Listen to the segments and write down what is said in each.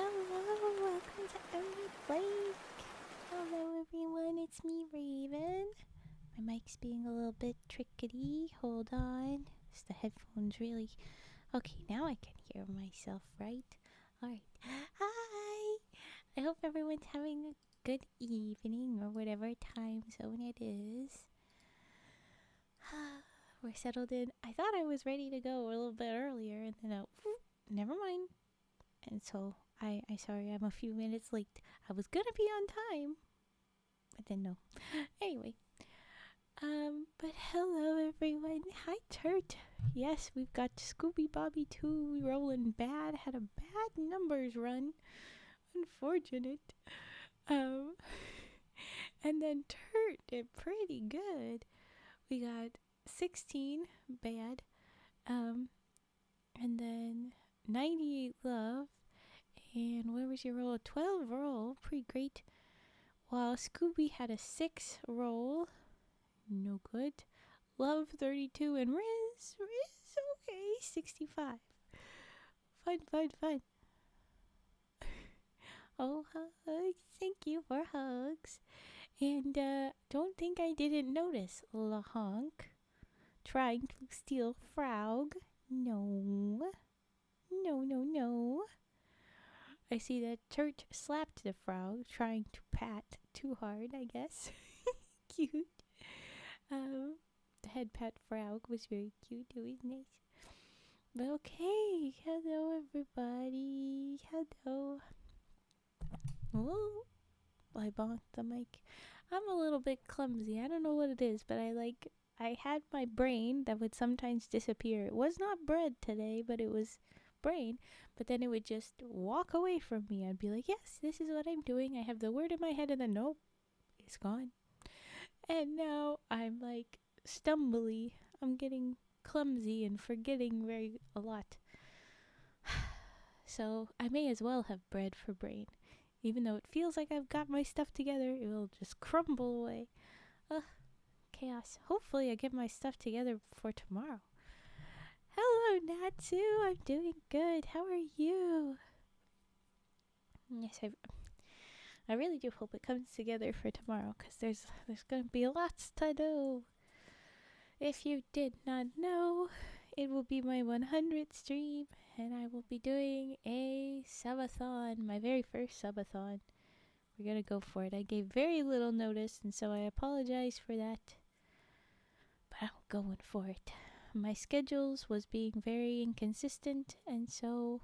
Hello, welcome to Early Blake. Hello everyone, it's me, Raven. My mic's being a little bit trickety. Hold on. It's the headphones really. Okay, now I can hear myself, right? Alright. Hi! I hope everyone's having a good evening or whatever time zone it is. We're settled in. I thought I was ready to go a little bit earlier and then never mind. And so I sorry I'm a few minutes late. I was gonna be on time, but then no. Anyway, but hello everyone. Hi Turt. Yes, we've got Scooby Bobby 2 rolling bad. Had a bad numbers run. Unfortunate. And then Turt did pretty good. We got 16 bad. And then 98 love. And where was your roll? 12 roll. Pretty great. While Scooby had a 6 roll. No good. Love 32 and Riz okay. 65. Fun. Oh, hugs. Thank you for hugs. And don't think I didn't notice LaHonk trying to steal Frog. No. I see that Turt slapped the frog, trying to pat too hard, I guess. Cute. The head pat frog was very cute. It was nice. But okay, hello everybody. Hello. Oh, I bonked the mic. I'm a little bit clumsy. I don't know what it is, but I had my brain that would sometimes disappear. It was not bread today, but it was brain, but then it would just walk away from me. I'd be like, yes, this is what I'm doing. I have the word in my head, and then nope, it's gone. And now I'm like stumbly. I'm getting clumsy and forgetting a lot. So I may as well have bread for brain. Even though it feels like I've got my stuff together, it will just crumble away. Ugh, chaos. Hopefully I get my stuff together for tomorrow. Hello, Natsu. I'm doing good. How are you? Yes, I really do hope it comes together for tomorrow, because there's going to be lots to do. If you did not know, it will be my 100th stream, and I will be doing a subathon, my very first subathon. We're going to go for it. I gave very little notice, and so I apologize for that, but I'm going for it. My schedules was being very inconsistent, and so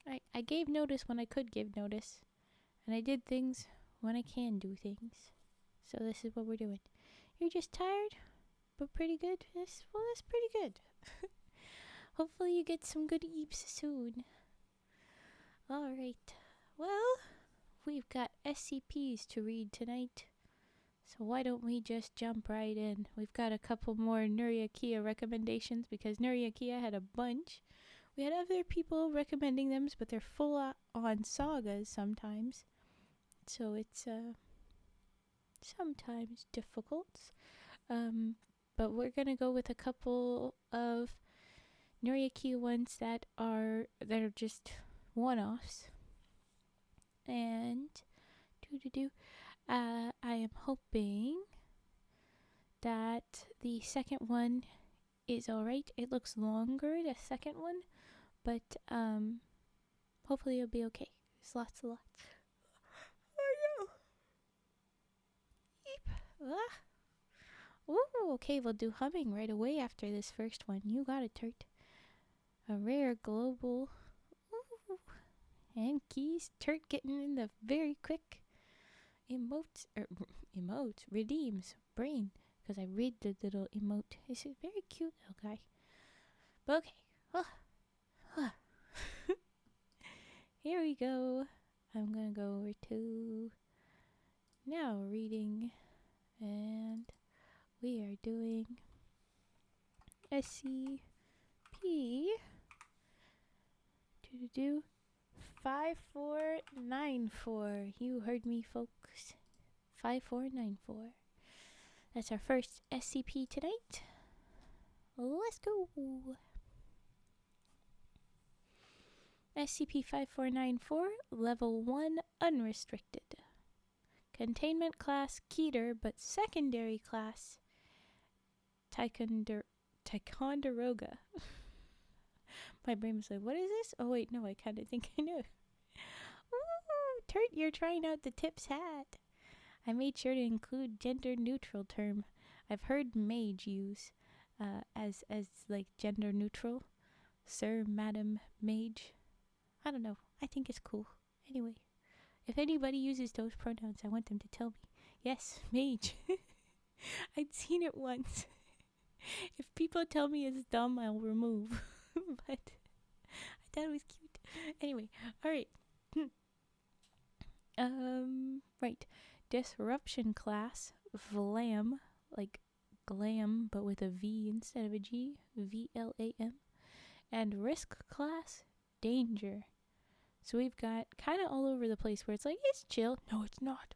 I gave notice when I could give notice, and I did things when I can do things. So this is what we're doing. You're just tired, but pretty good. That's pretty good. Hopefully you get some good eeps soon. Alright, well, we've got SCPs to read tonight. So why don't we just jump right in? We've got a couple more Nuryakia recommendations because Nuryakia had a bunch. We had other people recommending them, but they're full on sagas sometimes. So it's sometimes difficult. But we're going to go with a couple of Nuryakia ones that are just one-offs. And I am hoping that the second one is alright. It looks longer, the second one, but hopefully it'll be okay. There's lots. Oh no! Eep. Ooh, okay, we'll do humming right away after this first one. You got it, Turt. A rare global. Ooh. And keys. Turt getting in the very quick. Redeems brain, because I read the little emote. He's a very cute little guy. But okay. Here we go. I'm gonna go over to now reading, and we are doing SCP 5494. You heard me, folks. 5494. That's our first SCP tonight. Let's go. SCP-5494, Level 1, Unrestricted. Containment class, Keter, but secondary class, Ticonderoga. My brain was like, what is this? Oh wait, no, I kind of think I know. Ooh, Turt, you're trying out the Tips hat. I made sure to include gender-neutral term. I've heard mage use as like gender-neutral. Sir, madam, mage. I don't know. I think it's cool. Anyway, if anybody uses those pronouns, I want them to tell me. Yes, mage. I'd seen it once. If people tell me it's dumb, I'll remove. But I thought it was cute. Anyway, alright. Right. Disruption class, Vlam, like glam, but with a V instead of a G. VLAM. And risk class, danger. So we've got kind of all over the place where it's like, it's chill. No, it's not.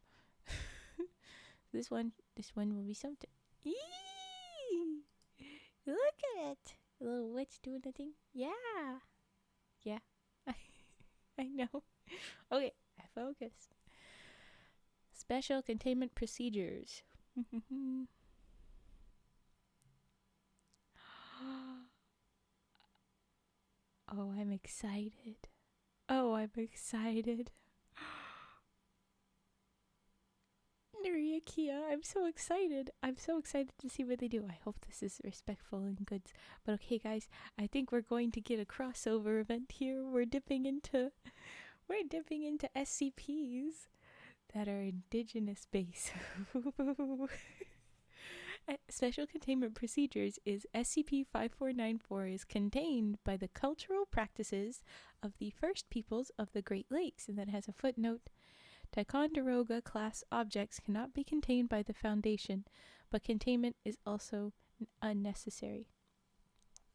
This one will be something. Eee! Look at it. A little witch doing the thing. Yeah. Yeah. I know. Okay, I focus. Special containment procedures. Oh, I'm excited. Oh, I'm excited. Nuriakia, I'm so excited. I'm so excited to see what they do. I hope this is respectful and good. But okay, guys, I think we're going to get a crossover event here. We're dipping into SCPs that are indigenous based. Special containment procedures is SCP-5494 is contained by the cultural practices of the first peoples of the Great Lakes, and that has a footnote. Ticonderoga class objects cannot be contained by the Foundation, but containment is also unnecessary.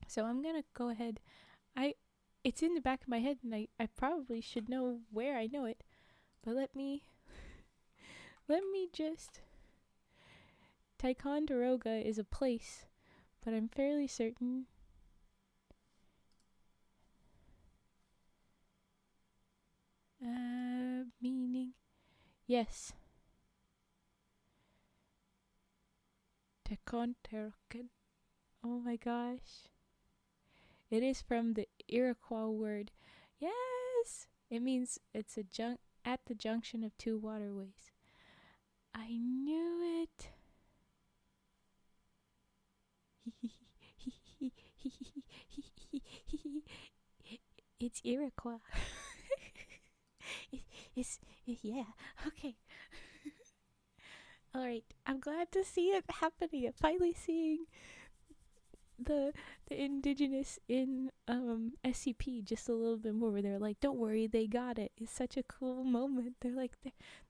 So I'm gonna go ahead. It's in the back of my head, and I probably should know where I know it, but let me just. Ticonderoga is a place, but I'm fairly certain. Meaning, yes. Ticonderoga. Oh my gosh. It is from the Iroquois word. Yes! It means it's at the junction of two waterways. I knew it. It's Iroquois. Yeah, okay. Alright, I'm glad to see it happening. I'm finally seeing the indigenous in SCP just a little bit more, where they're like, don't worry, they got it. It's such a cool moment. They're like,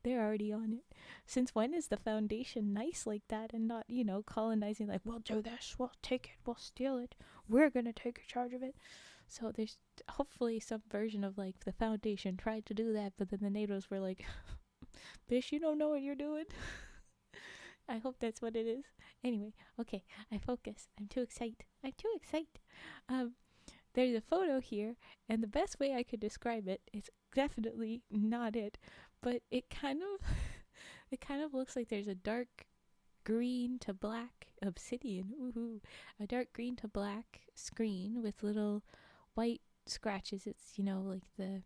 they're already on it. Since when is the Foundation nice like that and not, colonizing, like, we'll do this, we'll take it, we'll steal it, we're gonna take charge of it. So there's hopefully some version of like the Foundation tried to do that, but then the natives were like, bitch, you don't know what you're doing. I hope that's what it is. Anyway, okay, I focus. I'm too excited. There's a photo here, and the best way I could describe it, it's definitely not it, but it kind of looks like there's a dark green to black obsidian. Ooh, a dark green to black screen with little white scratches. It's, like the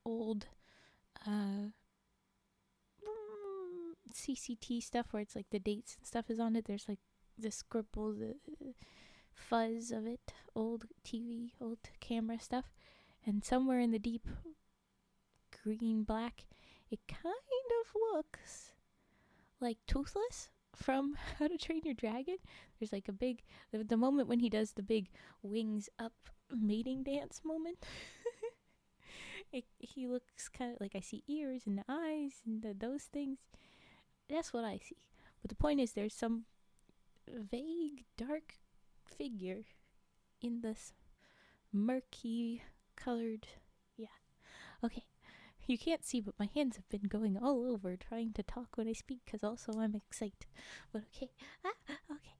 old CCT stuff where it's like the dates and stuff is on it. There's like the scribble, the fuzz of it, old TV, old camera stuff, and somewhere in the deep green black, it kind of looks like Toothless from How to Train Your Dragon. There's like a big, the moment when he does the big wings up mating dance moment. He looks kind of like, I see ears and eyes and those things. That's what I see. But the point is, there's some vague dark figure in this murky colored, yeah. Okay, you can't see, but my hands have been going all over trying to talk when I speak, because also I'm excited. But okay, okay.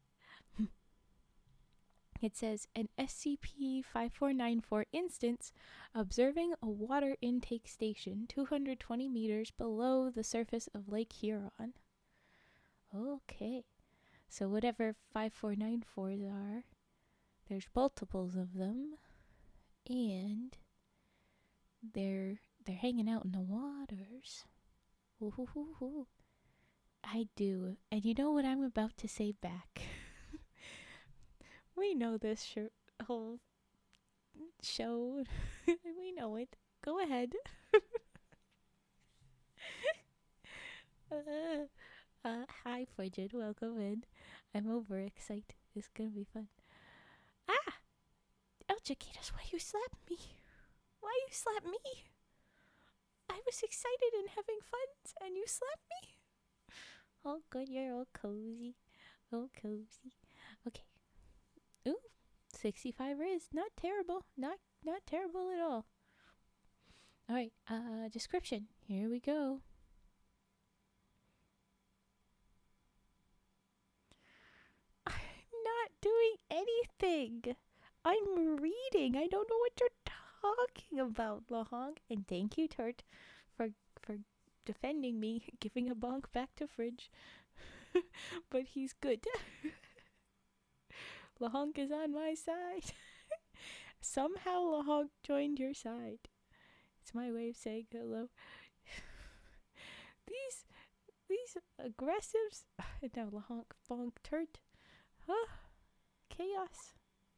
It says an SCP-5494 instance observing a water intake station 220 meters below the surface of Lake Huron. Okay. So whatever 5494s are, there's multiples of them, and they're hanging out in the waters. Ooh. I do. And you know what I'm about to say back? We know this whole show. We know it. Go ahead. Hi, Frigid. Welcome in. I'm overexcited. It's gonna be fun. Ah! El Chiquitas, why you slap me? Why you slap me? I was excited and having fun, and you slapped me? Oh, good. You're all cozy. Oh, cozy. Okay. Ooh, 65 is not terrible. Not terrible at all. All right. Description. Here we go. I'm not doing anything. I'm reading. I don't know what you're talking about, Lahong. And thank you, Turt, for defending me, giving a bonk back to Fridge. But he's good. Lahong is on my side. Somehow Lahong joined your side. It's my way of saying hello. These aggressives. Now Lahong bonk Turt. Huh? Chaos.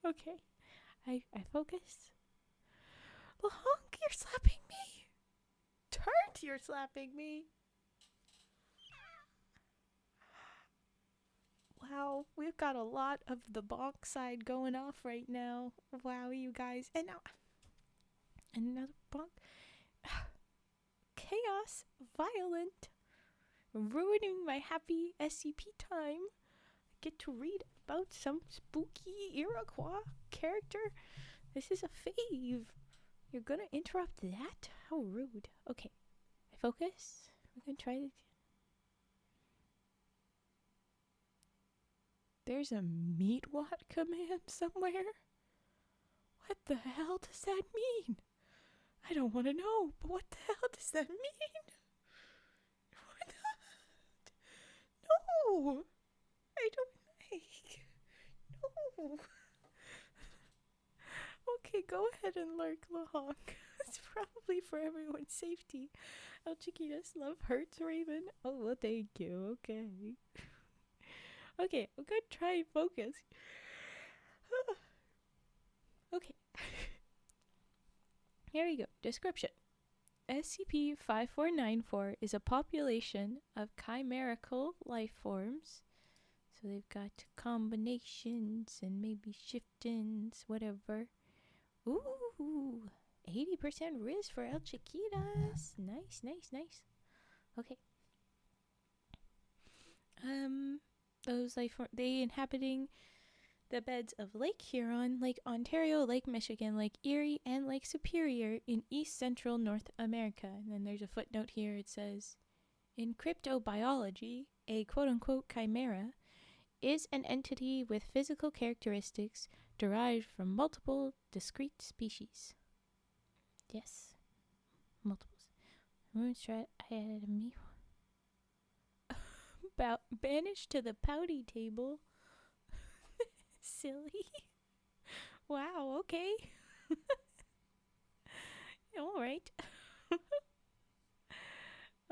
Okay. I focus. Lahong, you're slapping me. Turt, you're slapping me. Wow, we've got a lot of the bonk side going off right now. Wow, you guys. And now another bonk. Chaos, violent, ruining my happy SCP time. I get to read about some spooky Iroquois character. This is a fave. You're gonna interrupt that? How rude. Okay, I focus. We're gonna try it. There's a meatwad command somewhere? What the hell does that mean? I don't want to know, but what the hell does that mean? What the... No! I don't like... No! Okay, go ahead and lurk, Lahong. It's probably for everyone's safety. El Chiquitas, love hurts, Raven. Oh, well, thank you. Okay. Okay, I'm gonna try and focus. Okay. Here we go. Description. SCP-5494 is a population of chimerical life forms. So they've got combinations and maybe shiftings, whatever. Ooh, 80% Riz for El Chiquitas. Nice. Okay. Those life forms, they inhabiting the beds of Lake Huron, Lake Ontario, Lake Michigan, Lake Erie, and Lake Superior in East Central North America. And then there's a footnote here. It says, in cryptobiology, a quote-unquote chimera is an entity with physical characteristics derived from multiple discrete species. Yes, multiples. I'm going to try. I had a me. About banished to the pouty table. Silly. Wow, okay. All right.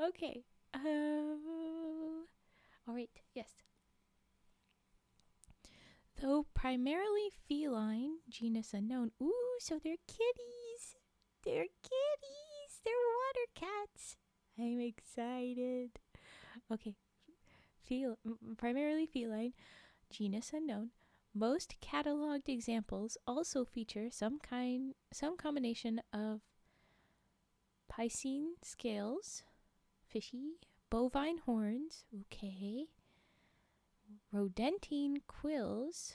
Okay. All right. Yes. Though primarily feline, genus unknown. Ooh, so they're kitties. They're kitties. They're water cats. I'm excited. Okay. Primarily feline, genus unknown. Most cataloged examples also feature some combination of piscine scales, fishy, bovine horns, okay, rodentine quills,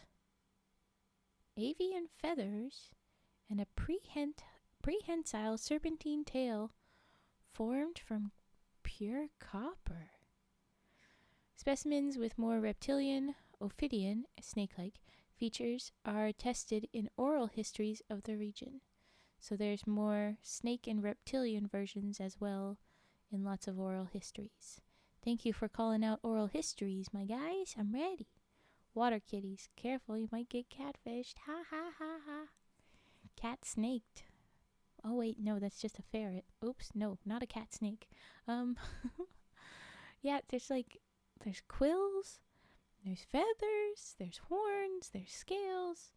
avian feathers, and a prehensile serpentine tail formed from pure copper. Specimens with more reptilian, ophidian, snake-like features are tested in oral histories of the region. So there's more snake and reptilian versions as well in lots of oral histories. Thank you for calling out oral histories, my guys. I'm ready. Water kitties. Careful, you might get catfished. Ha ha ha ha. Cat snaked. Oh wait, no, that's just a ferret. Oops, no, not a cat snake. Yeah, there's quills, there's feathers, there's horns, there's scales,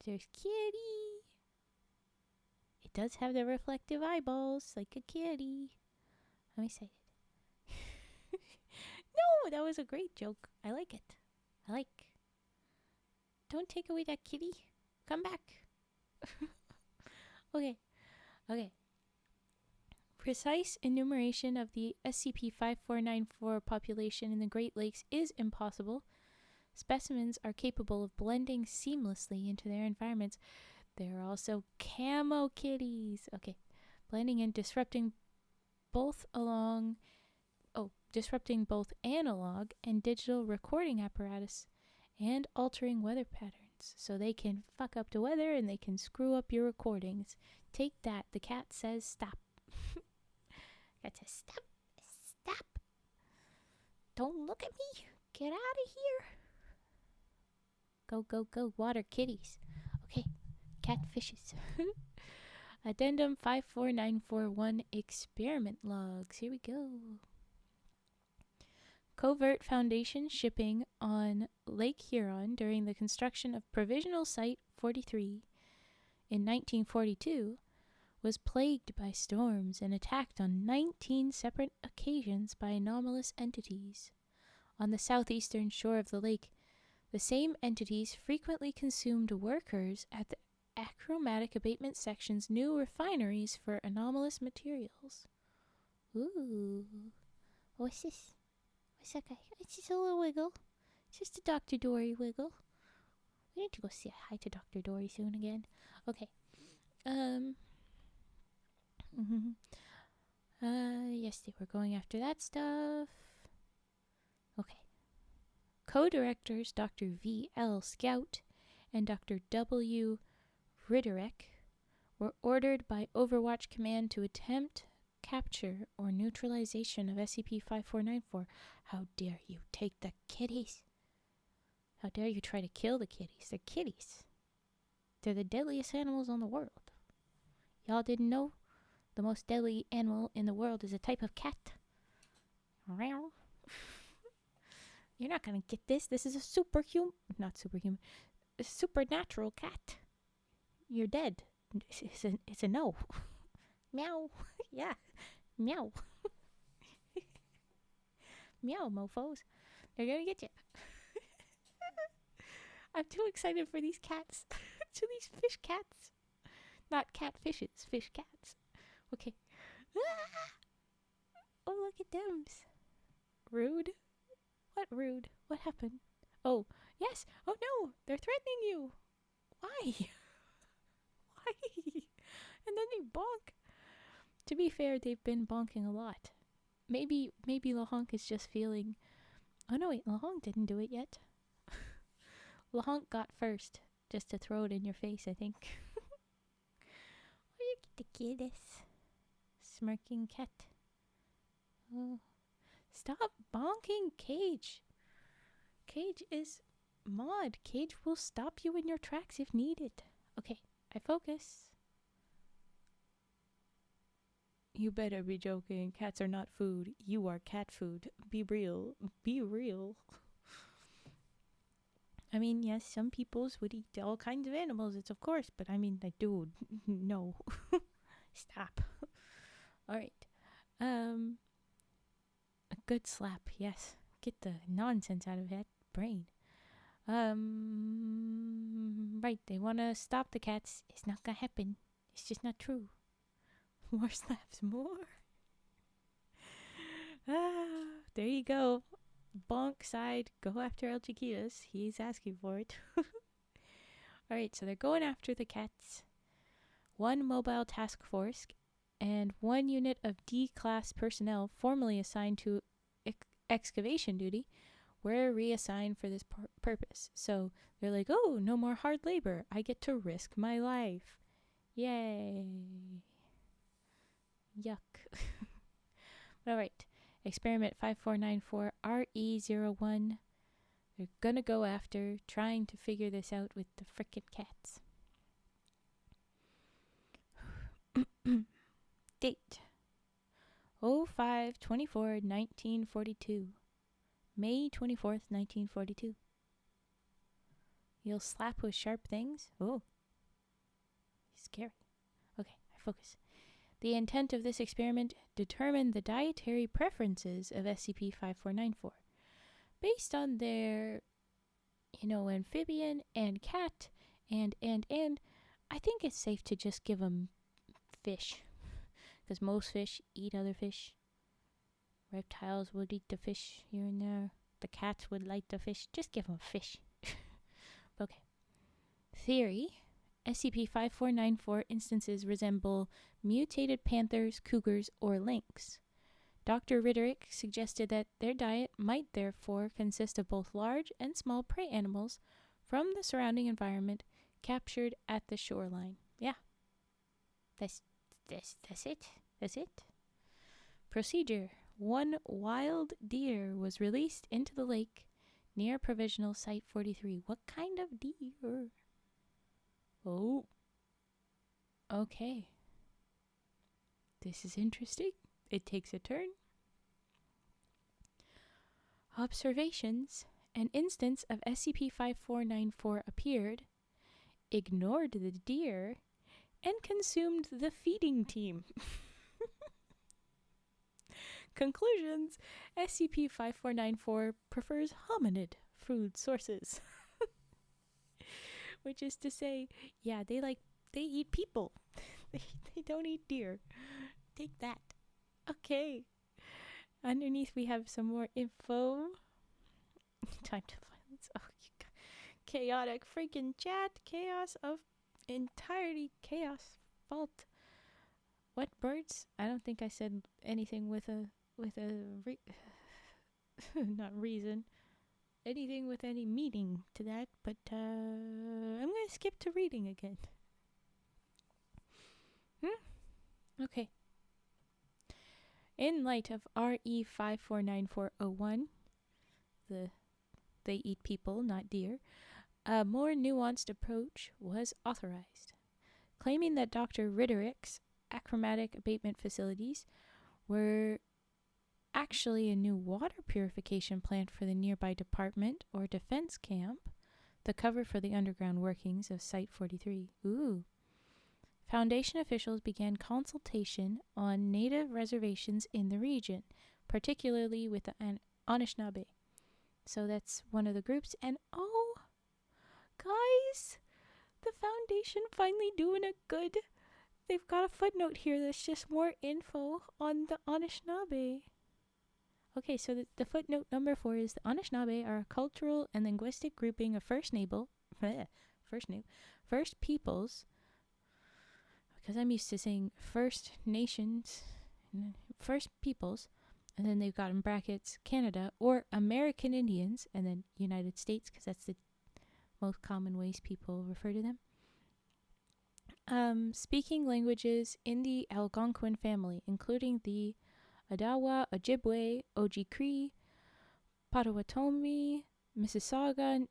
there's kitty. It does have the reflective eyeballs like a kitty. Let me say it. No, that was a great joke. I like it. Don't take away that kitty. Come back. Okay. Precise enumeration of the SCP-5494 population in the Great Lakes is impossible. Specimens are capable of blending seamlessly into their environments. There are also camo kitties. Okay. Blending and disrupting both analog and digital recording apparatus and altering weather patterns. So they can fuck up the weather and they can screw up your recordings. Take that. The cat says stop. Cat says stop. Don't look at me. Get out of here. Go. Water kitties. Okay. Catfishes. Addendum 54941 experiment logs. Here we go. Covert Foundation shipping on Lake Huron during the construction of Provisional Site 43 in 1942 was plagued by storms and attacked on 19 separate occasions by anomalous entities. On the southeastern shore of the lake, the same entities frequently consumed workers at the Achromatic Abatement Section's new refineries for anomalous materials. Ooh. What's this? What's that guy? It's just a little wiggle. It's just a Dr. Dory wiggle. We need to go say hi to Dr. Dory soon again. Okay. Yes, they were going after that stuff. Okay. Co-directors Dr. V.L. Scout and Dr. W. Ridderek were ordered by Overwatch Command to attempt capture or neutralization of SCP-5494. How dare you take the kitties? How dare you try to kill the kitties? They're kitties. They're the deadliest animals on the world. Y'all didn't know? The most deadly animal in the world is a type of cat. You're not gonna get this. This is a a supernatural cat. You're dead. It's a no. Meow. Yeah. Meow. Meow, mofos. They're gonna get you. I'm too excited for these cats. To these fish cats. Not catfishes, fish cats. Okay. Ah! Oh, look at them. Rude. What rude? What happened? Oh, yes. Oh no, they're threatening you. Why? Why? And then they bonk. To be fair, they've been bonking a lot. Maybe Lahonk is just feeling... Oh no, wait, Lahonk didn't do it yet. Lahonk got first, just to throw it in your face, I think. Look at the kiddies. Smirking cat. Oh. Stop bonking, Cage. Cage is mod. Cage will stop you in your tracks if needed. Okay, I focus. You better be joking. Cats are not food. You are cat food. Be real. Be real. I mean, yes, some peoples would eat all kinds of animals, it's of course, but I mean, like, dude, no. Stop. Alright. A good slap, yes. Get the nonsense out of that brain. Right, they want to stop the cats. It's not gonna happen. It's just not true. More slaps, more. There you go. Bonk side, go after El Chiquitas. He's asking for it. Alright, so they're going after the cats. 1 mobile task force and 1 unit of D-class personnel formerly assigned to excavation duty were reassigned for this purpose. So they're like, oh, no more hard labor. I get to risk my life. Yay. Yuck. All right. Experiment 5494 RE01. They're gonna go after trying to figure this out with the frickin' cats. Date 05/24/1942. May 24th, 1942. You'll slap with sharp things? Oh. Scary. Okay, I focus. The intent of this experiment determined the dietary preferences of SCP-5494 based on their, amphibian and cat and I think it's safe to just give them fish, because most fish eat other fish. Reptiles would eat the fish here and there. The cats would like the fish. Just give them fish. Okay. Theory: SCP-5494 instances resemble mutated panthers, cougars, or lynx. Dr. Riderick suggested that their diet might therefore consist of both large and small prey animals from the surrounding environment captured at the shoreline. Yeah. That's it. That's it. Procedure: 1 wild deer was released into the lake near Provisional Site 43. What kind of deer? Oh. Okay. This is interesting. It takes a turn. Observations: an instance of SCP-5494 appeared, ignored the deer, and consumed the feeding team. Conclusions: SCP-5494 prefers hominid food sources. Which is to say, yeah, they eat people. They don't eat deer. Take that. Okay. Underneath we have some more info. Time to violence. Oh, chaotic freaking chat. Chaos of entirety. Chaos. Fault. What birds? I don't think I said anything with a not reason. Anything with any meaning to that, but I'm gonna skip to reading again. Okay. In light of RE-549401, they eat people, not deer, a more nuanced approach was authorized, claiming that Dr. Riderick's achromatic abatement facilities were actually a new water purification plant for the nearby department or defense camp, the cover for the underground workings of Site 43. Ooh. Foundation officials began consultation on native reservations in the region, particularly with the Anishinaabe. So that's one of the groups. And oh, guys, the Foundation finally doing it good. They've got a footnote here that's just more info on the Anishinaabe. Okay, so the footnote number 4 is the Anishinaabe are a cultural and linguistic grouping of First Peoples, because I'm used to saying First Nations, First Peoples, and then they've got in brackets Canada, or American Indians, and then United States, because that's the most common ways people refer to them. Speaking languages in the Algonquin family, including the Odawa, Ojibwe, Oji-Cree, Potawatomi, Mississauga,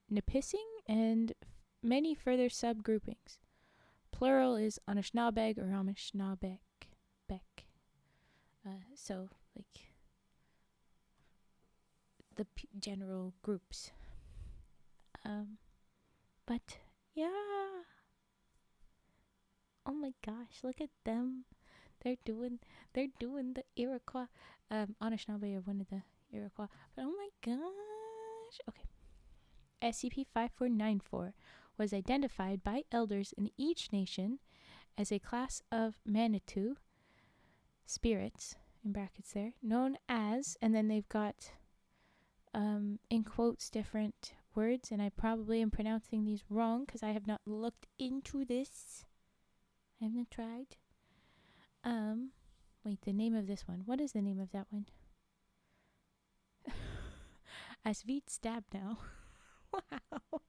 Nipissing, and many further subgroupings. Plural is Anishinaabeg or Anishinaabe. So, like, the general groups. But, yeah. Oh my gosh, look at them. They're doing the Iroquois. Anishinaabe are one of the Iroquois. But oh my gosh. Okay. SCP-5494 was identified by elders in each nation as a class of Manitou spirits, in brackets there, known as, and then they've got, in quotes, different words, and I probably am pronouncing these wrong because I have not looked into this. I haven't tried. Wait, the name of this one. What is the name of that one? As Veet stab now. Wow.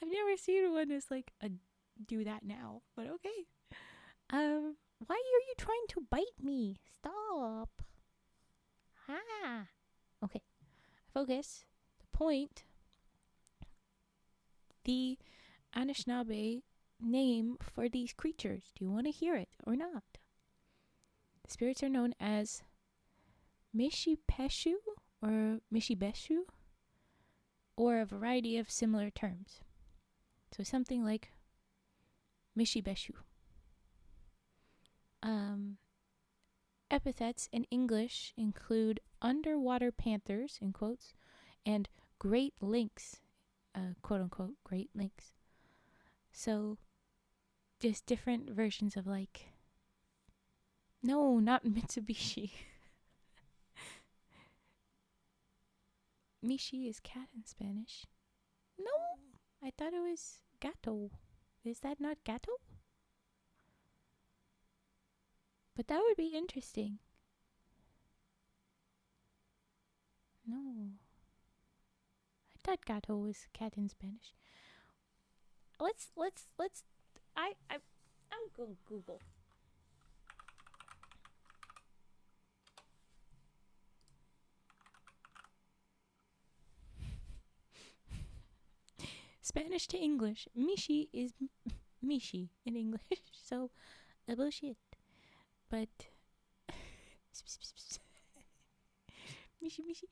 I've never seen one as like a do that now, but okay. Why are you trying to bite me? Stop. Ah. Okay. Focus. The point. The Anishinaabe name for these creatures. Do you want to hear it or not? The spirits are known as Mishipeshu or Mishibeshu, or a variety of similar terms. So something like Mishibeshu. Epithets in English include underwater panthers, in quotes, and great lynx, quote unquote, great lynx. So, just different versions of like, no, not Mitsubishi. Mishi is cat in Spanish. No, I thought it was gato. Is that not gato? But that would be interesting. No. I thought gato was cat in Spanish. I'll go Google. Spanish to English. Mishi is Mishi in English. So, bullshit. But Mishi.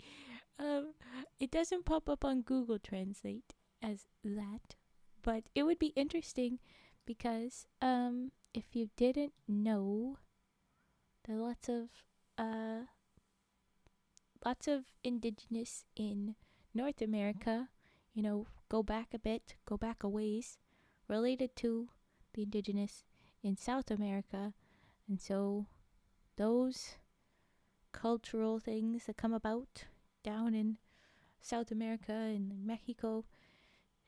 It doesn't pop up on Google Translate as that, but it would be interesting because if you didn't know, there are lots of indigenous in North America. You know, go back a ways, related to the indigenous in South America, and so those cultural things that come about down in South America and Mexico,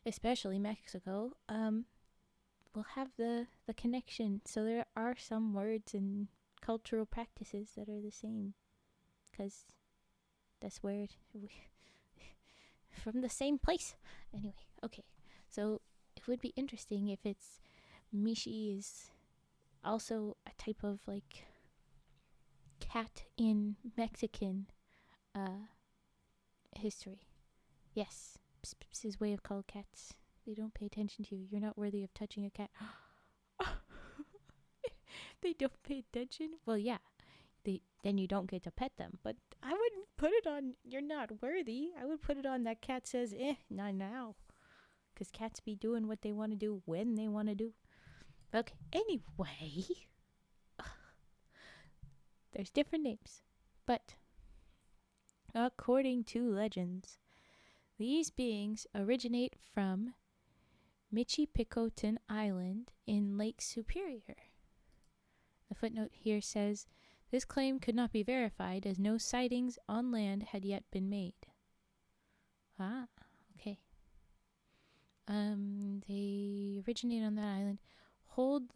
especially Mexico, will have the connection. So there are some words and cultural practices that are the same, because that's where from the same place. Anyway, okay. So it would be interesting if it's Mishi is also a type of like cat in Mexican history. Yes, Pss, pss, his way of calling cats. They don't pay attention to you. You're not worthy of touching a cat. They don't pay attention? Well, yeah. Then you don't get to pet them. But I wouldn't put it on you're not worthy. I would put it on that cat says, not now. Because cats be doing what they want to do when they want to do. Okay, anyway. There's different names. But according to legends, these beings originate from Michipicoten Island in Lake Superior. The footnote here says, this claim could not be verified as no sightings on land had yet been made. Ah, okay. They originate on that island, hold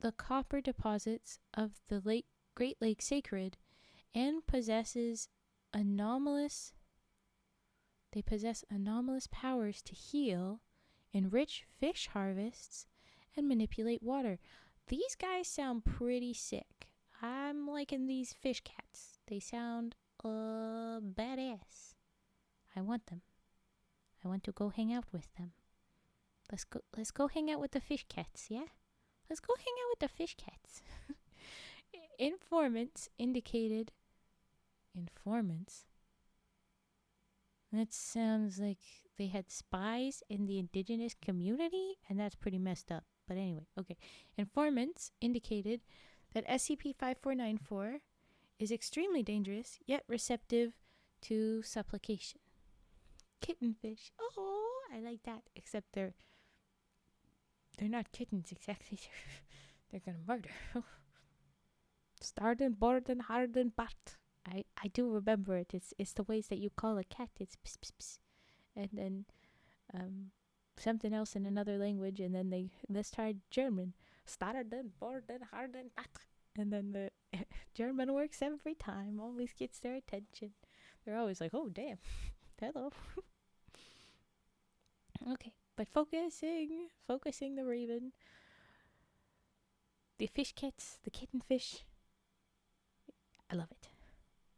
the copper deposits of the Great Lake sacred, and possess anomalous powers to heal, enrich fish harvests, and manipulate water. These guys sound pretty sick. I'm liking these fish cats. They sound badass. I want them. I want to go hang out with them. Let's go hang out with the fish cats, yeah? Let's go hang out with the fish cats. Informants? That sounds like they had spies in the indigenous community, and that's pretty messed up. But anyway, okay. Informants indicated that SCP-5494 is extremely dangerous, yet receptive to supplication. Kittenfish. Oh, I like that. Except they're not kittens exactly. They're gonna murder. Starden, borden, harden, bat. I do remember it. It's the ways that you call a cat. It's pss, pss, pss. And then something else in another language, and then let's try German. Starden, borden, harden, bat. And then the German works every time. Always gets their attention. They're always like, oh, damn. Hello. Okay, but focusing the raven. The fish cats, the kitten fish. I love it.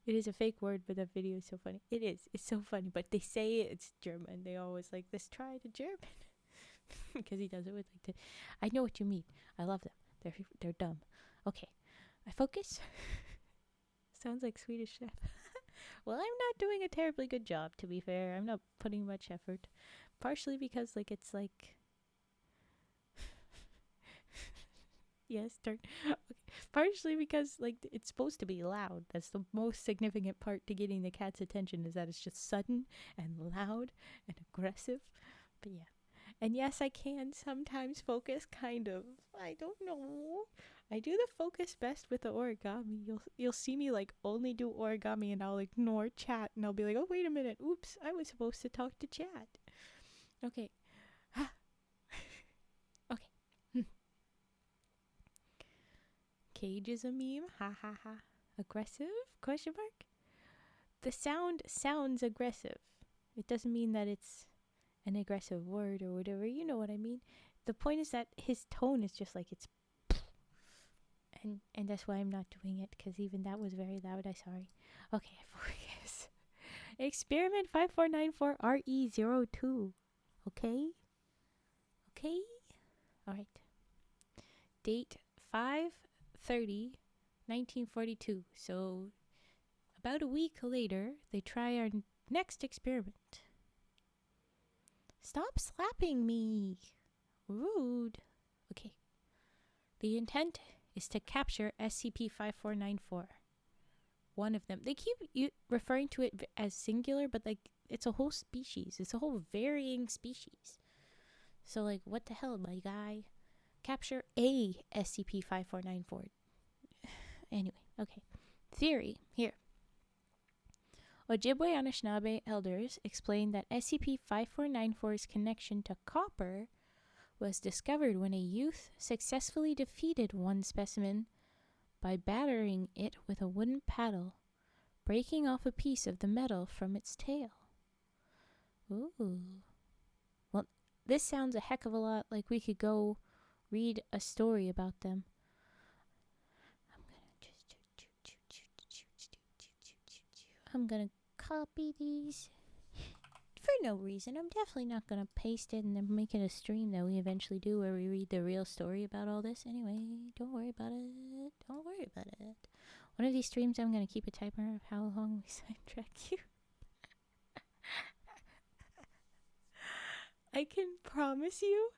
It is a fake word, but that video is so funny. It is. It's so funny, but they say it's German. They always like, let's try the German. Because he does it with like the... I know what you mean. I love them. They're dumb. Okay. I focus. Sounds like Swedish chef. Well, I'm not doing a terribly good job, to be fair. I'm not putting much effort. Partially because, like, it's like... Yes, turn. Okay. Partially because, like, it's supposed to be loud. That's the most significant part to getting the cat's attention, is that it's just sudden and loud and aggressive. But yeah. And yes, I can sometimes focus, kind of. I don't know. I do the focus best with the origami. You'll see me, like, only do origami, and I'll ignore chat, and I'll be like, oh, wait a minute. Oops, I was supposed to talk to chat. Okay. Okay. Cage is a meme. Ha ha ha. Aggressive? Question mark? The sound sounds aggressive. It doesn't mean that it's an aggressive word or whatever. You know what I mean. The point is that his tone is just like it's... And that's why I'm not doing it, because even that was very loud. I'm sorry. Okay, focus. Experiment 5494RE02. Okay? Okay? Alright. Date 5/30/1942. So, about a week later, they try our next experiment. Stop slapping me. Rude. Okay. The intent is to capture SCP-5494. One of them. They keep referring to it as singular, but like it's a whole species. It's a whole varying species. So like, what the hell, my guy? Capture a SCP-5494. Anyway, okay. Theory, here. Ojibwe Anishinaabe elders explain that SCP-5494's connection to copper was discovered when a youth successfully defeated one specimen by battering it with a wooden paddle, breaking off a piece of the metal from its tail. Ooh. Well, this sounds a heck of a lot like we could go read a story about them. I'm gonna copy these for no reason. I'm definitely not gonna paste it and then make it a stream that we eventually do where we read the real story about all this. Anyway, don't worry about it. Don't worry about it. One of these streams, I'm gonna keep a timer of how long we sidetrack you. I can promise you,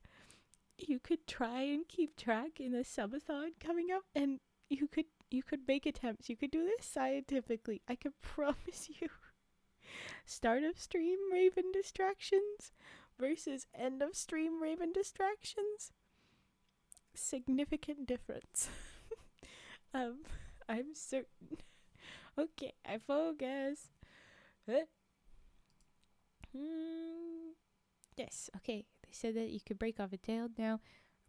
you could try and keep track in the subathon coming up, and you could make attempts. You could do this scientifically. I can promise you. Start of stream Raven distractions versus end of stream Raven distractions. Significant difference. I'm certain. Okay, I focus. Yes, okay. They said that you could break off a tail. Now,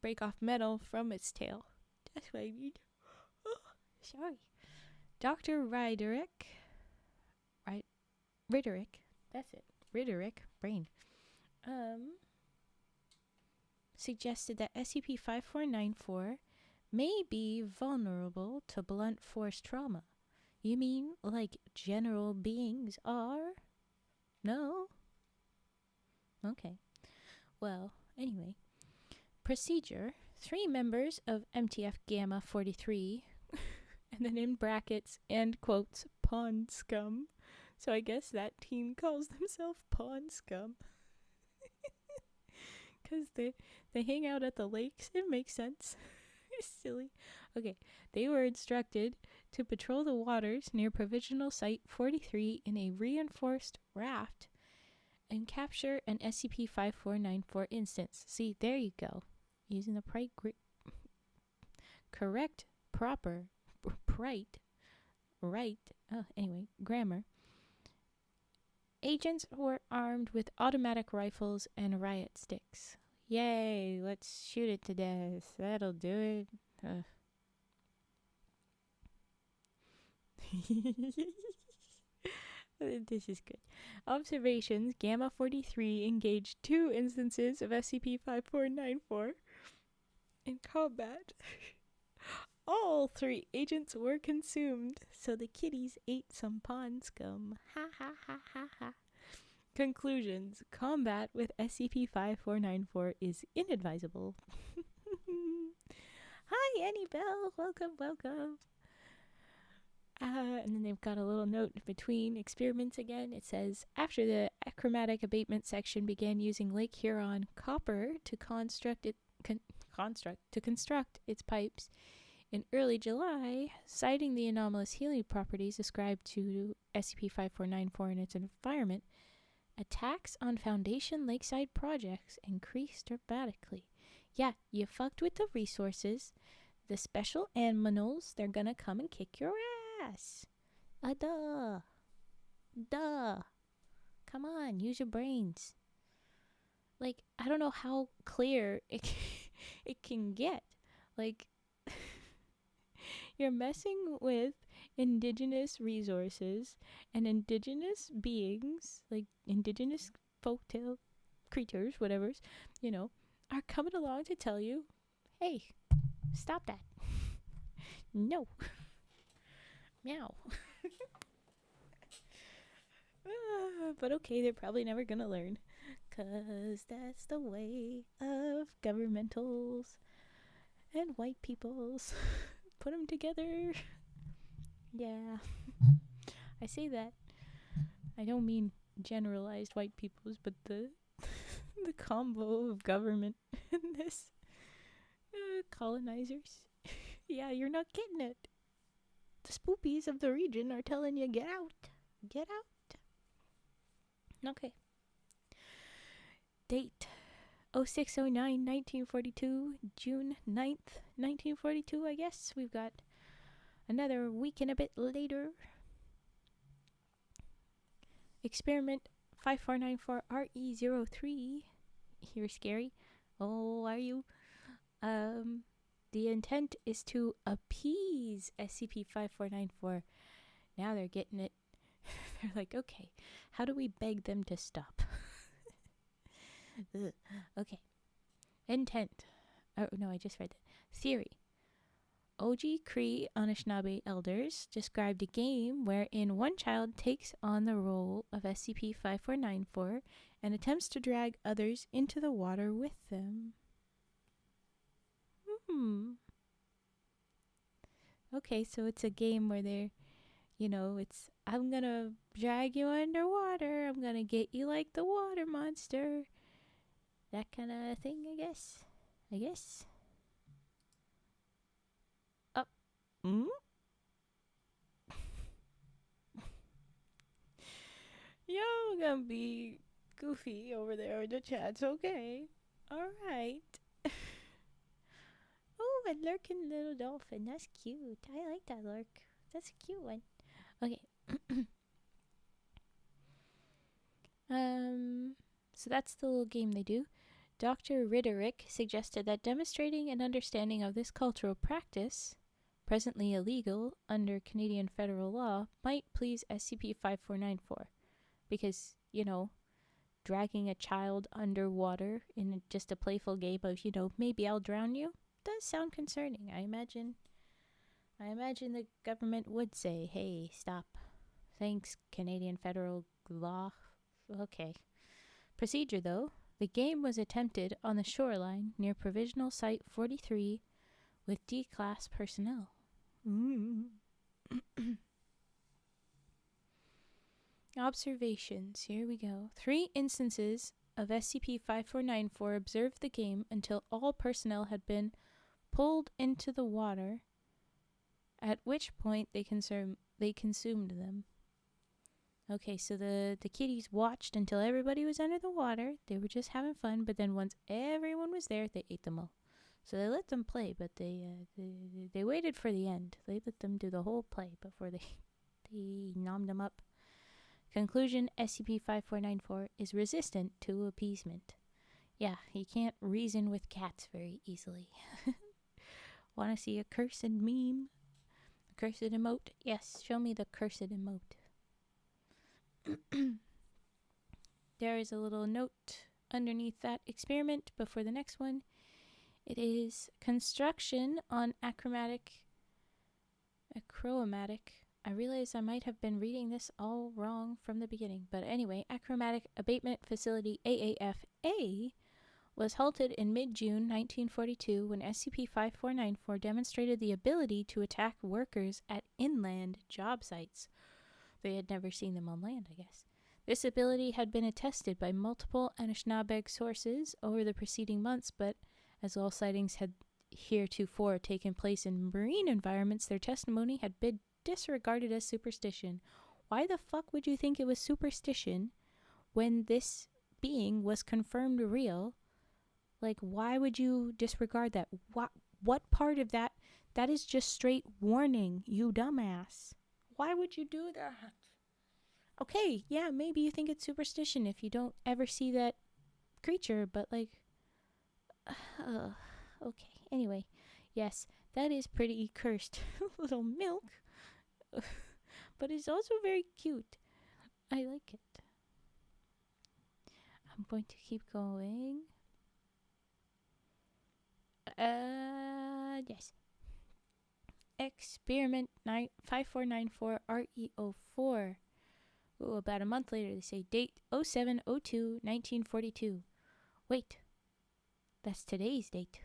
break off metal from its tail. That's what I need. Oh, sorry. Dr. Ryderick, that's it. Ryderick, brain. Suggested that SCP-5494 may be vulnerable to blunt force trauma. You mean like general beings are? No? Okay. Well, anyway. Procedure. 3 members of MTF Gamma 43, and then in brackets, and quotes, Pond Scum. So I guess that team calls themselves Pond Scum. Because they hang out at the lakes. It makes sense. It's silly. Okay. They were instructed to patrol the waters near Provisional Site 43 in a reinforced raft and capture an SCP-5494 instance. See, there you go. Using the correct, proper, anyway, grammar. Agents were armed with automatic rifles and riot sticks. Yay, let's shoot it to death. That'll do it. This is good. Observations: Gamma 43 engaged 2 instances of SCP 5494 in combat. All 3 agents were consumed, so the kitties ate some pond scum. Ha ha ha ha ha. Conclusions: combat with SCP 5494 is inadvisable. Hi, Annie Bell. Welcome, welcome. And then they've got a little note between experiments again. It says, after the achromatic abatement section began using Lake Huron copper to construct its pipes in early July, citing the anomalous healing properties ascribed to SCP-5494 and its environment, attacks on Foundation Lakeside projects increased dramatically. Yeah, you fucked with the resources. The special animals, they're gonna come and kick your ass. Duh. Come on, use your brains. Like, I don't know how clear it can get. Like, you're messing with indigenous resources and indigenous beings, like indigenous folktale creatures, whatever's, are coming along to tell you, hey, stop that. No. Meow. But okay, they're probably never gonna learn. 'Cause that's the way of governmentals and white peoples. Put them together. Yeah. I say that. I don't mean generalized white peoples, but the the combo of government and this colonizers. Yeah, you're not getting it. The spoopies of the region are telling you, get out. Get out. Okay. Date: 06/09/1942, June 9th, 1942, I guess. We've got another week and a bit later. Experiment 5494-RE03. You're scary. Oh, are you? The intent is to appease SCP-5494. Now they're getting it. They're like, okay, how do we beg them to stop? Okay. Intent. Oh, no, I just read that. Theory. Oji Cree Anishinaabe elders described a game wherein one child takes on the role of SCP-5494 and attempts to drag others into the water with them. Okay, so it's a game where they're, it's, I'm gonna drag you underwater, I'm gonna get you like the water monster. That kind of thing, I guess. You're gonna be goofy over there in the chat's okay. Alright. Oh, a lurking little dolphin. That's cute. I like that lurk. That's a cute one. Okay. So that's the little game they do. Dr. Riderick suggested that demonstrating an understanding of this cultural practice, presently illegal under Canadian federal law, might please SCP-5494. Because, dragging a child underwater in just a playful game of, maybe I'll drown you, does sound concerning. I imagine the government would say, hey, stop. Thanks, Canadian federal law. Okay. Procedure, though. The game was attempted on the shoreline near Provisional Site 43 with D-Class personnel. Observations. Here we go. 3 instances of SCP-5494 observed the game until all personnel had been pulled into the water, at which point they consumed them. Okay, so the kitties watched until everybody was under the water. They were just having fun, but then once everyone was there, they ate them all. So they let them play, but they waited for the end. They let them do the whole play before they nommed them up. Conclusion: SCP-5494 is resistant to appeasement. Yeah, you can't reason with cats very easily. Want to see a cursed meme? A cursed emote? Yes, show me the cursed emote. There is a little note underneath that experiment before the next one. It is construction on achromatic. I realize I might have been reading this all wrong from the beginning, but anyway, Achromatic Abatement Facility AAFA was halted in mid-June 1942 when SCP-5494 demonstrated the ability to attack workers at inland job sites. They had never seen them on land, I guess. This ability had been attested by multiple Anishinaabeg sources over the preceding months, but as all sightings had heretofore taken place in marine environments, their testimony had been disregarded as superstition. Why the fuck would you think it was superstition when this being was confirmed real? Like, why would you disregard that? What part of that? That is just straight warning, you dumbass. Why would you do that? Okay, yeah, maybe you think it's superstition if you don't ever see that creature, but like, okay. Anyway, yes, that is pretty cursed. Little milk. But it's also very cute. I like it. I'm going to keep going. Yes. Experiment 5494 REO4. Ooh, about a month later, they say date 07/02/1942. Wait, that's today's date.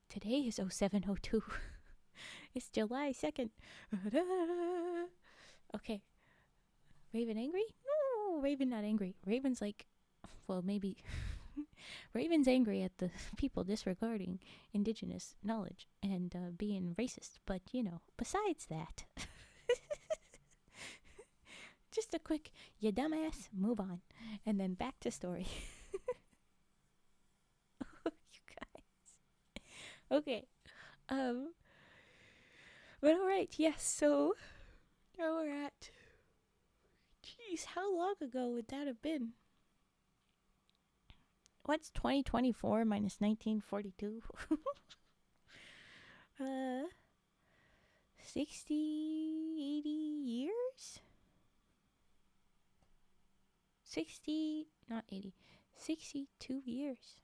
Today is 07/02. It's July 2nd. Okay. Raven angry? No, Raven not angry. Raven's like, well, maybe. Raven's angry at the people disregarding indigenous knowledge and being racist. But, you know, besides that, just a quick, you dumbass, move on. And then back to story. You guys. Okay. But alright, yes, so now we're at, jeez, how long ago would that have been? What's 2024 minus 1942? 60, 80 years? 60, not 80, 62 years.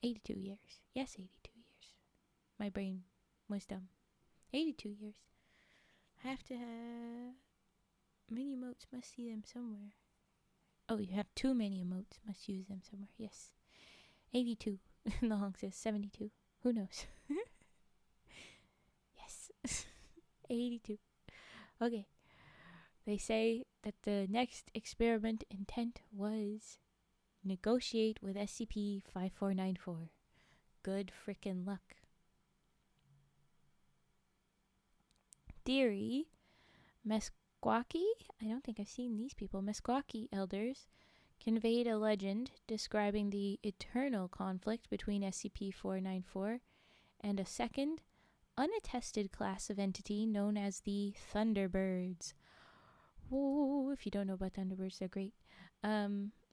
82 years. Yes, 82 years. My brain was dumb. 82 years. I have to have... Many emotes must see them somewhere. Oh, you have too many emotes. Must use them somewhere. Yes. 82. The long says 72. Who knows? Yes. 82. Okay. They say that the next experiment intent was negotiate with SCP-5494. Good frickin' luck. Theory. Meskwaki? I don't think I've seen these people. Meskwaki elders conveyed a legend describing the eternal conflict between SCP-494 and a second, unattested class of entity known as the Thunderbirds. Whoa, if you don't know about Thunderbirds, they're great.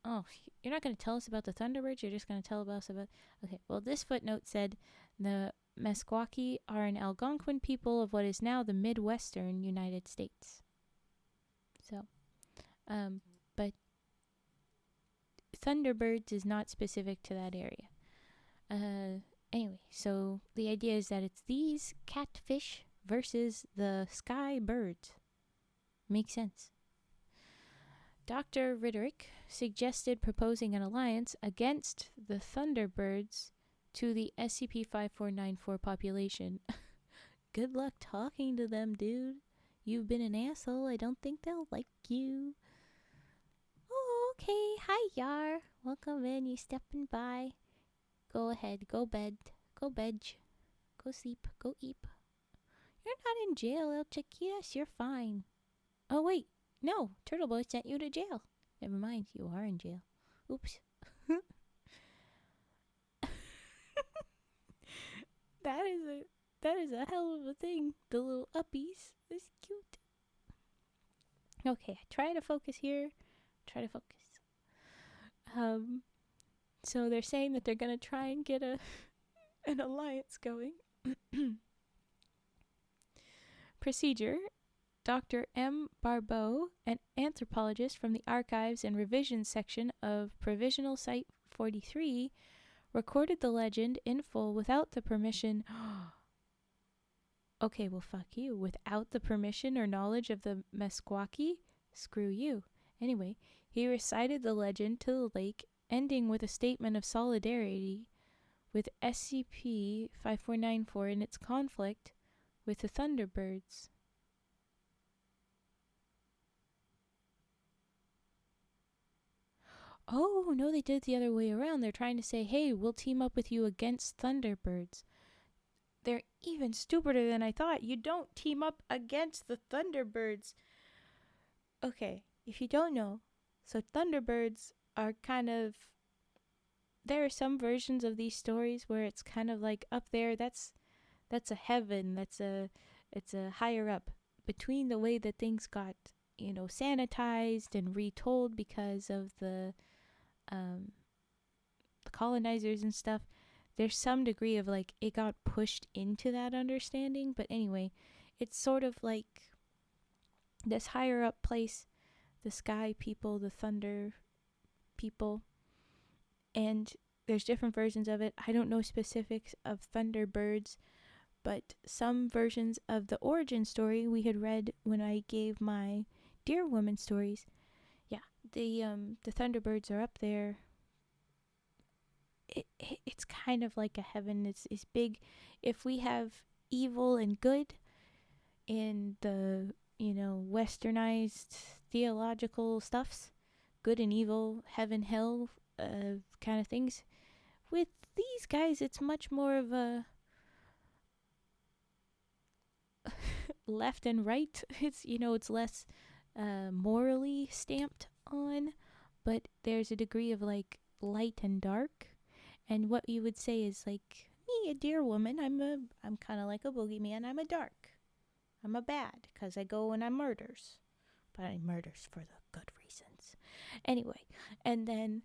Oh, you're not going to tell us about the Thunderbirds? You're just going to tell us about... Okay, well, this footnote said the Meskwaki are an Algonquin people of what is now the Midwestern United States. So, but Thunderbirds is not specific to that area. Anyway, so the idea is that it's these catfish versus the sky birds. Makes sense. Dr. Ridderick suggested proposing an alliance against the Thunderbirds to the SCP-5494 population. Good luck talking to them, dude. You've been an asshole. I don't think they'll like you. Oh, okay. Hi, Yar. Welcome in. You stepping by. Go ahead. Go bed. Go bedge. Go sleep. Go eat. You're not in jail, El Chiquitas. You're fine. Oh, wait. No. Turtle Boy sent you to jail. Never mind. You are in jail. Oops. That is a hell of a thing. The little uppies. It's cute. Okay, try to focus here. Try to focus. So they're saying that they're gonna try and get an alliance going. Procedure: Dr. M. Barbeau, an anthropologist from the Archives and Revisions section of Provisional Site 43, recorded the legend in full without the permission. Okay, well, fuck you. Without the permission or knowledge of the Meskwaki? Screw you. Anyway, he recited the legend to the lake, ending with a statement of solidarity with SCP 5494 in its conflict with the Thunderbirds. Oh, no, they did it the other way around. They're trying to say, hey, we'll team up with you against Thunderbirds. They're even stupider than I thought. You don't team up against the Thunderbirds. Okay, if you don't know, so Thunderbirds are kind of... There are some versions of these stories where it's kind of like up there. That's a heaven. It's a higher up. Between the way that things got, sanitized and retold because of the colonizers and stuff, there's some degree of like it got pushed into that understanding. But anyway, it's sort of like this higher up place, the sky people, the thunder people, and there's different versions of it. I don't know specifics of Thunderbirds, but some versions of the origin story we had read when I gave my Deer Woman stories. Yeah, the Thunderbirds are up there. It's kind of like a heaven. It's big. If we have evil and good in the westernized theological stuffs, good and evil, heaven, hell, kind of things. With these guys, it's much more of a left and right. It's less morally stamped on, but there's a degree of like light and dark. And what you would say is like, me, a deer woman, I'm kind of like a boogeyman. I'm a dark. I'm a bad because I go and I murders. But I murders for the good reasons. Anyway, and then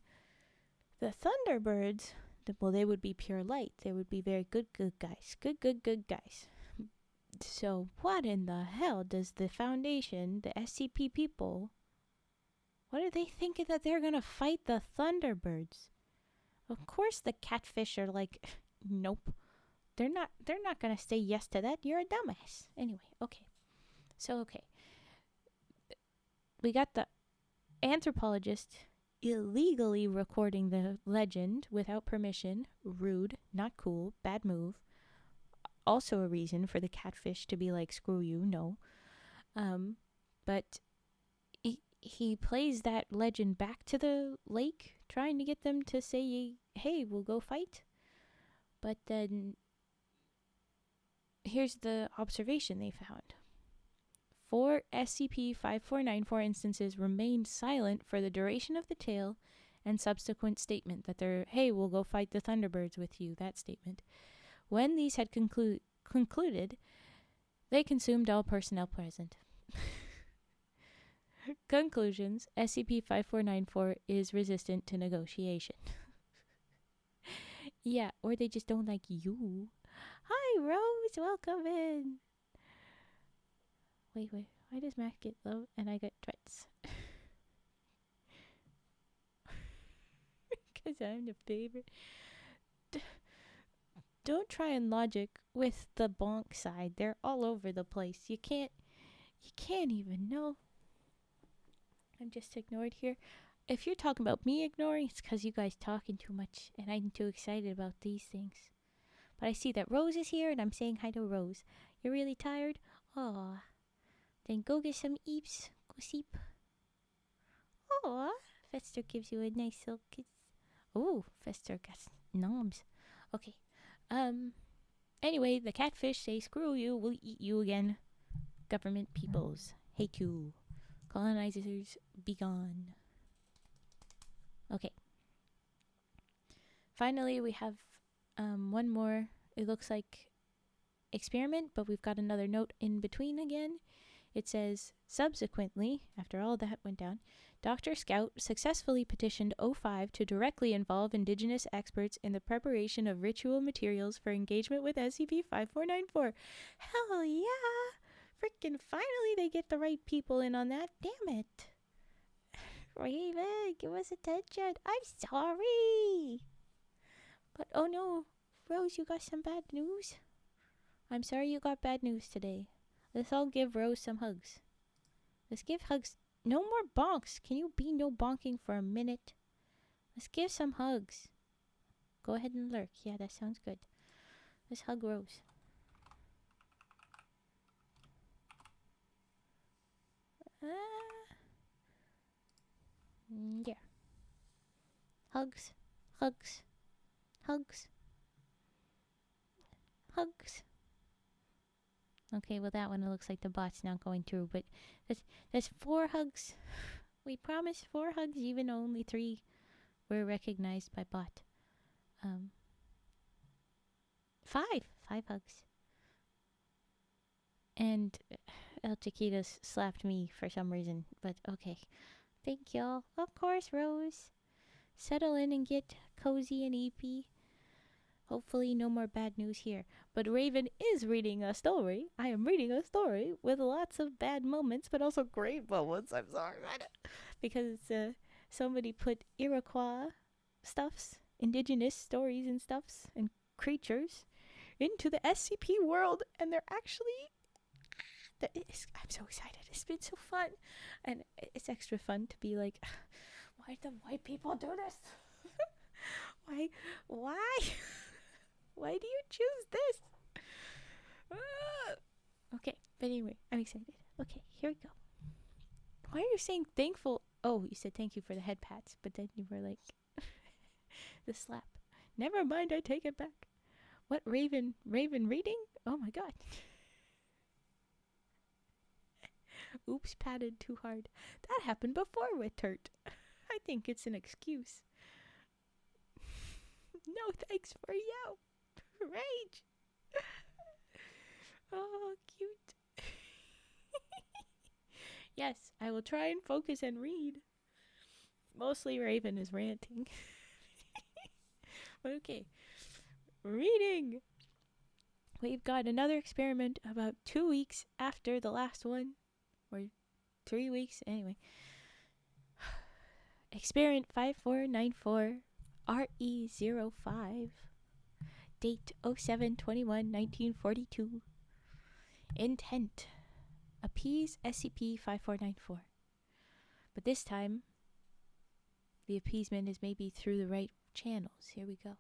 the Thunderbirds, they would be pure light. They would be very good guys. Good guys. So what in the hell does the Foundation, the SCP people, what are they thinking that they're going to fight the Thunderbirds? Of course the catfish are like, nope. They're not going to say yes to that. You're a dumbass. Anyway, okay. So, we got the anthropologist illegally recording the legend without permission. Rude, not cool, bad move. Also a reason for the catfish to be like, screw you, no. But he plays that legend back to the lake, trying to get them to say, hey, we'll go fight. But then, here's the observation they found. 4 SCP-5494 instances remained silent for the duration of the tale and subsequent statement that they're, hey, we'll go fight the Thunderbirds with you, that statement. When these had concluded, they consumed all personnel present. Conclusions: SCP-5494 is resistant to negotiation. Yeah, or they just don't like you. Hi, Rose, welcome in. Wait, why does Matt get low and I get threats? Because I'm the favorite. Don't try and logic with the bonk side. They're all over the place. You can't even know. I'm just ignored here. If you're talking about me ignoring, it's because you guys talking too much and I'm too excited about these things. But I see that Rose is here and I'm saying hi to Rose. You're really tired? Aw. Then go get some eeps. Go sleep. Aw. Fester gives you a nice little kiss. Oh, Fester got noms. Okay. Anyway, the catfish say, screw you, we'll eat you again. Government peoples, hate you. Colonizers, be gone. Okay. Finally, we have one more, it looks like, experiment, but we've got another note in between again. It says, subsequently, after all that went down, Dr. Scout successfully petitioned O5 to directly involve indigenous experts in the preparation of ritual materials for engagement with SCP-5494. Hell yeah! Frickin' finally they get the right people in on that. Damn it. Raven, give us attention. I'm sorry. But oh no, Rose, you got some bad news? I'm sorry you got bad news today. Let's all give Rose some hugs. Let's give hugs. No more bonks. Can you be no bonking for a minute? Let's give some hugs. Go ahead and lurk. Yeah, that sounds good. Let's hug Rose. Yeah. Hugs. Hugs. Hugs. Hugs. Okay, well that one it looks like the bot's not going through, but that's 4 hugs. We promised 4 hugs, even though only 3 were recognized by bot. 5 hugs. And El Chiquitas slapped me for some reason, but okay. Thank y'all. Of course, Rose. Settle in and get cozy and eepy. Hopefully no more bad news here. But Raven is reading a story. I am reading a story with lots of bad moments, but also great moments. I'm sorry. Because somebody put Iroquois stuffs, indigenous stories and stuffs, and creatures into the SCP world. And they're actually... I'm so excited. It's been so fun. And it's extra fun to be like, why do white people do this? Why? Why do you choose this? Okay, but anyway, I'm excited. Okay, here we go. Why are you saying thankful? Oh, you said thank you for the head pats, but then you were like, the slap. Never mind, I take it back. What, Raven reading? Oh my god. Oops, patted too hard. That happened before with Turt. I think it's an excuse. No thanks for you. Rage. Oh, cute. Yes, I will try and focus and read. Mostly Raven is ranting. But okay. Reading. We've got another experiment about 2 weeks after the last one. Or 3 weeks. Anyway. Experiment 5494 RE05. Date 07/21/1942. Intent. Appease SCP-5494. But this time, the appeasement is maybe through the right channels. Here we go.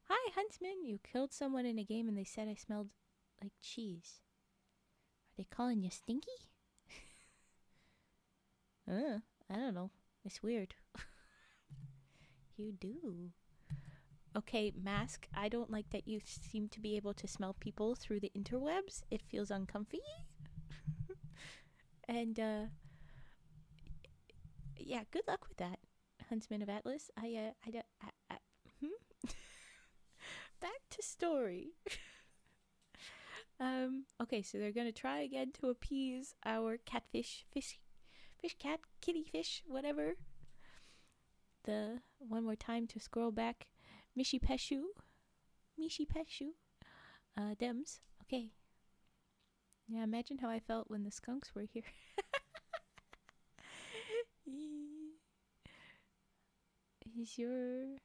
Hi, Huntsman. You killed someone in a game and they said I smelled like cheese. Are they calling you stinky? I don't know. It's weird. You do. Okay, Mask, I don't like that you seem to be able to smell people through the interwebs. It feels uncomfy. And, yeah, good luck with that, Huntsman of Atlas. Back to story. Okay, so they're gonna try again to appease our catfish, fish cat, kitty fish, whatever. The one more time to scroll back. Mishi Peshu. Dems. Okay. Yeah, imagine how I felt when the skunks were here. Is your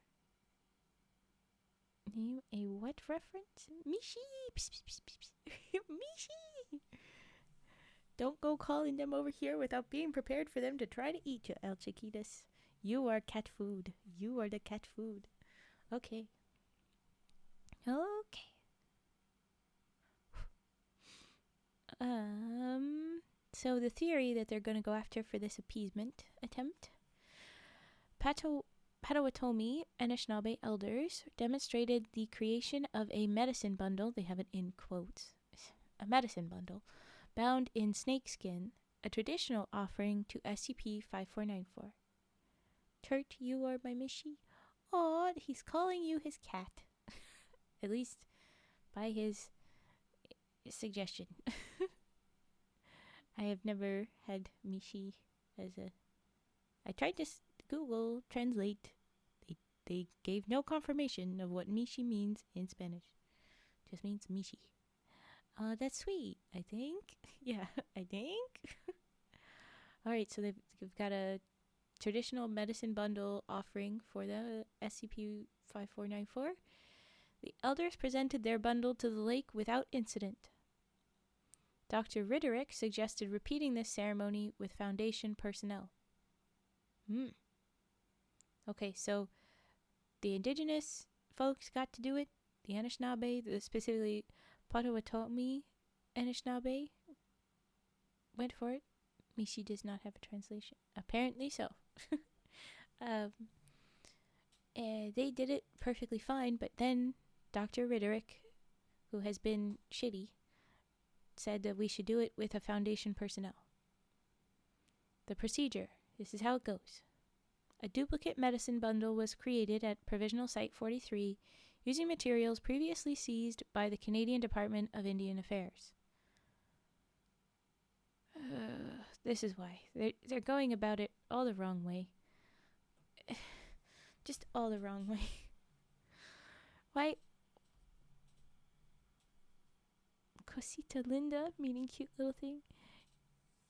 name a what reference? Mishi! Mishi! Don't go calling them over here without being prepared for them to try to eat you, El Chiquitas. You are cat food. You are the cat food. Okay. Okay. So the theory that they're going to go after for this appeasement attempt, Potawatomi Anishinaabe elders demonstrated the creation of a medicine bundle, they have it in quotes, a medicine bundle, bound in snakeskin, a traditional offering to SCP-5494. Turt, you are my Mishi. Aw, he's calling you his cat. At least by his suggestion. I have never had Mishi as a... I tried to Google Translate. They gave no confirmation of what Mishi means in Spanish. Just means Mishi. That's sweet, I think. Yeah, I think. All right, so they've got a traditional medicine bundle offering for the SCP 5494. The elders presented their bundle to the lake without incident. Dr. Riderick suggested repeating this ceremony with Foundation personnel. Okay, so the indigenous folks got to do it. The Anishinaabe, specifically Potawatomi Anishinaabe, went for it. Mishi does not have a translation. Apparently so. And they did it perfectly fine, but then Dr. Riderick, who has been shitty, said that we should do it with a Foundation personnel. The procedure. This is how it goes. A duplicate medicine bundle was created at Provisional Site 43 using materials previously seized by the Canadian Department of Indian Affairs. This is why. They're going about it all the wrong way. Just all the wrong way. Why? Cosita Linda, meaning cute little thing?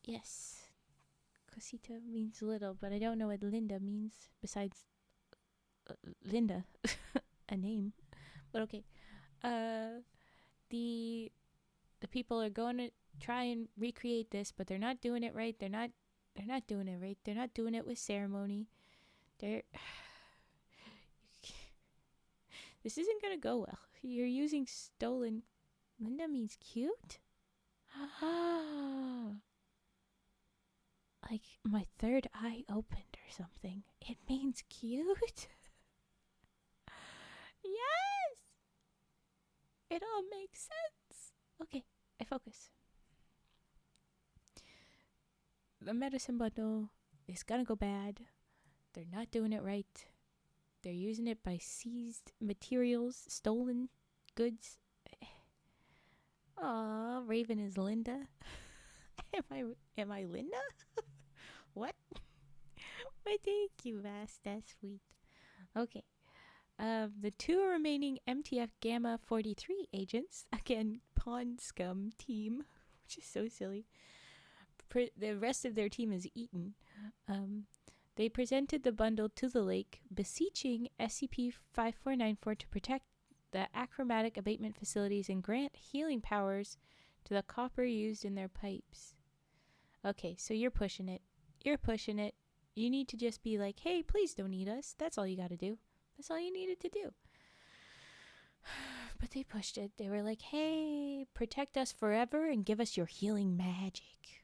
Yes. Cosita means little, but I don't know what Linda means besides Linda, a name. But okay. The people are going to try and recreate this, but they're not doing it right. They're not doing it right. They're not doing it with ceremony. This isn't going to go well. You're using stolen. Linda means cute? Like my third eye opened or something. It means cute? Yes! It all makes sense. Okay, I focus. The medicine bundle is gonna go bad. They're not doing it right. They're using it by seized materials, stolen goods. Aw, Raven is Linda. Am I Linda? What? Why, thank you, Vass. That's sweet. Okay. The two remaining MTF Gamma 43 agents, again, Pawn Scum team, which is so silly. The rest of their team is eaten. They presented the bundle to the lake, beseeching SCP-5494 to protect the achromatic abatement facilities and grant healing powers to the copper used in their pipes. Okay, so you're pushing it. You need to just be like, hey, please don't eat us. That's all you gotta do. That's all you needed to do. But they pushed it. They were like, hey, protect us forever and give us your healing magic.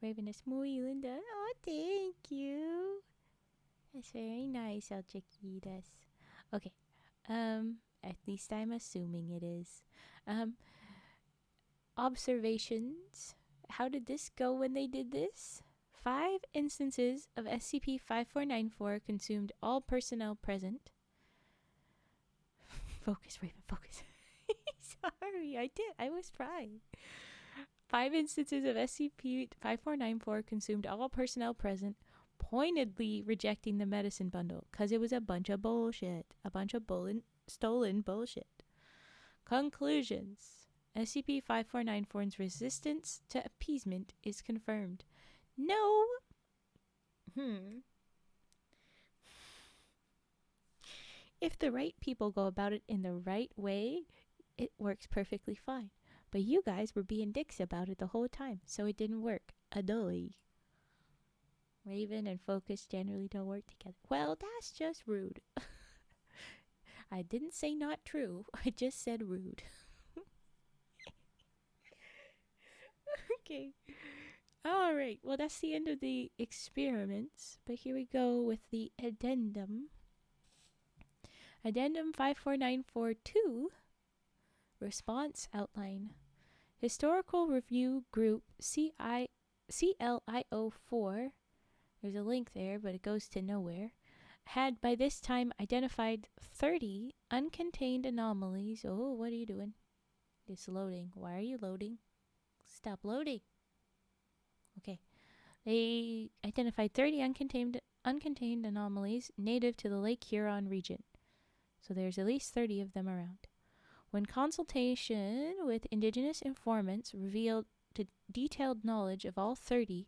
Raven is muy Linda. Oh, thank you. That's very nice, El Chiquitas. Okay. At least I'm assuming it is. Observations. How did this go when they did this? 5 instances of SCP-5494 consumed all personnel present. Focus, Raven, focus. Sorry, I was trying. 5 instances of SCP-5494 consumed all personnel present, pointedly rejecting the medicine bundle because it was a bunch of bullshit. A bunch of stolen bullshit. Conclusions. SCP-5494's resistance to appeasement is confirmed. No. If the right people go about it in the right way, it works perfectly fine. But you guys were being dicks about it the whole time, so it didn't work. Adoy. Raven and Focus generally don't work together. Well, that's just rude. I didn't say not true. I just said rude. Okay. Alright, well that's the end of the experiments. But here we go with the addendum. Addendum 54942. Response outline. Historical Review Group CLIO4, there's a link there, but it goes to nowhere, had by this time identified 30 uncontained anomalies. Oh, what are you doing? It's loading. Why are you loading? Stop loading. Okay. They identified 30 uncontained anomalies native to the Lake Huron region. So there's at least 30 of them around. When consultation with indigenous informants revealed detailed knowledge of all 30,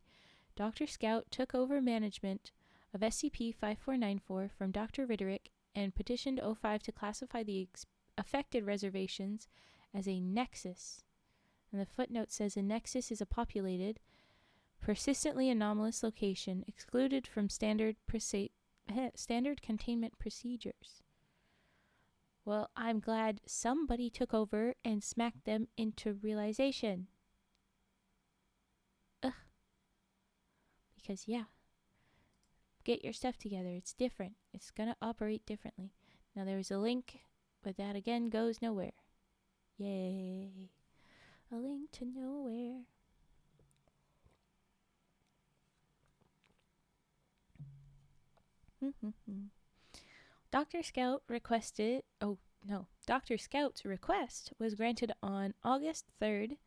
Dr. Scout took over management of SCP-5494 from Dr. Riderick and petitioned O5 to classify the affected reservations as a nexus. And the footnote says a nexus is a populated, persistently anomalous location excluded from standard containment procedures. Well, I'm glad somebody took over and smacked them into realization. Ugh. Because, yeah. Get your stuff together. It's different. It's going to operate differently. Now, there's a link, but that again goes nowhere. Yay. A link to nowhere. Dr. Scout's request was granted on August 3rd,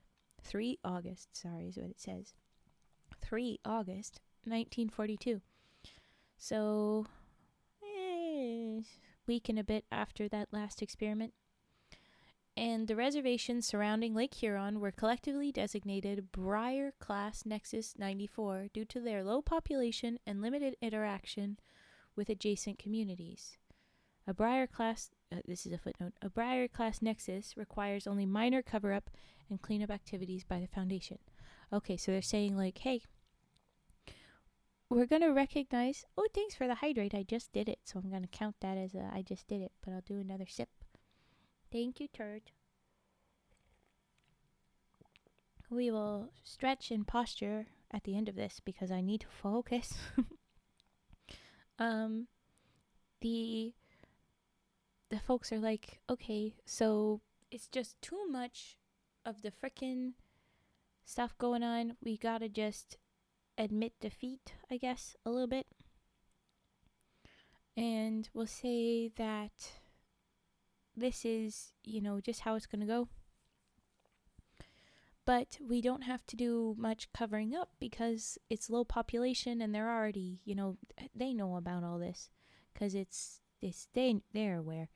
3 August, sorry is what it says. 3 August, 1942. So, week and a bit after that last experiment. And the reservations surrounding Lake Huron were collectively designated Briar Class Nexus 94 due to their low population and limited interaction with adjacent communities. A Briar Class, this is a footnote, a Briar Class Nexus requires only minor cover-up and cleanup activities by the Foundation. Okay, so they're saying like, hey, we're going to recognize, oh, thanks for the hydrate, I just did it, so I'm going to count that as I just did it, but I'll do another sip. Thank you, turd. We will stretch and posture at the end of this because I need to focus. The folks are like, okay, so it's just too much of the frickin' stuff going on. We gotta just admit defeat, I guess, a little bit. And we'll say that this is, just how it's gonna go. But we don't have to do much covering up because it's low population and they're already, they know about all this. Because they're aware.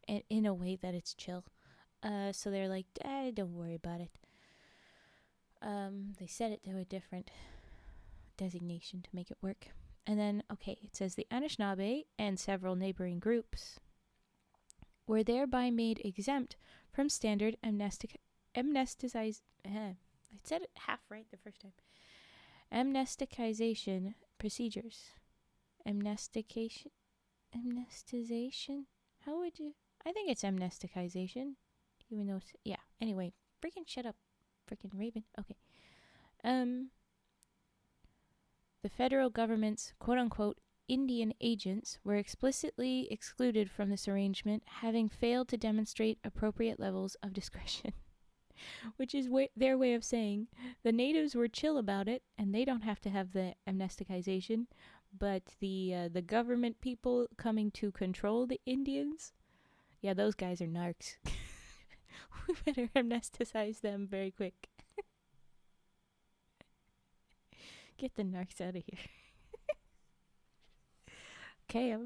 And in a way that it's chill. So they're like, don't worry about it. They set it to a different designation to make it work. And then, okay, it says the Anishinaabe and several neighboring groups were thereby made exempt from standard amnesticization. I said it half right the first time. Amnesticization procedures. Amnestization? How would you? I think it's amnesticization. Even though it's, yeah. Anyway, freaking shut up. Freaking Raven. Okay. The federal government's quote-unquote Indian agents were explicitly excluded from this arrangement, having failed to demonstrate appropriate levels of discretion. Which is their way of saying the natives were chill about it, and they don't have to have the amnesticization, but the government people coming to control the Indians, yeah, those guys are narcs. We better amnesticize them very quick. Get the narcs out of here. Okay,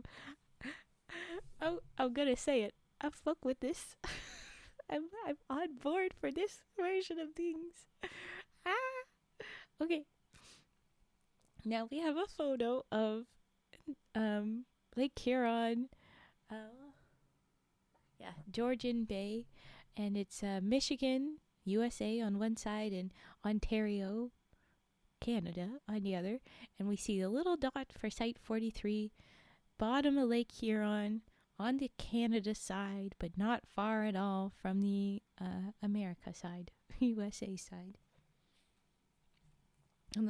I'm gonna say it. I fuck with this. I'm on board for this version of things. Okay. Now we have a photo of Lake Huron, Georgian Bay, and it's Michigan, USA on one side, and Ontario, Canada on the other. And we see a little dot for Site 43, bottom of Lake Huron, on the Canada side, but not far at all from the America side, USA side. And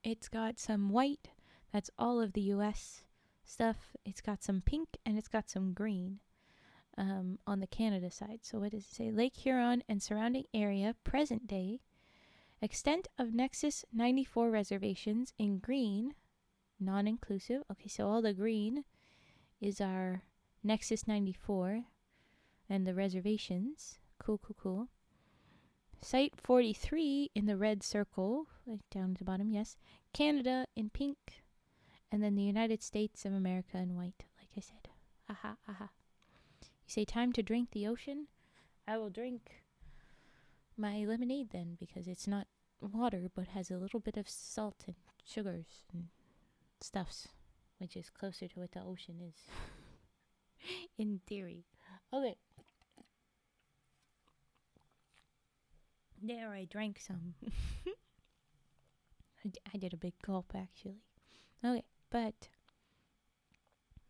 it's got some white. That's all of the US stuff. It's got some pink and it's got some green on the Canada side. So what does it say? Lake Huron and surrounding area, present day. Extent of Nexus 94 reservations in green, non-inclusive. Okay, so all the green is our Nexus 94 and the reservations. Cool. Site 43 in the red circle, like down at the bottom, yes. Canada in pink. And then the United States of America in white, like I said. Aha. You say time to drink the ocean? I will drink my lemonade then, because it's not water but has a little bit of salt and sugars and stuffs, which is closer to what the ocean is in theory. Okay. There, I drank some. I did a big gulp, actually. Okay, but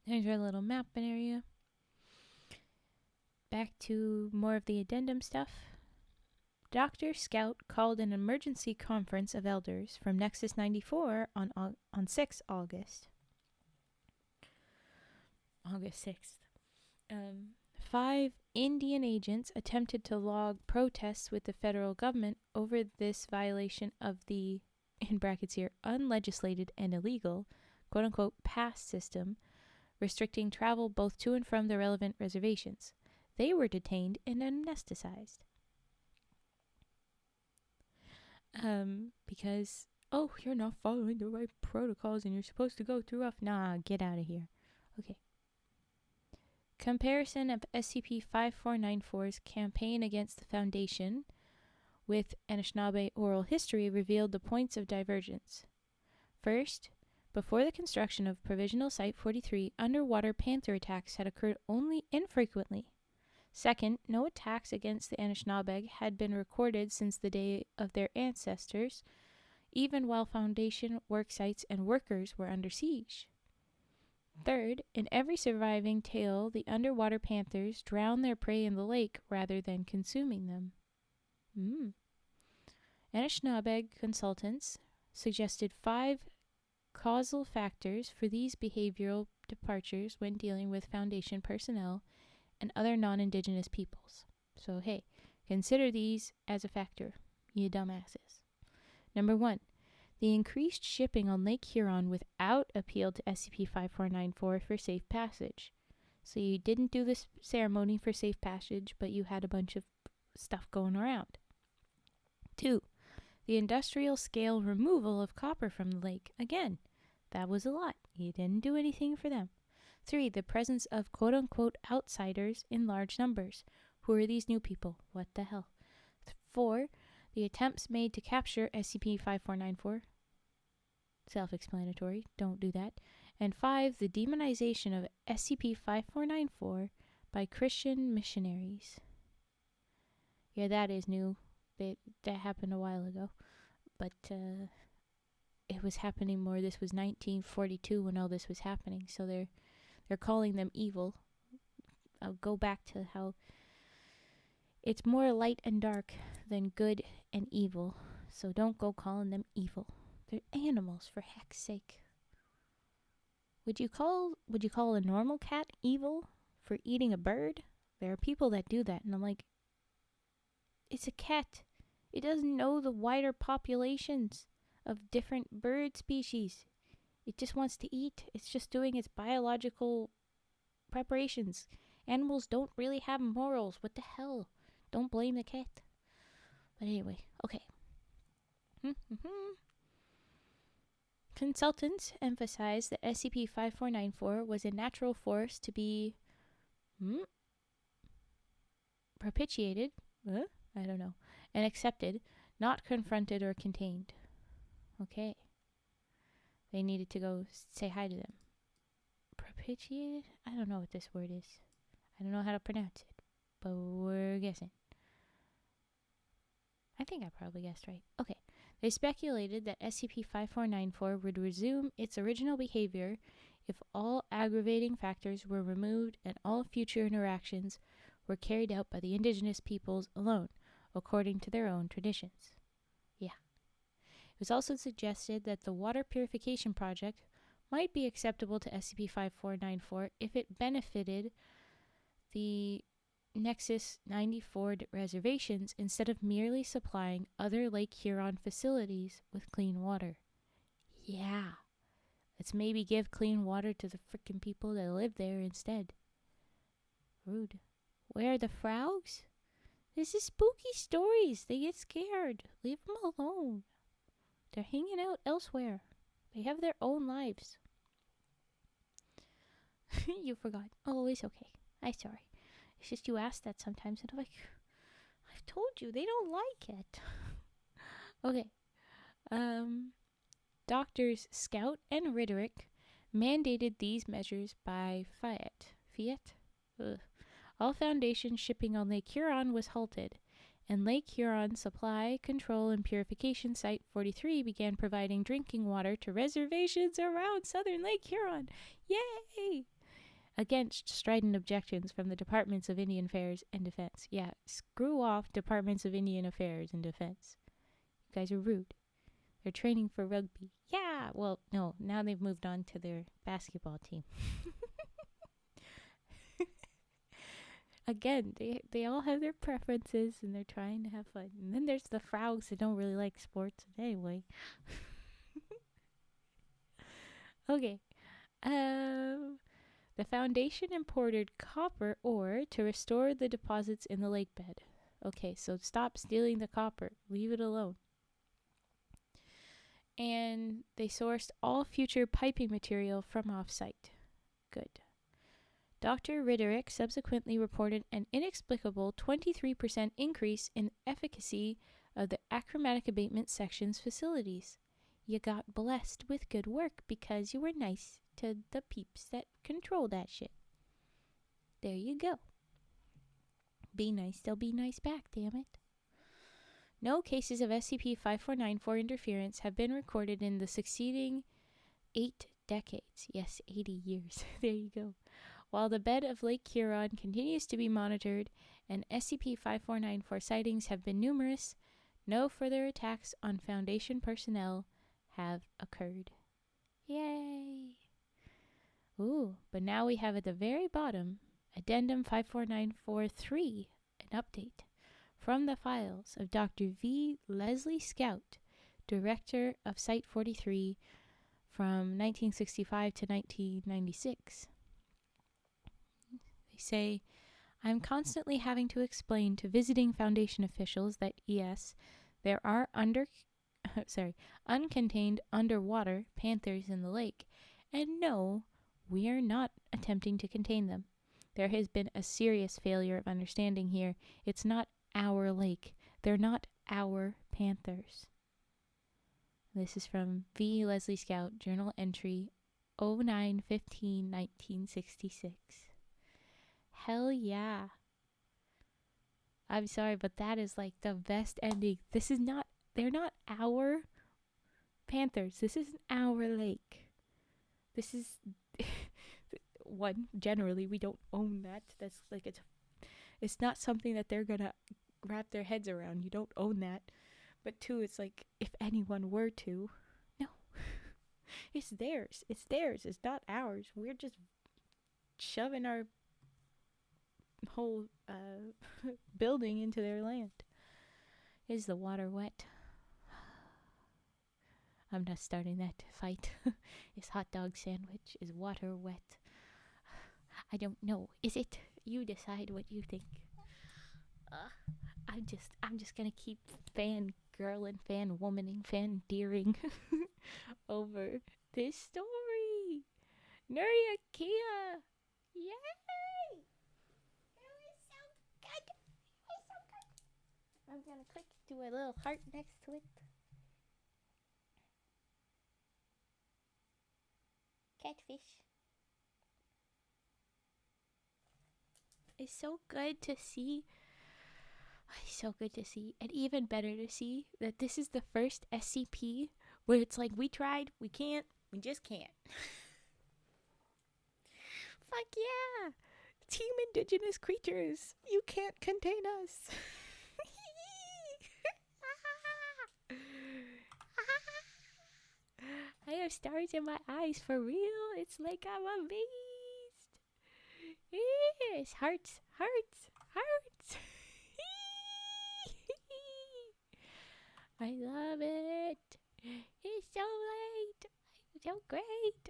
there's our little mapping area. Back to more of the addendum stuff. Dr. Scout called an emergency conference of elders from Nexus 94 on 6 August. August 6th. 5 Indian agents attempted to log protests with the federal government over this violation of the, in brackets here, unlegislated and illegal, quote-unquote, pass system, restricting travel both to and from the relevant reservations. They were detained and amnesticized. Because, oh, you're not following the right protocols and you're supposed to go through off. Nah, get out of here. Okay. Comparison of SCP-5494's campaign against the Foundation with Anishinaabe oral history revealed the points of divergence. First, before the construction of Provisional Site 43, underwater panther attacks had occurred only infrequently. Second, no attacks against the Anishinaabe had been recorded since the day of their ancestors, even while Foundation work sites and workers were under siege. Third, in every surviving tale, the underwater panthers drown their prey in the lake rather than consuming them. Anishinaabe consultants suggested 5 causal factors for these behavioral departures when dealing with Foundation personnel and other non-Indigenous peoples. So, hey, consider these as a factor, you dumbasses. Number 1, the increased shipping on Lake Huron without appeal to SCP-5494 for safe passage. So you didn't do this ceremony for safe passage, but you had a bunch of stuff going around. 2, the industrial scale removal of copper from the lake. Again, that was a lot. You didn't do anything for them. 3, the presence of quote-unquote outsiders in large numbers. Who are these new people? What the hell? 4, the attempts made to capture SCP-5494. Self-explanatory. Don't do that. And 5, the demonization of SCP-5494 by Christian missionaries. Yeah, that is new. That happened a while ago. But it was happening more. This was 1942 when all this was happening. So they're calling them evil. I'll go back to how it's more light and dark than good and evil. So don't go calling them evil. They're animals, for heck's sake. Would you call a normal cat evil for eating a bird? There are people that do that, and I'm like, it's a cat. It doesn't know the wider populations of different bird species. It just wants to eat. It's just doing its biological preparations. Animals don't really have morals. What the hell? Don't blame the cat. But anyway, okay. Consultants emphasized that SCP-5494 was a natural force to be propitiated, I don't know, and accepted, not confronted or contained. Okay. They needed to go say hi to them. Propitiated? I don't know what this word is. I don't know how to pronounce it, but we're guessing. I think I probably guessed right. Okay. They speculated that SCP-5494 would resume its original behavior if all aggravating factors were removed and all future interactions were carried out by the indigenous peoples alone, according to their own traditions. Yeah. It was also suggested that the water purification project might be acceptable to SCP-5494 if it benefited the Nexus 94 reservations instead of merely supplying other Lake Huron facilities with clean water. Yeah. Let's maybe give clean water to the frickin' people that live there instead. Rude. Where are the frogs? This is spooky stories. They get scared. Leave them alone. They're hanging out elsewhere. They have their own lives. You forgot. Oh, it's okay. I'm sorry. It's just you ask that sometimes, and I'm like, told you, they don't like it. Okay. Doctors Scout and Riderick mandated these measures by Fiat? Ugh. All Foundation shipping on Lake Huron was halted, and Lake Huron Supply, Control, and Purification Site 43 began providing drinking water to reservations around southern Lake Huron. Yay! Against strident objections from the Departments of Indian Affairs and Defense. Yeah, screw off Departments of Indian Affairs and Defense. You guys are rude. They're training for rugby. Yeah, well, no, now they've moved on to their basketball team. Again, they all have their preferences and they're trying to have fun. And then there's the frogs that don't really like sports anyway. Okay. The Foundation imported copper ore to restore the deposits in the lake bed. Okay, so stop stealing the copper. Leave it alone. And they sourced all future piping material from off-site. Good. Dr. Riderick subsequently reported an inexplicable 23% increase in efficacy of the achromatic abatement section's facilities. You got blessed with good work because you were nice to the peeps that control that shit. There you go. Be nice, they'll be nice back, damn it. No cases of SCP-5494 interference have been recorded in the succeeding 8 decades. Yes, 80 years. There you go. While the bed of Lake Huron continues to be monitored and SCP-5494 sightings have been numerous, no further attacks on Foundation personnel have occurred. Yay! Ooh, but now we have at the very bottom, Addendum 54943, an update from the files of Dr. V. Leslie Scout, Director of Site 43 from 1965 to 1996. They say, I'm constantly having to explain to visiting Foundation officials that, yes, there are uncontained underwater panthers in the lake, and no, we are not attempting to contain them. There has been a serious failure of understanding here. It's not our lake. They're not our panthers. This is from V. Leslie Scout, Journal Entry 09/15/1966. Hell yeah. I'm sorry, but that is like the best ending. They're not our panthers. This isn't our lake. This is, one, generally we don't own that. That's like, it's not something that they're gonna wrap their heads around. You don't own that. But two, it's like, if anyone were to, no. It's theirs. It's theirs. It's not ours. We're just shoving our whole building into their land. Is the water wet? I'm not starting that fight. Is hot dog sandwich? Is water wet? I don't know. Is it? You decide what you think. I'm just gonna keep fangirling, fan-womaning, fan-deering over this story. Nuria Kia! Yay! It was so good! It was so good! I'm gonna click to a little heart next to it. Catfish. It's so good to see. It's so good to see. And even better to see that this is the first SCP where it's like, we tried, we can't, we just can't. Fuck yeah! Team Indigenous creatures, you can't contain us. I have stars in my eyes for real. It's like I'm a beast. Yes, hearts, hearts, hearts. I love it. It's so late. So great.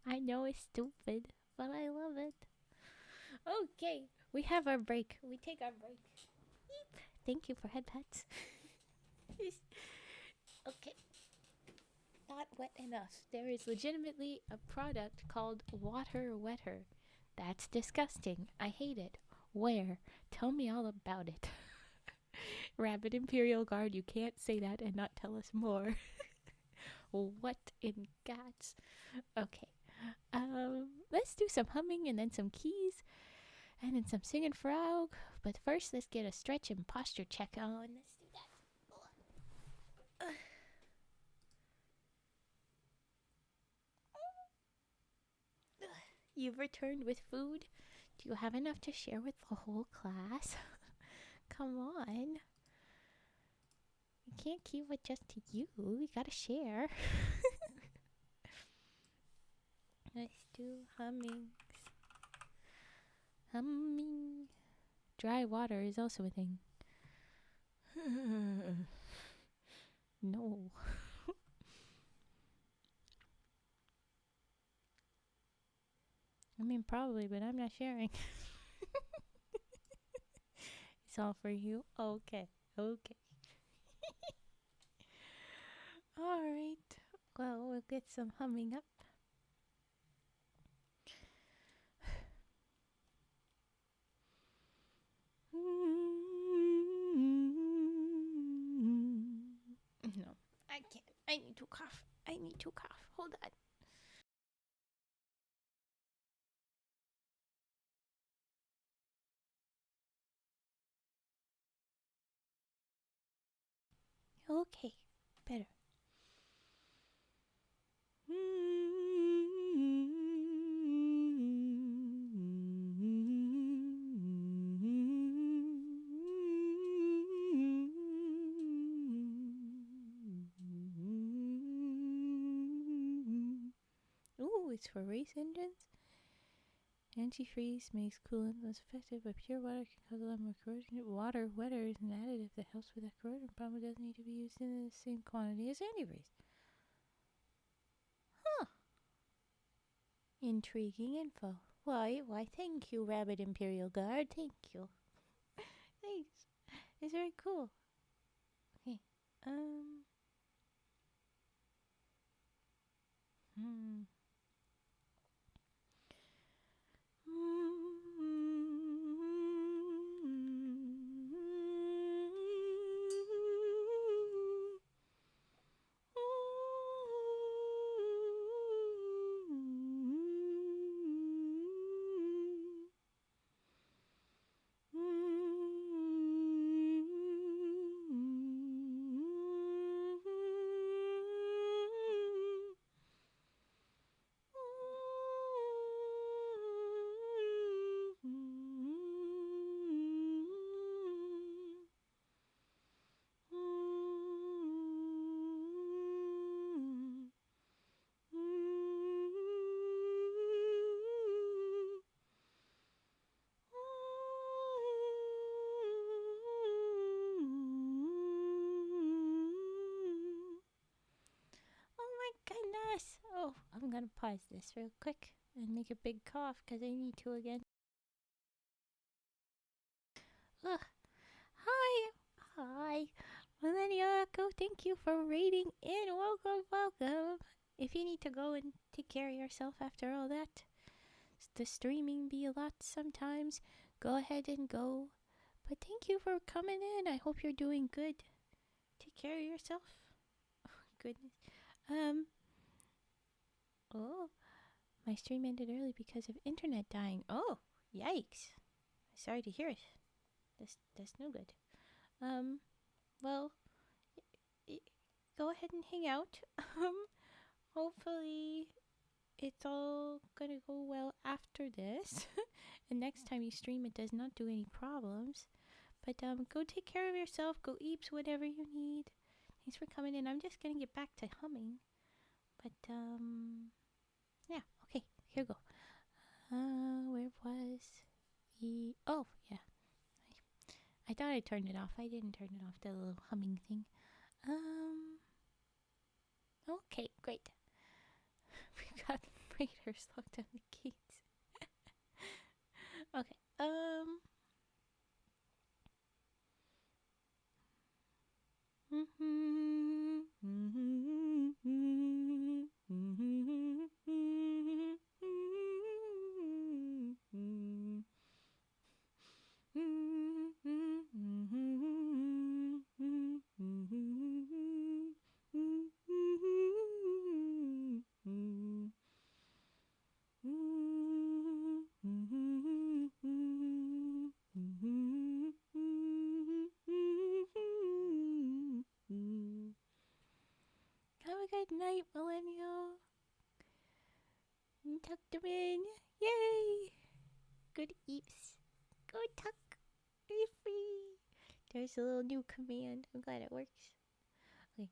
I know it's stupid, but I love it. Okay, we have our break. We take our break. Eep. Thank you for head pats. Okay. Not wet enough. There is legitimately a product called Water Wetter That's disgusting. I hate it. Where? Tell me all about it. Rabbit Imperial Guard, you can't say that and not tell us more. What in cats? Okay. Let's do some humming and then some keys and then some singing frog. But first, let's get a stretch and posture check on. Let's do that. You've returned with food. Do you have enough to share with the whole class? Come on. You can't keep it just to you. You gotta share. Let's do hummings. Humming. Dry water is also a thing. No. I mean, probably, but I'm not sharing. It's all for you. Okay. Okay. Alright. Well, we'll get some humming up. No, I can't. I need to cough. I need to cough. Hold on. Okay, better. Ooh, it's for race engines. Antifreeze makes coolant less effective, but pure water can cause a lot more corrosion. Water wetter is an additive that helps with that corrosion problem. It doesn't need to be used in the same quantity as antifreeze. Huh. Intriguing info. Why, thank you, Rabbit Imperial Guard. Thank you. Thanks. It's very cool. Okay. Hmm. Oh my goodness. Oh, I'm gonna pause this real quick and make a big cough because I need to again. Ugh. Hi. Hi. Millennia Echo, thank you for raiding in. Welcome. If you need to go and take care of yourself after all that, the streaming be a lot sometimes, go ahead and go. But thank you for coming in. I hope you're doing good. Take care of yourself. Oh, goodness. Oh, my stream ended early because of internet dying. Oh, yikes. Sorry to hear it. That's no good. Well, go ahead and hang out. Hopefully it's all gonna go well after this. And next time you stream, it does not do any problems. But go take care of yourself. Go eat whatever you need. Thanks for coming in. I'm just gonna get back to humming. But yeah. Okay. Here we go. Where was he? Oh, yeah. I thought I turned it off. I didn't turn it off. The little humming thing. Okay, great. We got raiders locked on the gates. Okay. Good night, Millennial. Tuck them in. Yay! Good eeps. Go tuck. Be free. There's a little new command. I'm glad it works. Okay.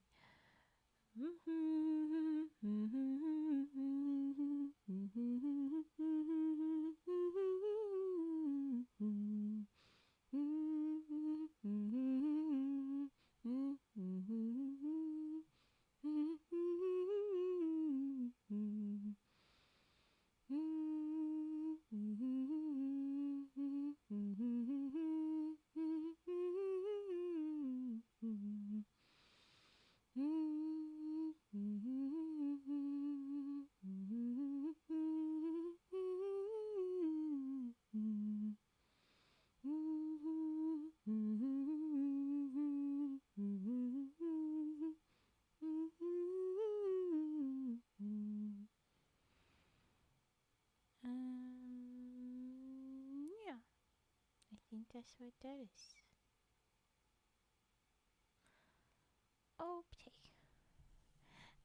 Yeah, I think that's what that is. Okay.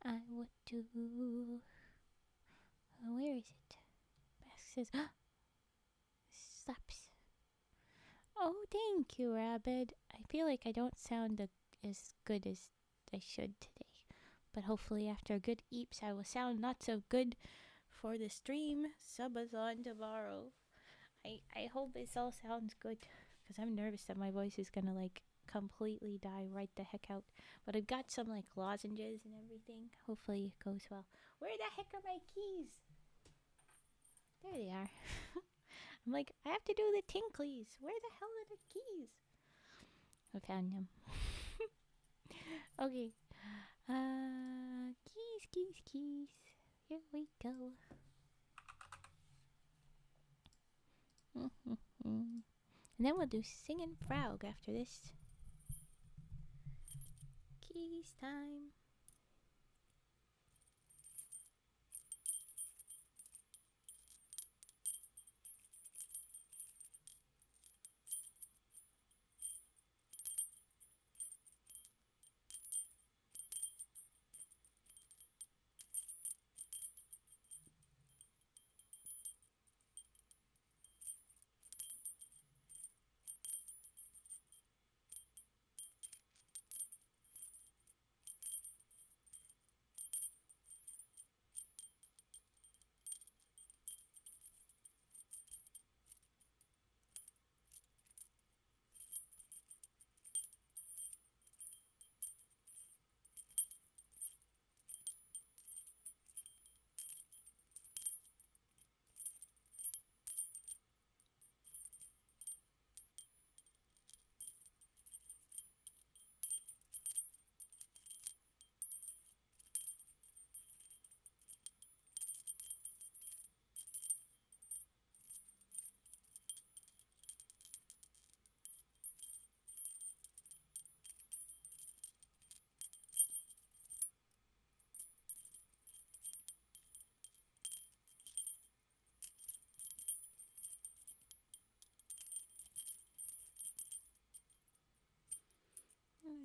I would do. Where is it? Mask says, slaps. Oh, thank you, Rabbit. I feel like I don't sound as good as I should today. But hopefully, after a good eeps, I will sound not so good for the stream subathon tomorrow. I hope this all sounds good, because I'm nervous that my voice is gonna like completely die right the heck out. But I've got some like lozenges and everything. Hopefully it goes well. Where the heck are my keys? There they are. I'm like, I have to do the tinklies. Where the hell are the keys? I found them. Okay. Keys. Here we go. And then we'll do Singin' Frog after this. Keys time.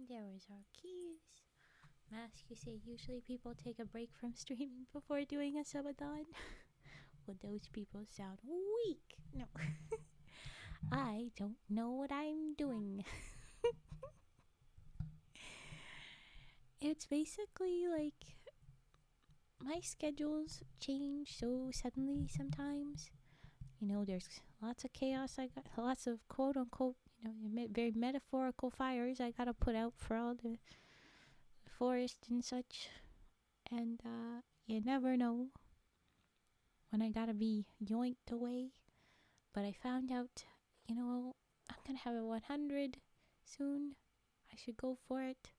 There was our keys. Mask, you say usually people take a break from streaming before doing a subathon. Well, those people sound weak. No. I don't know what I'm doing. It's basically like my schedules change so suddenly sometimes. You know, there's lots of chaos. I got lots of quote unquote, very metaphorical fires I gotta put out for all the forest and such. And you never know when I gotta be yoinked away. But I found out, I'm gonna have a 100 soon. I should go for it.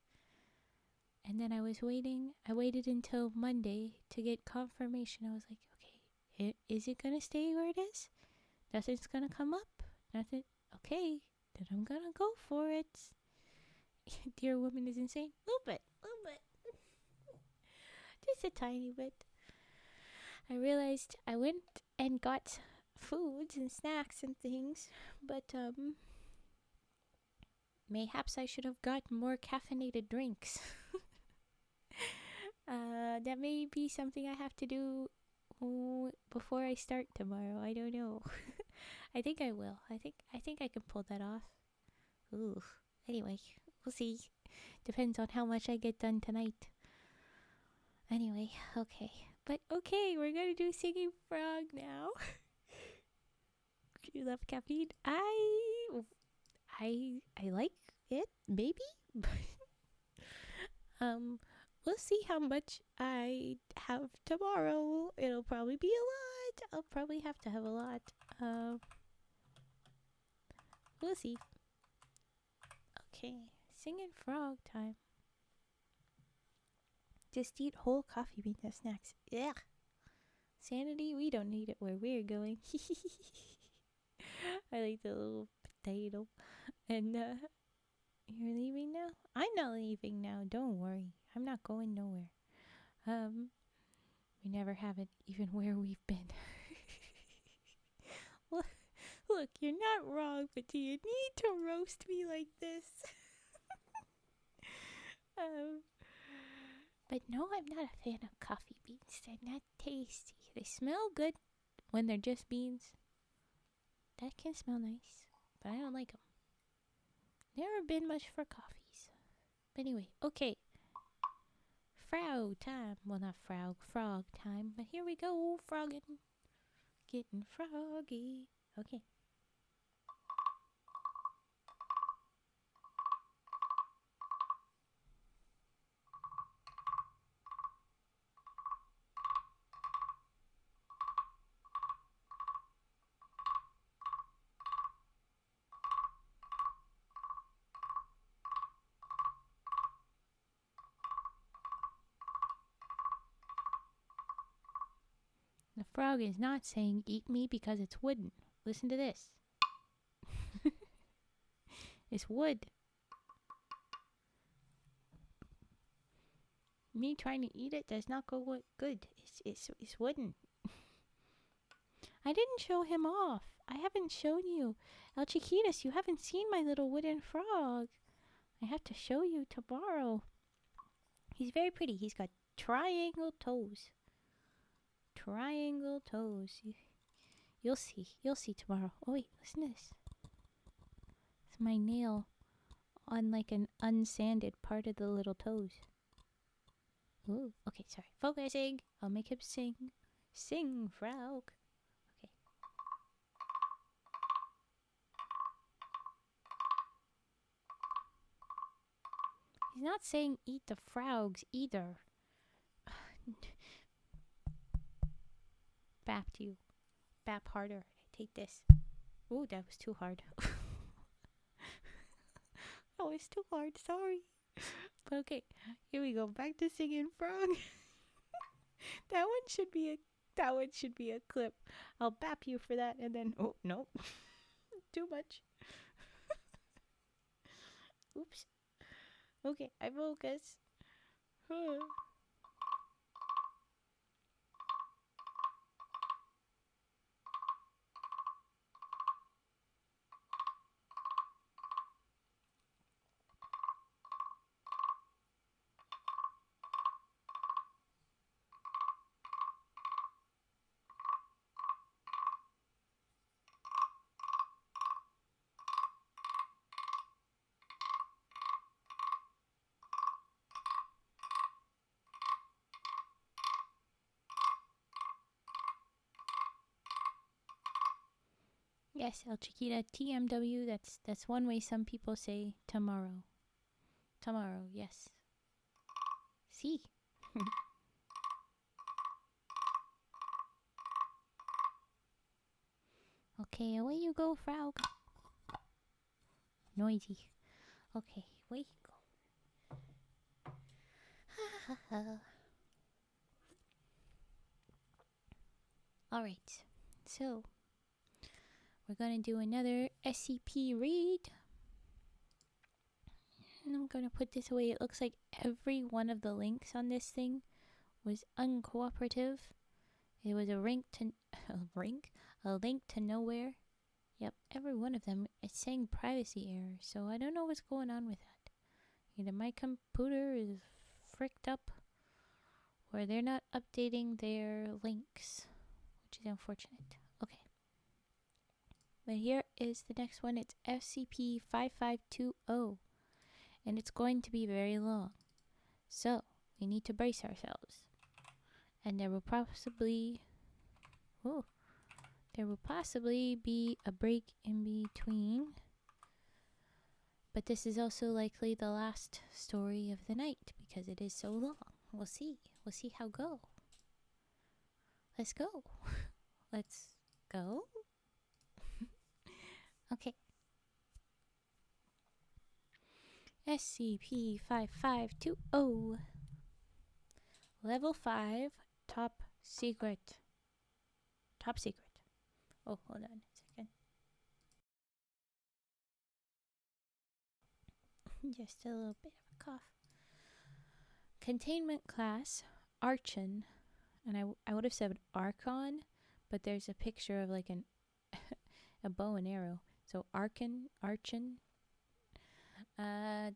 And then I was waiting. I waited until Monday to get confirmation. I was like, okay, is it gonna stay where it is? Nothing's gonna come up. Nothing. Okay, then I'm gonna go for it. Dear woman is insane. Little bit. Just a tiny bit. I realized I went and got foods and snacks and things, but mayhaps I should have gotten more caffeinated drinks. that may be something I have to do before I start tomorrow. I don't know. I think I will. I think I can pull that off. Ooh. Anyway, we'll see. Depends on how much I get done tonight. Anyway, okay. But okay, we're gonna do Singing Frog now. You love caffeine? I like it, maybe. We'll see how much I have tomorrow. It'll probably be a lot. I'll probably have to have a lot. We'll see. Okay, Singing Frog time. Just eat whole coffee beans as snacks. Yeah. Sanity, we don't need it where we're going. I like the little potato. And, you're leaving now? I'm not leaving now. Don't worry. I'm not going nowhere. We never have it even where we've been. Look, you're not wrong, but do you need to roast me like this? But no, I'm not a fan of coffee beans. They're not tasty. They smell good when they're just beans. That can smell nice, but I don't like them. Never been much for coffees. But anyway, okay. Frog time. Well, not frog time. But here we go, frogging. Getting froggy. Okay. The frog is not saying eat me because it's wooden. Listen to this. It's wood. Me trying to eat it does not go good. It's wooden. I didn't show him off. I haven't shown you. El Chiquitas, you haven't seen my little wooden frog. I have to show you tomorrow. He's very pretty. He's got triangle toes. Triangle toes. You'll see. You'll see tomorrow. Oh, wait. Listen to this. It's my nail on like an unsanded part of the little toes. Ooh. Okay, sorry. Focusing. I'll make him sing. Sing, frog. Okay. He's not saying eat the frogs either. Bap you. Bap harder. Take this. Ooh, that was too hard. That was too hard. Sorry. But okay, here we go. Back to Singing Frog. That one should be a clip. I'll bap you for that, and then oh no, too much. Oops. Okay, I focus. Yes, El Chiquita, TMW, that's one way some people say tomorrow. Tomorrow, yes. See? Okay, away you go, frog. Noisy. Okay, away you go. Alright, so we're going to do another SCP read. And I'm going to put this away. It looks like every one of the links on this thing was uncooperative. It was a link to nowhere. Yep, every one of them. It's saying privacy error, so I don't know what's going on with that. Either my computer is fricked up, Or they're not updating their links, which is unfortunate. Okay. But here is the next one. It's SCP 5520. And it's going to be very long. So, we need to brace ourselves. And there will possibly be a break in between. But this is also likely the last story of the night because it is so long. We'll see. We'll see how go. Let's go. Let's go. Okay. SCP 5520. Level 5. Top secret. Top secret. Oh, hold on a second. Just a little bit of a cough. Containment class, Archon. And I would have said Archon, but there's a picture of like a bow and arrow. So Archon.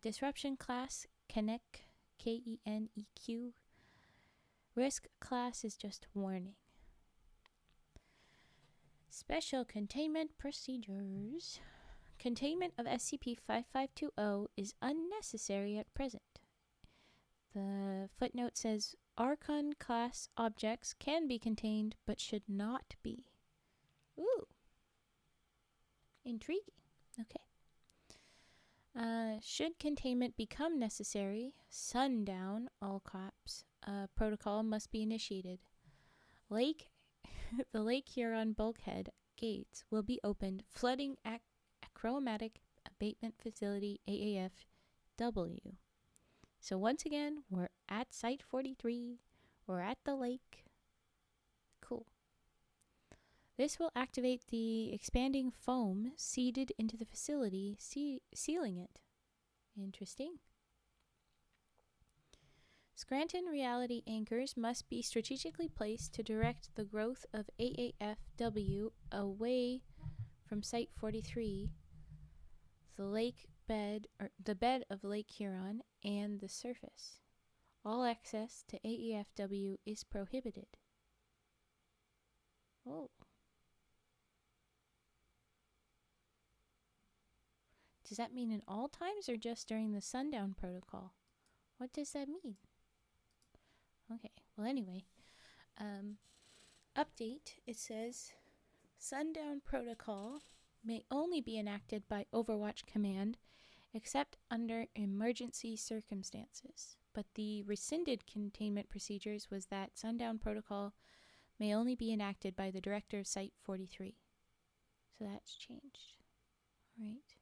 Disruption class, Keneq, Keneq. Risk class is just warning. Special containment procedures. Containment of SCP-5520 is unnecessary at present. The footnote says Archon class objects can be contained but should not be. Ooh. Intriguing. Okay. Should containment become necessary, sundown, all caps, protocol must be initiated. The Lake Huron bulkhead gates will be opened, flooding Achromatic Abatement Facility AAFW. So once again, we're at Site 43. We're at the lake. Cool. This will activate the expanding foam seeded into the facility, sealing it. Interesting. Scranton reality anchors must be strategically placed to direct the growth of AAFW away from Site 43, the bed of Lake Huron, and the surface. All access to AAFW is prohibited. Oh. Does that mean in all times or just during the sundown protocol? What does that mean? Okay, well anyway, update, it says sundown protocol may only be enacted by Overwatch Command except under emergency circumstances. But the rescinded containment procedures was that sundown protocol may only be enacted by the director of Site 43. So that's changed. All right.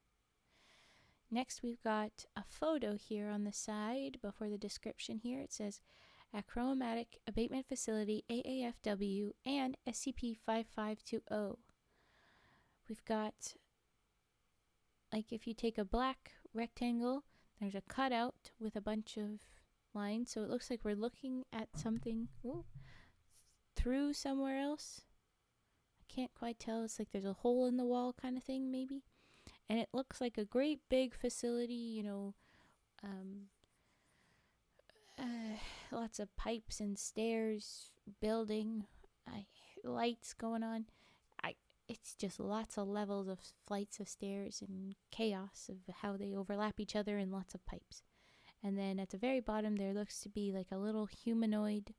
Next, we've got a photo here on the side before the description here. It says Achromatic Abatement Facility, AAFW, and SCP-5520. We've got, like, if you take a black rectangle, there's a cutout with a bunch of lines. So it looks like we're looking at something through somewhere else. I can't quite tell. It's like there's a hole in the wall kind of thing, maybe. And it looks like a great big facility, lots of pipes and stairs, building, lights going on. It's just lots of levels of flights of stairs and chaos of how they overlap each other and lots of pipes. And then at the very bottom there looks to be like a little humanoid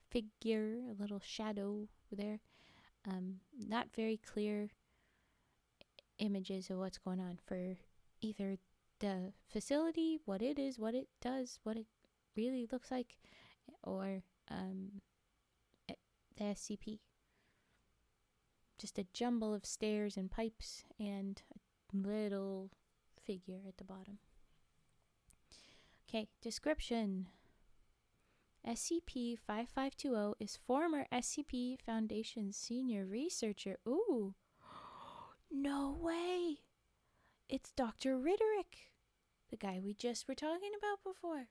figure, a little shadow there. Not very clear images of what's going on for either the facility, what it is, what it does, what it really looks like, or the SCP. Just a jumble of stairs and pipes and a little figure at the bottom. Okay, description. SCP-5520 is former SCP Foundation senior researcher. Ooh. No way! It's Dr. Riderick, the guy we just were talking about before.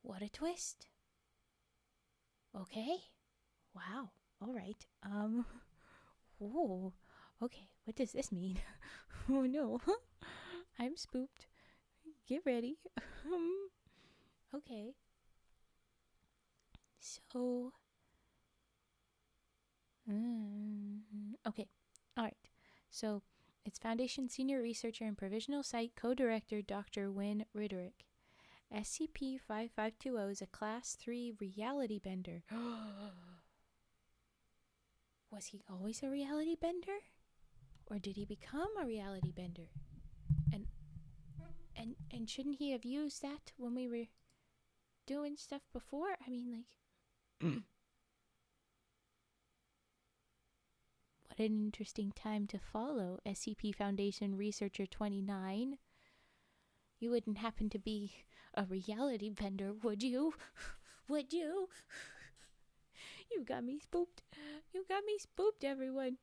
What a twist. Okay. Wow. All right. Whoa. Okay. What does this mean? Oh no. I'm spooked. Get ready. Okay. So, okay, all right. So, it's Foundation Senior Researcher and Provisional Site Co-Director Dr. Wynne Riderick. SCP-5520 is a Class 3 reality bender. Was he always a reality bender? Or did he become a reality bender? And shouldn't he have used that when we were doing stuff before? I mean, like... What an interesting time to follow, SCP Foundation Researcher 29. You wouldn't happen to be a reality bender, would you? Would you? You got me spooked. You got me spooked, everyone.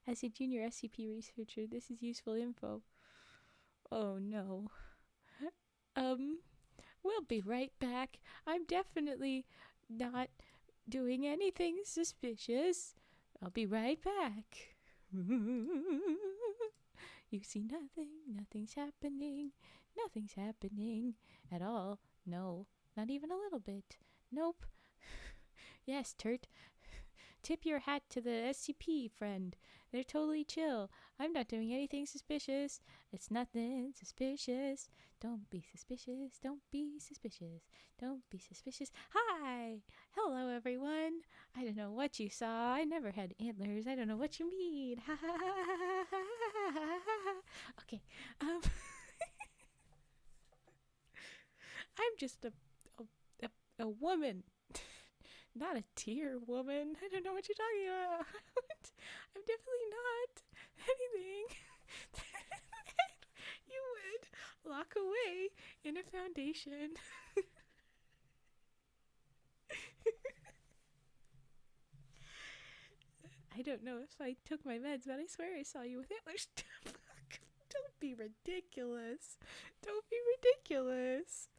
As a junior SCP researcher, this is useful info. Oh no. We'll be right back. I'm definitely not doing anything suspicious. I'll be right back. You see nothing. Nothing's happening. Nothing's happening at all. No, not even a little bit. Nope. Yes, Turt. Tip your hat to the SCP, friend. They're totally chill. I'm not doing anything suspicious. It's nothing suspicious. Don't be suspicious. Don't be suspicious. Don't be suspicious. Hi! Hello, everyone. I don't know what you saw. I never had antlers. I don't know what you mean. Ha ha ha ha ha ha ha. Okay. I'm just a woman. Not a deer woman. I don't know what you're talking about. I'm definitely not anything that you would lock away in a foundation. I don't know if I took my meds, but I swear I saw you with antlers. Don't be ridiculous. Don't be ridiculous.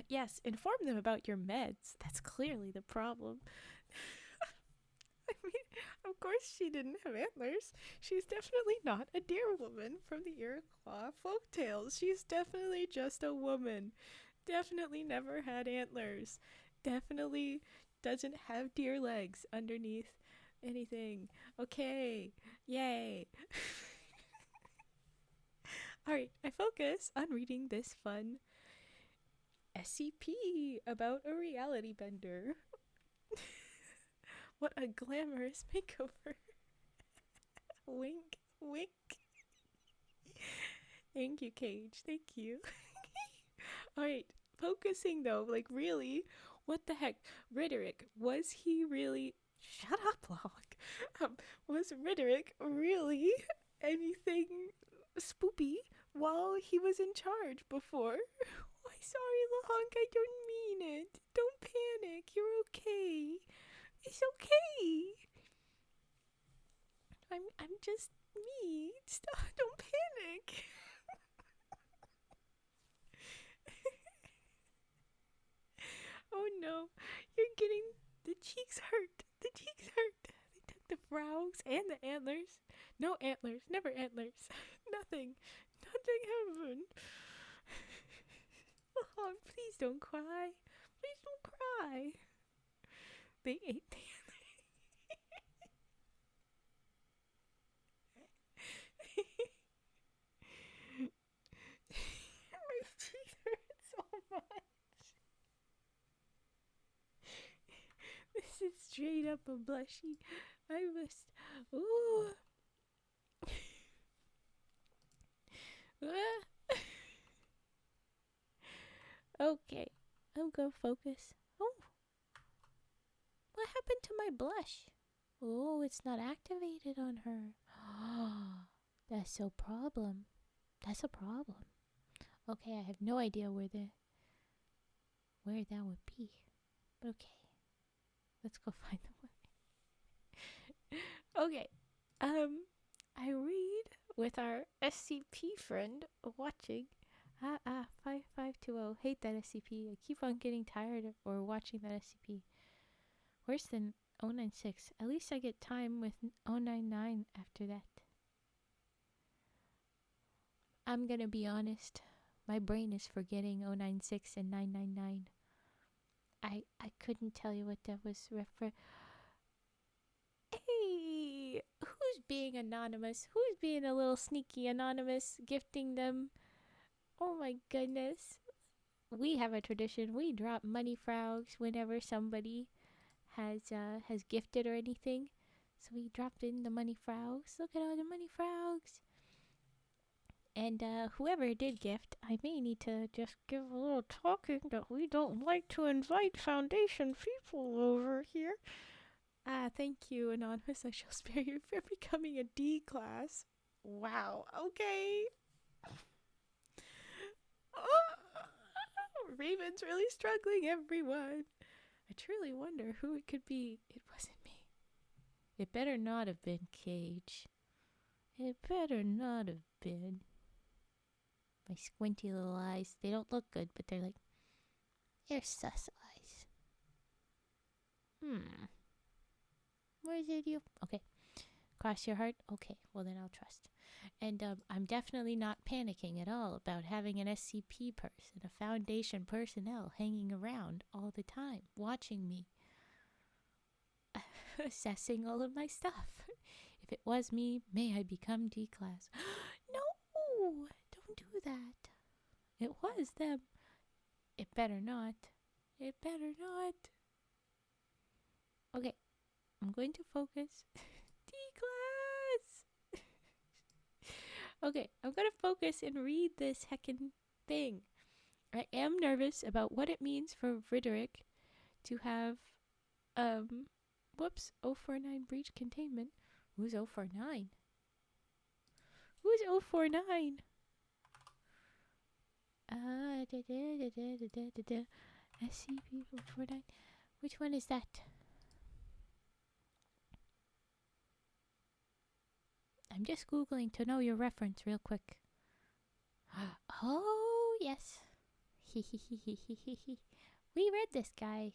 Yes, inform them about your meds. That's clearly the problem. I mean, of course she didn't have antlers. She's definitely not a deer woman from the Iroquois folktales. She's definitely just a woman. Definitely never had antlers. Definitely doesn't have deer legs underneath anything. Okay. Yay. Alright, I focus on reading this fun SCP about a reality bender. What a glamorous makeover. Wink, wink. Thank you, Cage. Thank you. Alright, focusing though, like really, what the heck? Riderick, was he really... Shut up, Locke. Was Riderick really anything spoopy while he was in charge before? Why, sorry, Lahonk, I don't mean it. Don't panic. You're okay. It's okay. I'm just me. Stop. Don't panic. Oh no. You're getting... The cheeks hurt. The cheeks hurt. They took the brows and the antlers. No antlers. Never antlers. Nothing. Nothing happened. Oh, please don't cry. Please don't cry. They ate the My cheeks hurt so much. This is straight up a blushy. I must... Ooh. Okay, I'm gonna focus. Oh, what happened to my blush? Oh, it's not activated on her. That's a problem. That's a problem. Okay, I have no idea where that would be. But okay, let's go find the one. Okay, I read with our SCP friend watching. 5520. Hate that SCP. I keep on getting tired of or watching that SCP. Worse than 096. At least I get time with 099 after that. I'm gonna be honest. My brain is forgetting 096 and 999. I couldn't tell you what that was refer. Hey, who's being anonymous? Who's being a little sneaky anonymous, gifting them? Oh my goodness. We have a tradition. We drop money frogs whenever somebody has gifted or anything. So we dropped in the money frogs. Look at all the money frogs. And whoever did gift, I may need to just give a little talking that we don't like to invite Foundation people over here. Thank you, Anonymous. I shall spare you for becoming a D class. Wow, okay. Oh, Raven's really struggling, everyone. I truly wonder who it could be. It wasn't me. It better not have been Cage. It better not have been. My squinty little eyes. They don't look good, but they're sus eyes. Where is it you? Okay. Cross your heart? Okay, well then I'll trust. And I'm definitely not panicking at all about having an SCP person, a Foundation personnel hanging around all the time, watching me, assessing all of my stuff. If it was me, may I become D-Class. No! Don't do that. It was them. It better not. It better not. Okay, I'm going to focus. D-Class! Okay, I'm going to focus and read this heckin' thing. I am nervous about what it means for Frederick to have, 049 breach containment. Who's 049? Who's 049? SCP 049. Which one is that? I'm just Googling to know your reference real quick. Oh, yes. We read this guy.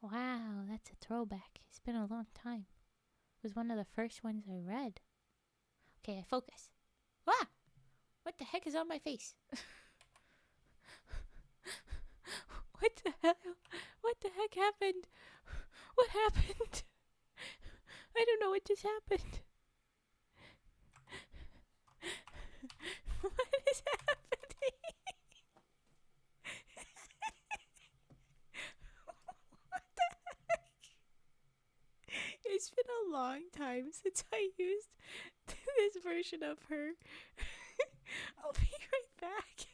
Wow, that's a throwback. It's been a long time. It was one of the first ones I read. Okay, I focus. Ah! What the heck is on my face? What the hell? What the heck happened? What happened? I don't know what just happened. What is happening? What the heck? It's been a long time since I used this version of her. I'll be right back.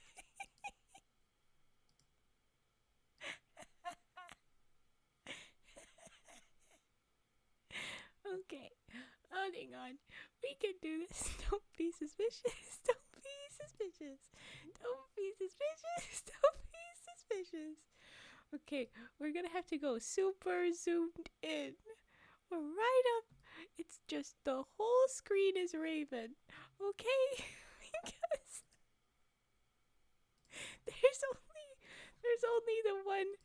Okay, hang on. We can do this. Don't be suspicious. Don't be suspicious. Don't be suspicious. Don't be suspicious. Okay, we're gonna have to go super zoomed in. We're right up. It's just the whole screen is Raven. Okay? Because there's only the one.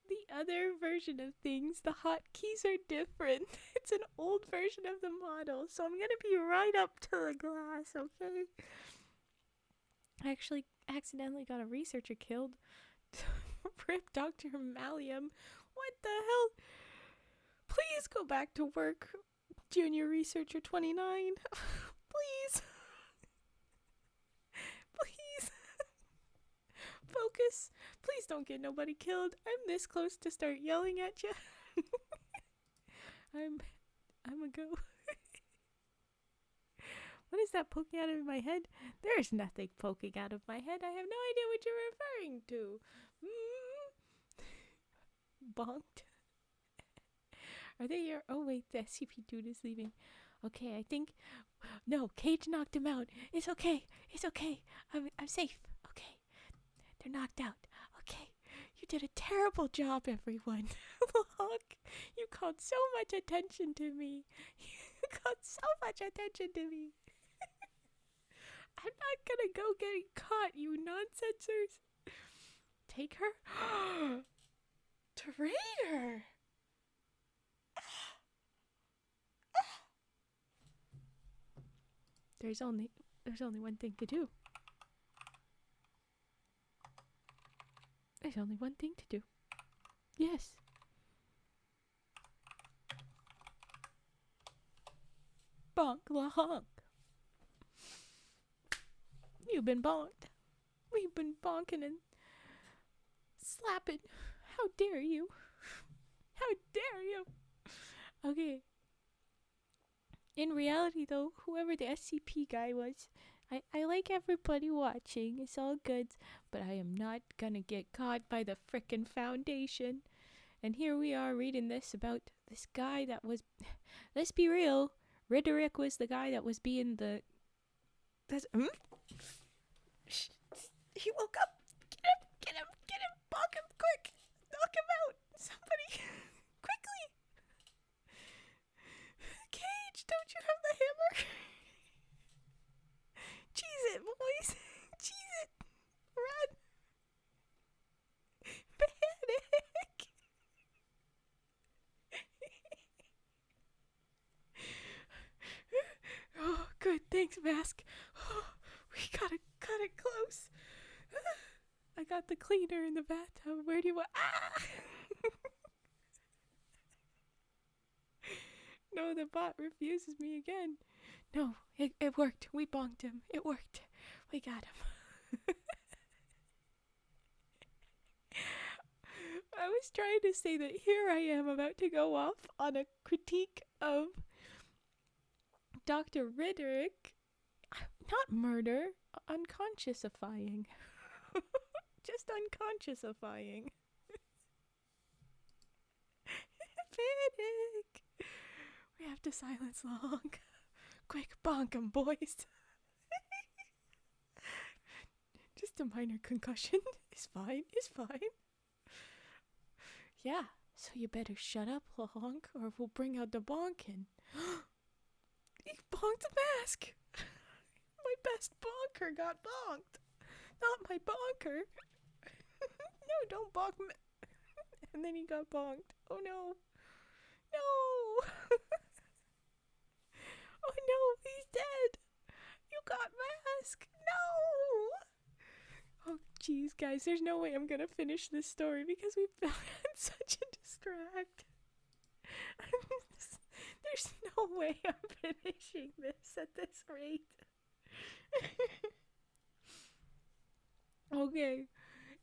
The other version of things, the hotkeys are different. It's an old version of the model, so I'm gonna be right up to the glass, okay? I actually accidentally got a researcher killed. Rip Dr. Mallium. What the hell? Please go back to work, Junior Researcher 29. Please. Please. Focus. Please don't get nobody killed. I'm this close to start yelling at you. I'm a go. What is that poking out of my head? There's nothing poking out of my head. I have no idea what you're referring to. Bonked. Are they here? Oh wait, the SCP dude is leaving. Okay, I think. No, Cage knocked him out. It's okay. It's okay. I'm safe. Okay. They're knocked out. Okay. You did a terrible job, everyone. Look, you called so much attention to me. You called so much attention to me. I'm not gonna go getting caught, you nonsensers. Take her? Traitor! there's only one thing to do. There's only one thing to do. Yes. Bonk la honk. You've been bonked. We've been bonking and slapping. How dare you? How dare you? Okay. In reality, though, whoever the SCP guy was, I like everybody watching. It's all good. But I am not gonna get caught by the frickin' Foundation. And here we are reading this about this guy that was... Let's be real. Riderick was the guy that was being the... He woke up. Get him, bonk him, quick. Knock him out. Somebody, quickly. Cage, don't you have the hammer? Cheese it, boys. Cheese it. Run. Panic. Oh, good. Thanks, Mask. Oh, we gotta cut it close. I got the cleaner in the bathtub. Where do you want? Ah! No, the bot refuses me again. No, it worked. We bonked him. It worked. We got him. I was trying to say that here I am about to go off on a critique of Dr. Riderick. Not murder, unconsciousifying. Just unconsciousifying. Panic! We have to silence Long. Quick, bonk 'em, boys. Just a minor concussion. It's fine. Yeah, so you better shut up, Long, or we'll bring out the bonkin'. He bonked the Mask. My best bonker got bonked. Not my bonker. No, don't bonk me. And then he got bonked. Oh no. No. Oh no, he's dead. You got Mask. No. Oh jeez, guys, there's no way I'm gonna finish this story because we've been had such a distract. There's no way I'm finishing this at this rate. Okay,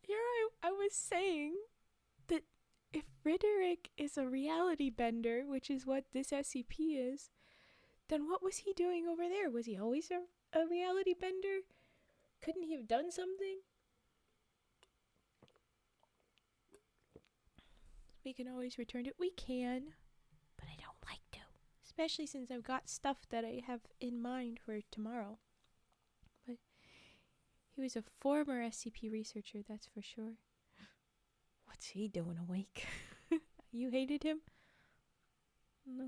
here I was saying that if Riderick is a reality bender, which is what this SCP is, then what was he doing over there? Was he always a reality bender? Couldn't he have done something? We can always return to it. We can, but I don't like to. Especially since I've got stuff that I have in mind for tomorrow. But he was a former SCP researcher, that's for sure. What's he doing awake? You hated him?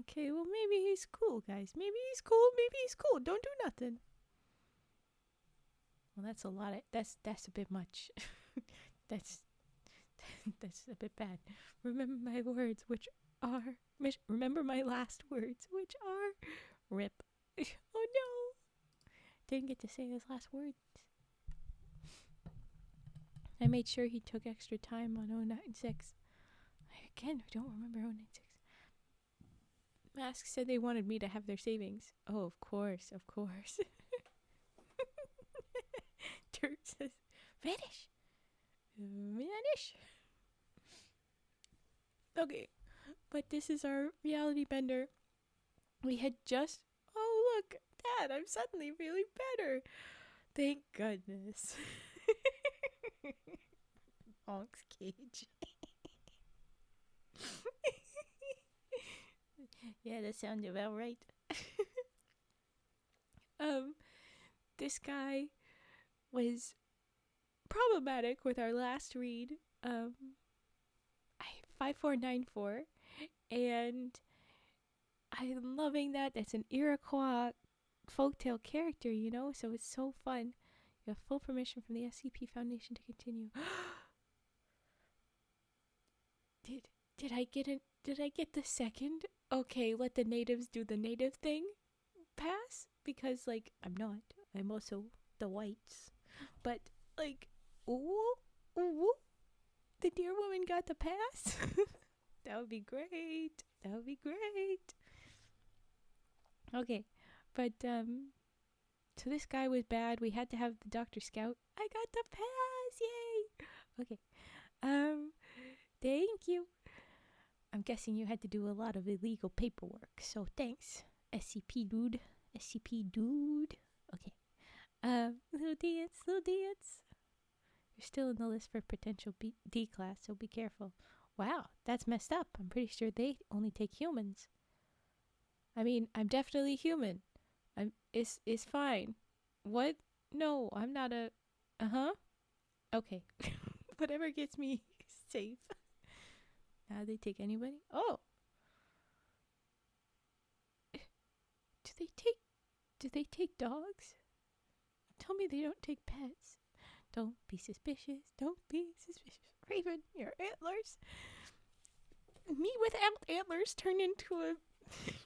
Okay, well maybe he's cool, guys. Maybe he's cool. Don't do nothing. Well, that's a lot of... That's a bit much. That's a bit bad. Remember my words, which are... Remember my last words, which are... RIP. Oh no! Didn't get to say his last words. I made sure he took extra time on 096. Again, I don't remember 096. Mask said they wanted me to have their savings. Oh, of course. Dirt says, vanish. Okay, but this is our reality bender. We had just... Oh, look, Dad, I'm suddenly feeling better. Thank goodness. Onk's cage. Yeah, that sounds about right. This guy was problematic with our last read, 5494, and I'm loving that. That's an Iroquois folktale character, you know, so it's so fun. You have full permission from the SCP Foundation to continue. Did I get the second? Okay, let the natives do the native thing. Pass? because, like, I'm not. I'm also the whites. But, like, ooh, ooh, the dear woman got the pass. That would be great. That would be great. Okay, but, so this guy was bad. We had to have the Dr. Scout. I got the pass. Yay. Okay. Thank you. I'm guessing you had to do a lot of illegal paperwork, so thanks, SCP dude. SCP dude. Okay. Little dance, little dance. You're still in the list for potential D class, so be careful. Wow, that's messed up. I'm pretty sure they only take humans. I mean, I'm definitely human. It's fine. What? No, I'm not a. Okay. Whatever gets me safe. Now they take anybody? Oh. Do they take dogs? Tell me they don't take pets. Don't be suspicious. Don't be suspicious. Raven, your antlers. Me with antlers turned into a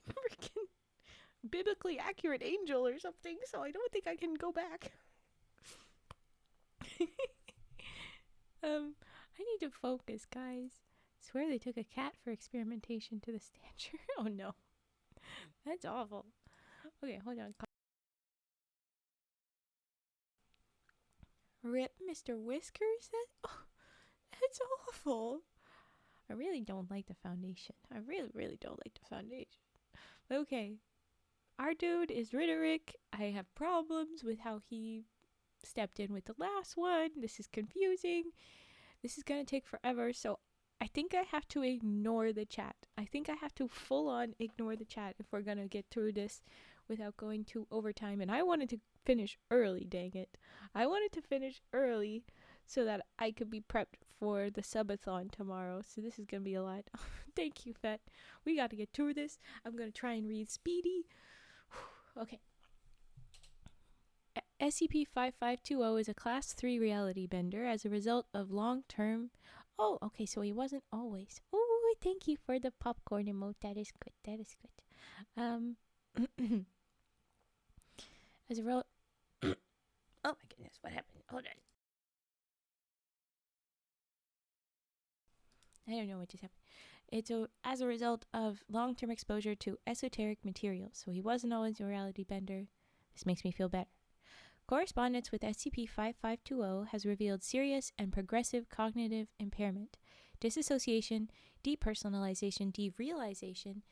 freaking biblically accurate angel or something, so I don't think I can go back. I need to focus, guys. Swear they took a cat for experimentation to the stature. Oh no. That's awful. Okay, hold on. Rip Mr. Whiskers? That's awful. I really don't like the Foundation. I really, really don't like the Foundation. Okay. Our dude is Riderick. I have problems with how he stepped in with the last one. This is confusing. This is going to take forever, so I think I have to ignore the chat. I think I have to full on ignore the chat if we're going to get through this without going to overtime. And I wanted to finish early, dang it. I wanted to finish early so that I could be prepped for the subathon tomorrow. So this is going to be a lot. Thank you, Fet. We got to get through this. I'm going to try and read speedy. Okay. SCP-5520 is a Class 3 reality bender as a result of long-term... Oh, okay, so he wasn't always. Oh, thank you for the popcorn emote. That is good. That is good. As a result... Oh my goodness, what happened? Hold on. I don't know what just happened. It's as a result of long-term exposure to esoteric materials. So he wasn't always a reality bender. This makes me feel better. Correspondence with SCP-5520 has revealed serious and progressive cognitive impairment, disassociation, depersonalization, derealization,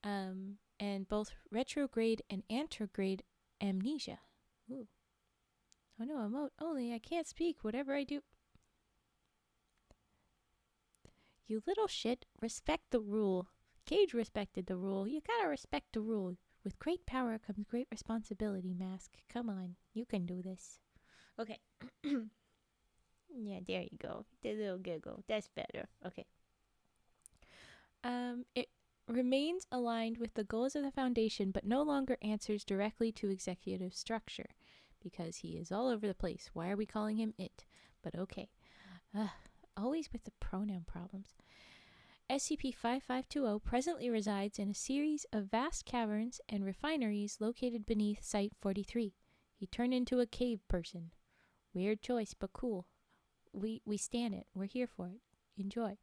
and both retrograde and anterograde amnesia. Ooh. Oh no, emote only. I can't speak. Whatever I do. You little shit. Respect the rule. Cage respected the rule. You gotta respect the rule. With great power comes great responsibility, Mask. Come on, you can do this. Okay. Yeah, there you go. The little giggle. That's better. Okay. It remains aligned with the goals of the Foundation, but no longer answers directly to executive structure. Because he is all over the place. Why are we calling him it? But okay. Always with the pronoun problems. SCP-5520 presently resides in a series of vast caverns and refineries located beneath Site-43. He turned into a cave person. Weird choice, but cool. We stan it. We're here for it. Enjoy.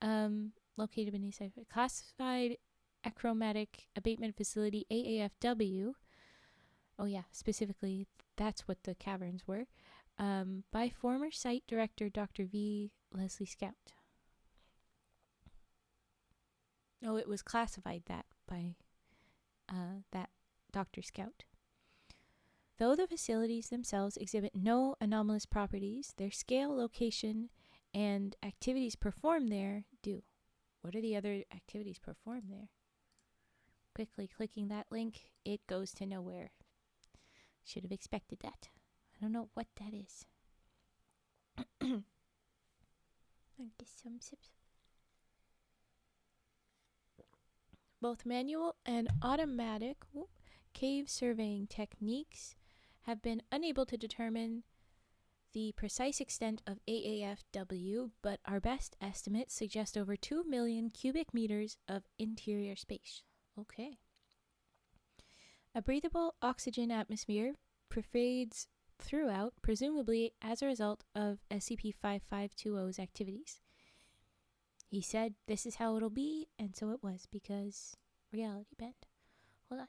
Located beneath Site-43. Classified Achromatic Abatement Facility, AAFW. Oh yeah, specifically, that's what the caverns were. By former site director Dr. V. Leslie Scout. Oh, it was classified that by that Dr. Scout. Though the facilities themselves exhibit no anomalous properties, their scale, location, and activities performed there do. What are the other activities performed there? Quickly clicking that link, it goes to nowhere. Should have expected that. I don't know what that is. I guess some sips. Both manual and automatic cave surveying techniques have been unable to determine the precise extent of AAFW, but our best estimates suggest over 2 million cubic meters of interior space. Okay. A breathable oxygen atmosphere pervades throughout, presumably as a result of SCP-5520's activities. He said, "This is how it'll be," and so it was, because reality bend. Hold on.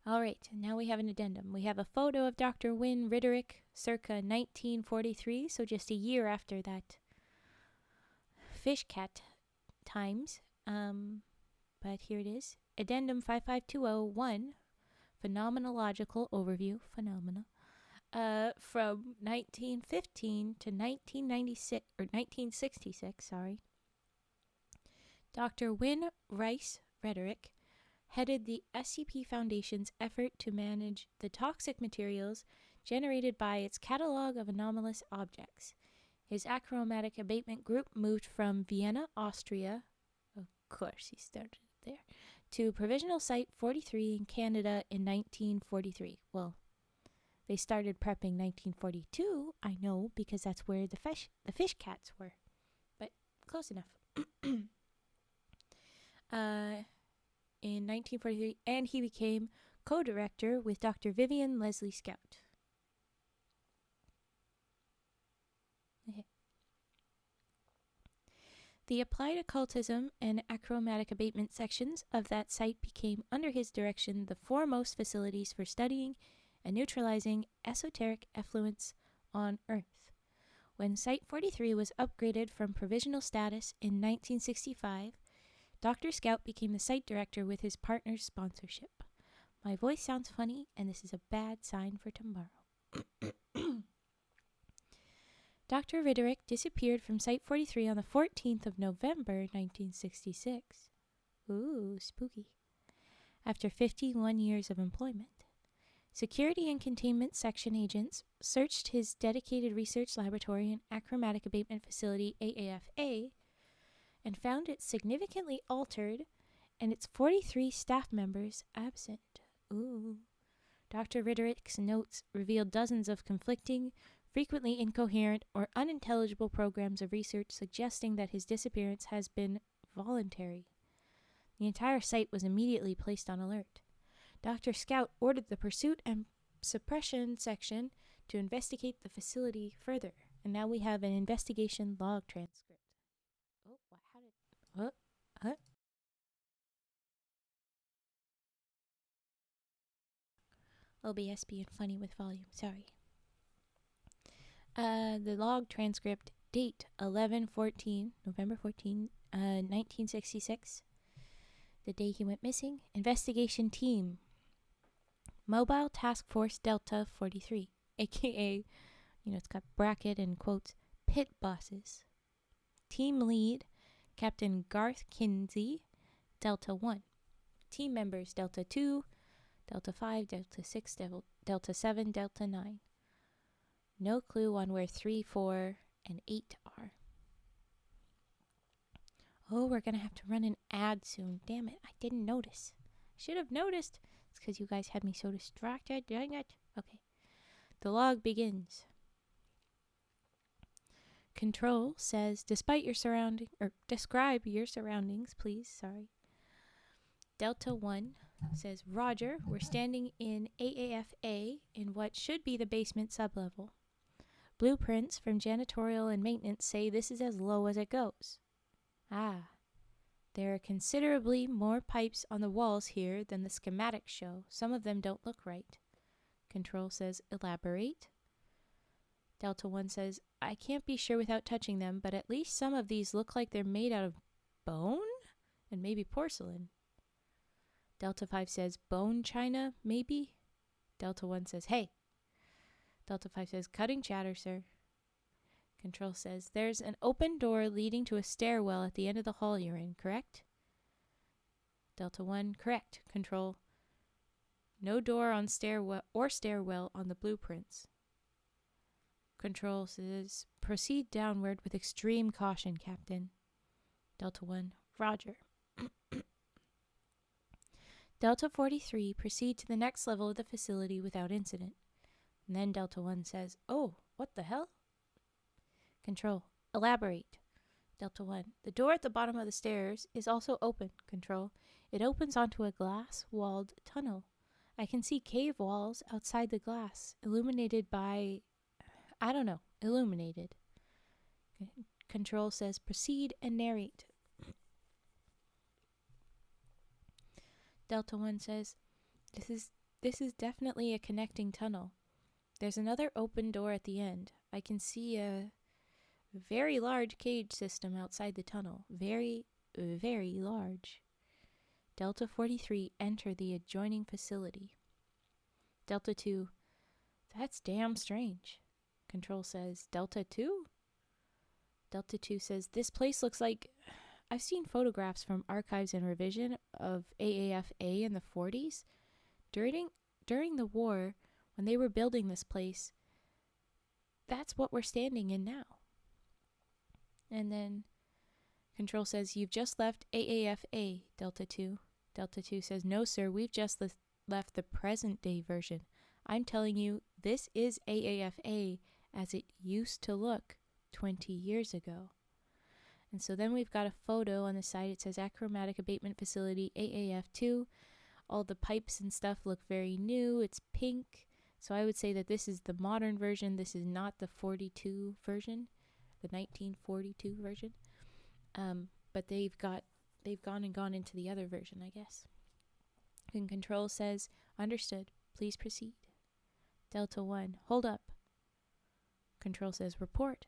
Alright, now we have an addendum. We have a photo of Dr. Wynne Riderick circa 1943, so just a year after that fish cat times. But here it is. Addendum 55201, Phenomenological Overview, Phenomena, from 1915 to 1996, or 1966, sorry. Dr. Wynne Rice Riderick headed the SCP Foundation's effort to manage the toxic materials generated by its catalog of anomalous objects. His achromatic abatement group moved from Vienna, Austria, of course he started there, to Provisional Site 43 in Canada in 1943. Well, they started prepping 1942, I know, because that's where the fish cats were. But close enough. In 1943, and he became co-director with Dr. Vivian Leslie Scout. Okay. The applied occultism and achromatic abatement sections of that site became, under his direction, the foremost facilities for studying and neutralizing esoteric effluence on Earth. When Site 43 was upgraded from provisional status in 1965, Dr. Scout became the site director with his partner's sponsorship. My voice sounds funny, and this is a bad sign for tomorrow. Dr. Riderick disappeared from Site 43 on the 14th of November, 1966. Ooh, spooky. After 51 years of employment. Security and Containment Section agents searched his dedicated research laboratory and achromatic abatement facility, AAFA, and found it significantly altered and its 43 staff members absent. Ooh. Dr. Riderick's notes revealed dozens of conflicting, frequently incoherent or unintelligible programs of research suggesting that his disappearance has been voluntary. The entire site was immediately placed on alert. Dr. Scout ordered the Pursuit and Suppression Section to investigate the facility further, and now we have an investigation log transcript. Oh, how did... What? OBS being funny with volume, sorry. The log transcript date 11/14, November 14, 1966. The day he went missing. Investigation team. Mobile Task Force Delta 43, aka, it's got bracket and quotes, pit bosses. Team lead, Captain Garth Kinsey, Delta 1. Team members, Delta 2, Delta 5, Delta 6, Delta 7, Delta 9. No clue on where 3, 4, and 8 are. Oh, we're going to have to run an ad soon. Damn it, I didn't notice. Should have noticed. It's because you guys had me so distracted. Dang it. Okay. The log begins. Control says, describe your surroundings, please. Sorry. Delta 1 says, Roger, we're standing in AAFA in what should be the basement sublevel. Blueprints from janitorial and maintenance say this is as low as it goes. Ah. There are considerably more pipes on the walls here than the schematics show. Some of them don't look right. Control says, elaborate. Delta 1 says, I can't be sure without touching them, but at least some of these look like they're made out of bone? And maybe porcelain. Delta 5 says, bone china, maybe? Delta 1 says, hey. Delta 5 says, cutting chatter, sir. Control says, there's an open door leading to a stairwell at the end of the hall you're in, correct? Delta 1, correct. Control, no door on stairwell on the blueprints. Control says, proceed downward with extreme caution, Captain. Delta 1, roger. Delta 43, proceed to the next level of the facility without incident. And then Delta 1 says, oh, what the hell? Control, elaborate. Delta 1. The door at the bottom of the stairs is also open, Control. It opens onto a glass-walled tunnel. I can see cave walls outside the glass, illuminated by... illuminated. Control says, proceed and narrate. Delta 1 says, this is definitely a connecting tunnel. There's another open door at the end. I can see a very large cage system outside the tunnel. Very, very large. Delta 43 enter the adjoining facility. Delta 2, that's damn strange. Control says, Delta 2? Delta 2 says, this place looks like... I've seen photographs from Archives and Revision of AAFA in the 40s. During the war, when they were building this place, that's what we're standing in now. And then Control says, you've just left AAFA, Delta 2. Delta 2 says, no sir, we've just left the present day version. I'm telling you, this is AAFA as it used to look 20 years ago. And so then we've got a photo on the side. It says Achromatic Abatement Facility AAF2. All the pipes and stuff look very new. It's pink. So I would say that this is the modern version. This is not the 42 version, the 1942 version. But they've gone into the other version, I guess. And Control says, understood. Please proceed. Delta 1, hold up. Control says, report.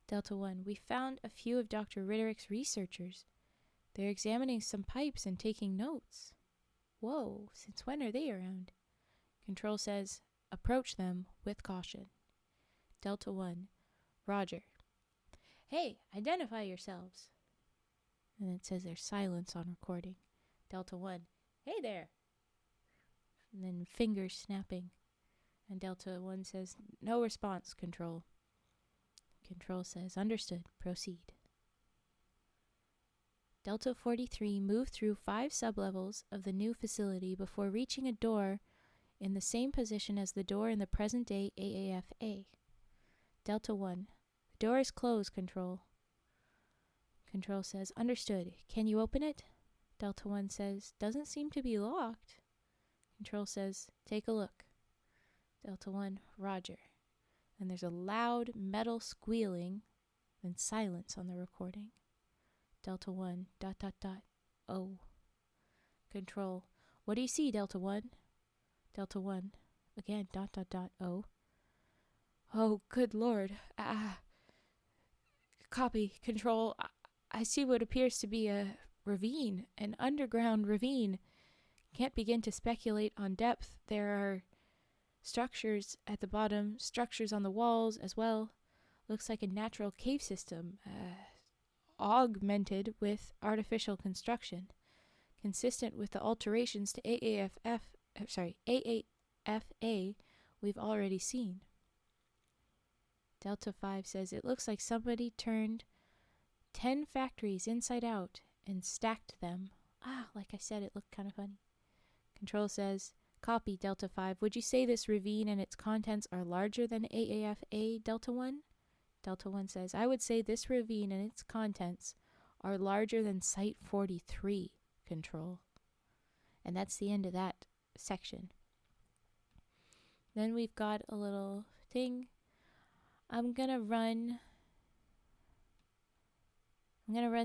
Delta 1, we found a few of Dr. Ritterick's researchers. They're examining some pipes and taking notes. Whoa, since when are they around? Control says, approach them with caution. Delta 1, Roger. Hey, identify yourselves. And it says there's silence on recording. Delta 1, hey there. And then fingers snapping. And Delta 1 says, no response, Control. Control says, understood, proceed. Delta 43 moved through 5 sublevels of the new facility before reaching a door in the same position as the door in the present-day AAFA. Delta 1, the door is closed, Control. Control says, understood, can you open it? Delta 1 says, doesn't seem to be locked. Control says, take a look. Delta 1, Roger. And there's a loud metal squealing, then silence on the recording. Delta 1, ... Oh. Control, what do you see, Delta 1? Delta 1, again, ... Oh. Oh, good Lord. Copy, Control. I see what appears to be a ravine, an underground ravine. Can't begin to speculate on depth. There are structures at the bottom, structures on the walls as well. Looks like a natural cave system, augmented with artificial construction, consistent with the alterations to AAFA we've already seen. Delta 5 says, it looks like somebody turned 10 factories inside out and stacked them. Like I said, it looked kind of funny. Control says, copy, Delta 5. Would you say this ravine and its contents are larger than AAFA, Delta 1? Delta 1 says, I would say this ravine and its contents are larger than Site 43, Control. And that's the end of that section. Then we've got a little thing. I'm gonna run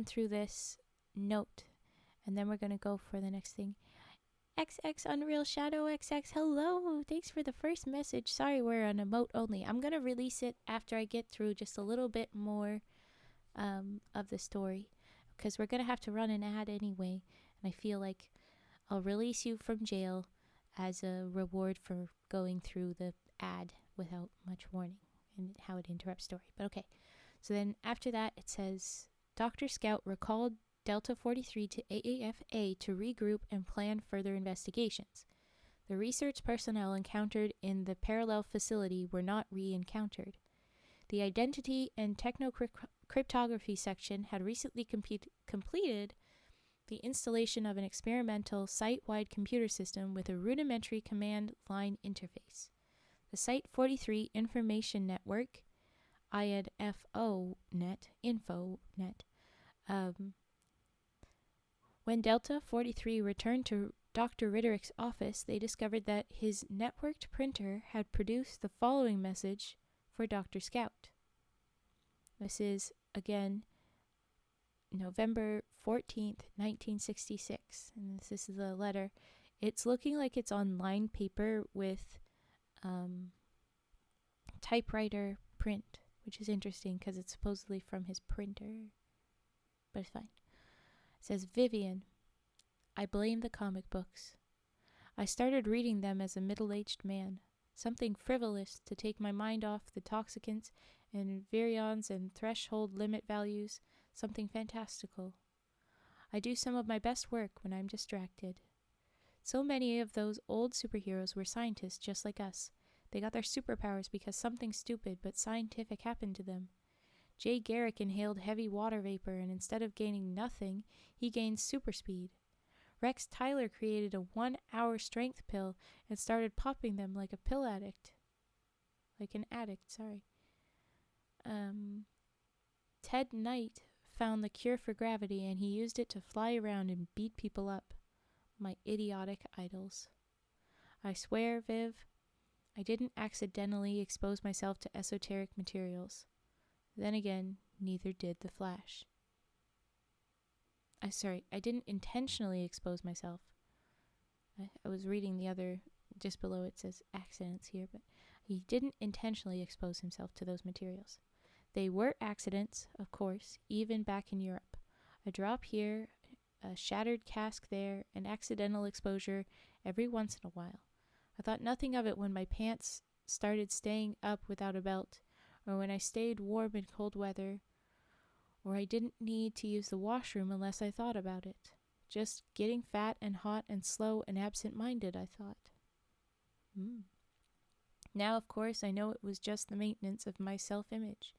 through this note, and then we're gonna go for the next thing. XX Unreal Shadow XX, hello! Thanks for the first message. Sorry, we're on emote only. I'm gonna release it after I get through just a little bit more of the story, because we're gonna have to run an ad anyway, and I feel like I'll release you from jail as a reward for going through the ad without much warning and how it interrupts story. But okay, so then after that it says, Dr. Scout recalled Delta 43 to AAFA to regroup and plan further investigations. The research personnel encountered in the parallel facility were not re-encountered. The identity and techno-cryptography section had recently completed the installation of an experimental site-wide computer system with a rudimentary command line interface. The Site 43 information network INFO net. When Delta 43 returned to Dr. Ritterick's office, they discovered that his networked printer had produced the following message for Dr. Scout. This is, again, November 14th, 1966. And this is the letter. It's looking like it's on lined paper with typewriter print, which is interesting because it's supposedly from his printer. But it's fine. It says, Vivian, I blame the comic books. I started reading them as a middle-aged man, something frivolous to take my mind off the toxicants and virions and threshold limit values, something fantastical. I do some of my best work when I'm distracted. So many of those old superheroes were scientists just like us. They got their superpowers because something stupid but scientific happened to them. Jay Garrick inhaled heavy water vapor, and instead of gaining nothing, he gained super speed. Rex Tyler created a 1-hour strength pill and started popping them like a pill addict. Like an addict, sorry. Ted Knight found the cure for gravity, and he used it to fly around and beat people up. My idiotic idols. I swear, Viv, I didn't accidentally expose myself to esoteric materials. Then again, neither did the Flash. I didn't intentionally expose myself. I was reading the other, just below it says accidents here, but he didn't intentionally expose himself to those materials. They were accidents, of course, even back in Europe. A drop here, a shattered cask there, an accidental exposure every once in a while. I thought nothing of it when my pants started staying up without a belt, or when I stayed warm in cold weather, or I didn't need to use the washroom unless I thought about it. Just getting fat and hot and slow and absent-minded, I thought. Now, of course, I know it was just the maintenance of my self-image.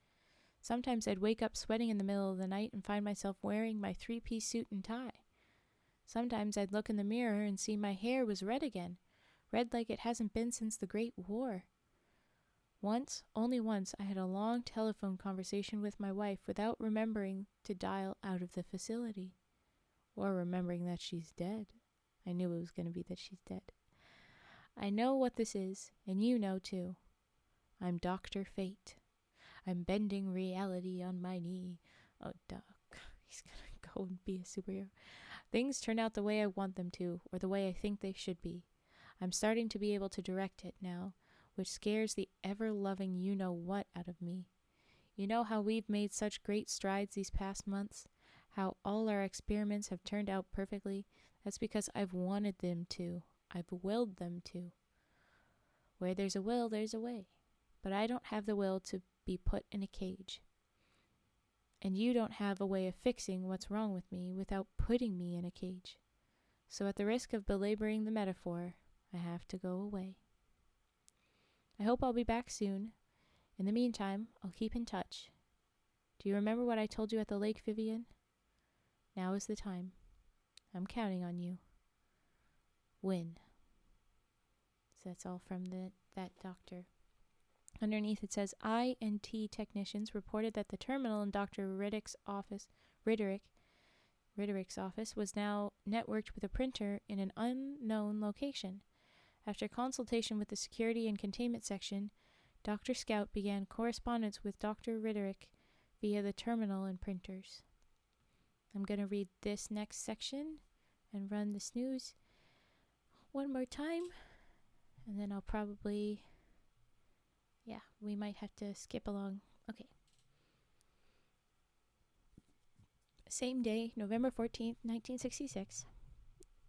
Sometimes I'd wake up sweating in the middle of the night and find myself wearing my 3-piece suit and tie. Sometimes I'd look in the mirror and see my hair was red again, red like it hasn't been since the Great War. Once, only once, I had a long telephone conversation with my wife without remembering to dial out of the facility. Or remembering that she's dead. I knew it was going to be that she's dead. I know what this is, and you know too. I'm Dr. Fate. I'm bending reality on my knee. Oh, Doc. He's going to go and be a superhero. Things turn out the way I want them to, or the way I think they should be. I'm starting to be able to direct it now, which scares the ever-loving you-know-what out of me. You know how we've made such great strides these past months? How all our experiments have turned out perfectly? That's because I've wanted them to. I've willed them to. Where there's a will, there's a way. But I don't have the will to be put in a cage. And you don't have a way of fixing what's wrong with me without putting me in a cage. So at the risk of belaboring the metaphor, I have to go away. I hope I'll be back soon. In the meantime, I'll keep in touch. Do you remember what I told you at the lake, Vivian? Now is the time. I'm counting on you. Win. So that's all from that doctor. Underneath it says, INT technicians reported that the terminal in Dr. Ritterick's office was now networked with a printer in an unknown location. After consultation with the security and containment section, Dr. Scout began correspondence with Dr. Ritterick via the terminal and printers. I'm going to read this next section and run the snooze one more time, and then I'll probably, we might have to skip along. Okay. Same day, November 14th, 1966.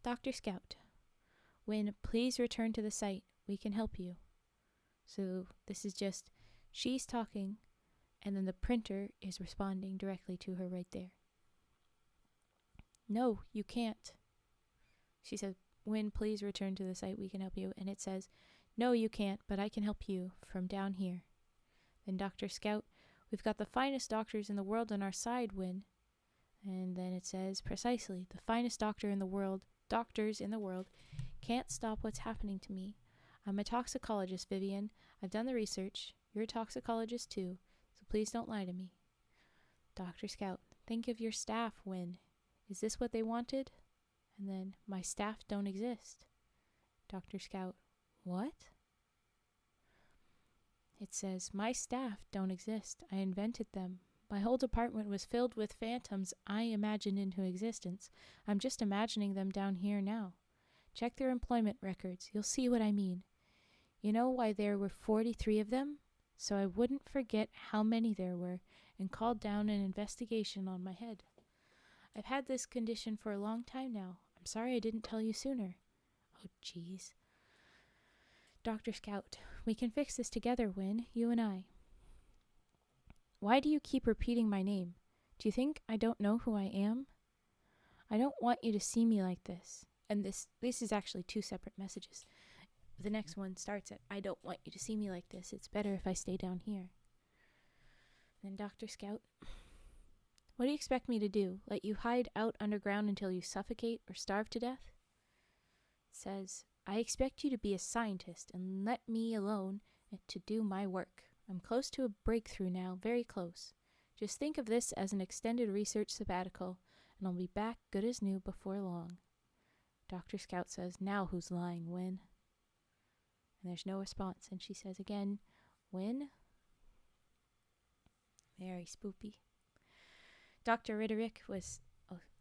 Dr. Scout. When please return to the site, we can help you. So this is just, she's talking, and then the printer is responding directly to her right there. No, you can't. She says, when please return to the site, we can help you. And it says, no, you can't, but I can help you from down here. Then Dr. Scout, we've got the finest doctors in the world on our side, Win. And then it says, precisely, the finest doctors in the world can't stop what's happening to me. I'm a toxicologist, Vivian. I've done the research. You're a toxicologist too. So please don't lie to me. Dr. Scout, think of your staff, Win. Is this what they wanted? And then, my staff don't exist. Dr. Scout, what? It says, my staff don't exist. I invented them. My whole department was filled with phantoms I imagined into existence. I'm just imagining them down here now. Check their employment records. You'll see what I mean. You know why there were 43 of them? So I wouldn't forget how many there were and called down an investigation on my head. I've had this condition for a long time now. I'm sorry I didn't tell you sooner. Oh, jeez. Dr. Scout, we can fix this together, Win, you and I. Why do you keep repeating my name? Do you think I don't know who I am? I don't want you to see me like this. And this is actually 2 separate messages. The next one starts at, I don't want you to see me like this. It's better if I stay down here. Then Dr. Scout, what do you expect me to do? Let you hide out underground until you suffocate or starve to death? It says, I expect you to be a scientist and let me alone to do my work. I'm close to a breakthrough now, very close. Just think of this as an extended research sabbatical, and I'll be back good as new before long. Dr. Scout says, now who's lying, Win? And there's no response, and she says again, Win? Very spoopy. Dr. Riderick was,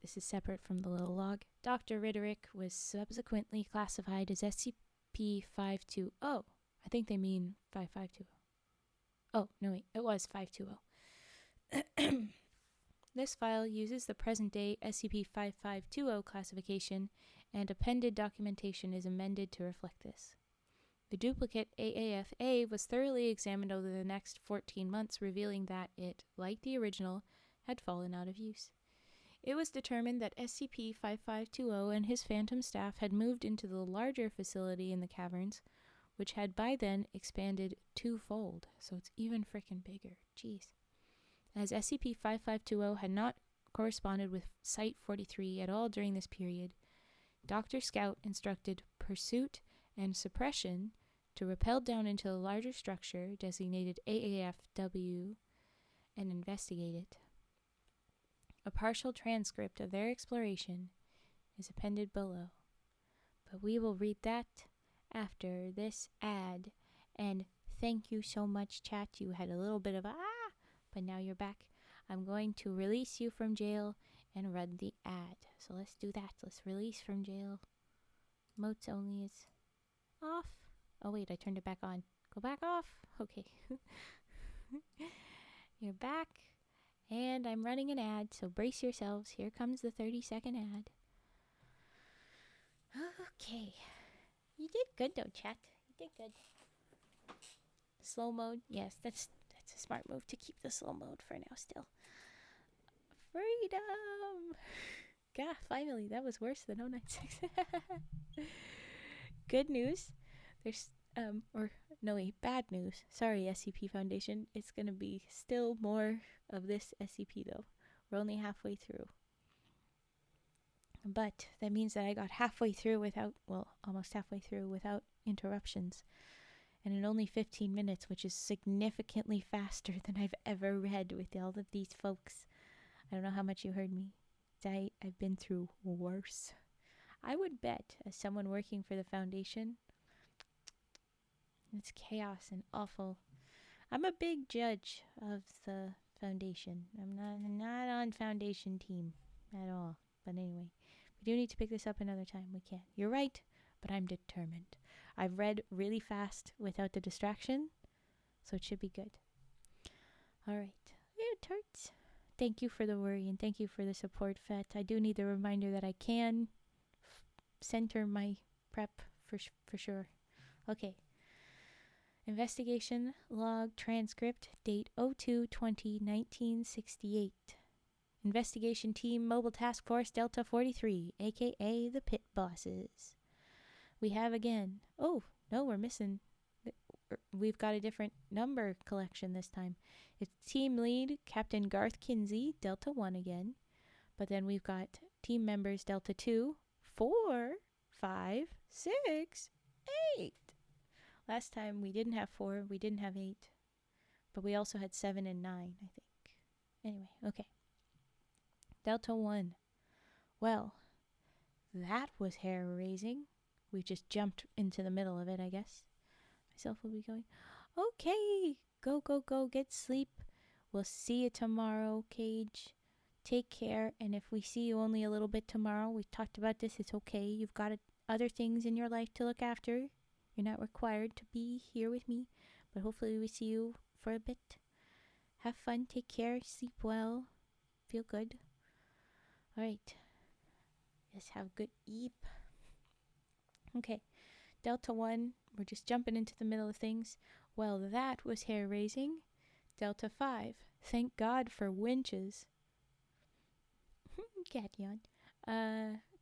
this is separate from the little log. Dr. Riderick was subsequently classified as SCP-520. I think they mean 5520. Oh, no wait, it was 520. This file uses the present-day SCP-5520 classification, and appended documentation is amended to reflect this. The duplicate AAF-A was thoroughly examined over the next 14 months, revealing that it, like the original, had fallen out of use. It was determined that SCP-5520 and his phantom staff had moved into the larger facility in the caverns, which had by then expanded 2-fold, so it's even frickin' bigger. Jeez. As SCP-5520 had not corresponded with Site-43 at all during this period, Dr. Scout instructed pursuit and suppression to rappel down into the larger structure designated AAF-W and investigate it. A partial transcript of their exploration is appended below, but we will read that after this ad. And thank you so much, chat. You had a little bit of but now you're back. I'm going to release you from jail and run the ad. So let's do that. Let's release from jail. Motes only is off. Oh wait, I turned it back on. Go back off. Okay. You're back. And I'm running an ad, so brace yourselves. Here comes the 30-second ad. Okay. You did good though, chat. You did good. Slow mode. Yes, that's a smart move to keep the slow mode for now still. Freedom! God, finally, that was worse than 096. Good news. There's, bad news. Sorry, SCP Foundation. It's gonna be still more of this SCP though. We're only halfway through. But that means that I got almost halfway through without interruptions. And in only 15 minutes, which is significantly faster than I've ever read with all of these folks. I don't know how much you heard me. I've been through worse. I would bet, as someone working for the Foundation, it's chaos and awful. I'm a big judge of the Foundation. I'm not on Foundation team at all. But anyway, we do need to pick this up another time. We can. You're right, but I'm determined. I've read really fast without the distraction, so it should be good. All right. Yeah, tarts. Thank you for the worry and thank you for the support, Fet. I do need the reminder that I can center my prep for sure. Okay. Investigation log transcript date 02/20/1968. Investigation Team Mobile Task Force Delta 43, aka the Pit Bosses. We have again. Oh, no, we're missing. We've got a different number collection this time. It's Team Lead Captain Garth Kinsey, Delta 1 again. But then we've got team members Delta 2, 4, 5, 6, 8. Last time we didn't have 4, we didn't have 8. But we also had 7 and 9, I think. Anyway, okay. Delta 1. Well, that was hair-raising. We just jumped into the middle of it, I guess. Myself will be going, okay, go, go, go, get sleep. We'll see you tomorrow, Cage. Take care, and if we see you only a little bit tomorrow, we talked about this, it's okay. You've got other things in your life to look after. You're not required to be here with me, but hopefully we see you for a bit. Have fun, take care, sleep well, feel good. Alright. Let's have a good eep. Okay. Delta 1, we're just jumping into the middle of things. Well, that was hair-raising. Delta 5, thank God for winches. Cat yawn.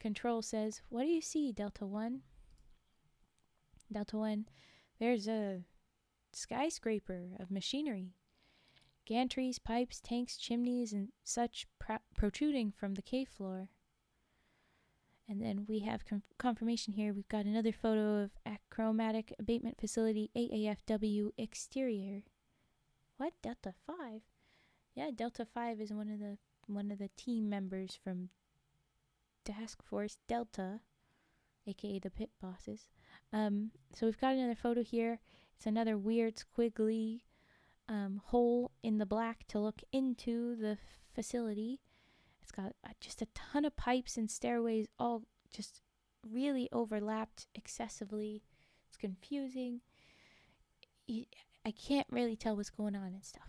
Control says, what do you see, Delta 1? Delta 1, there's a skyscraper of machinery. Gantries, pipes, tanks, chimneys, and such protruding from the cave floor. And then we have confirmation here. We've got another photo of Achromatic Abatement Facility AAFW exterior. What? Delta 5? Yeah, Delta 5 is one of the team members from Task Force Delta, aka the pit bosses. So we've got another photo here. It's another weird squiggly hole in the black to look into the facility. It's got just a ton of pipes and stairways, all just really overlapped excessively. It's confusing. I can't really tell what's going on and stuff.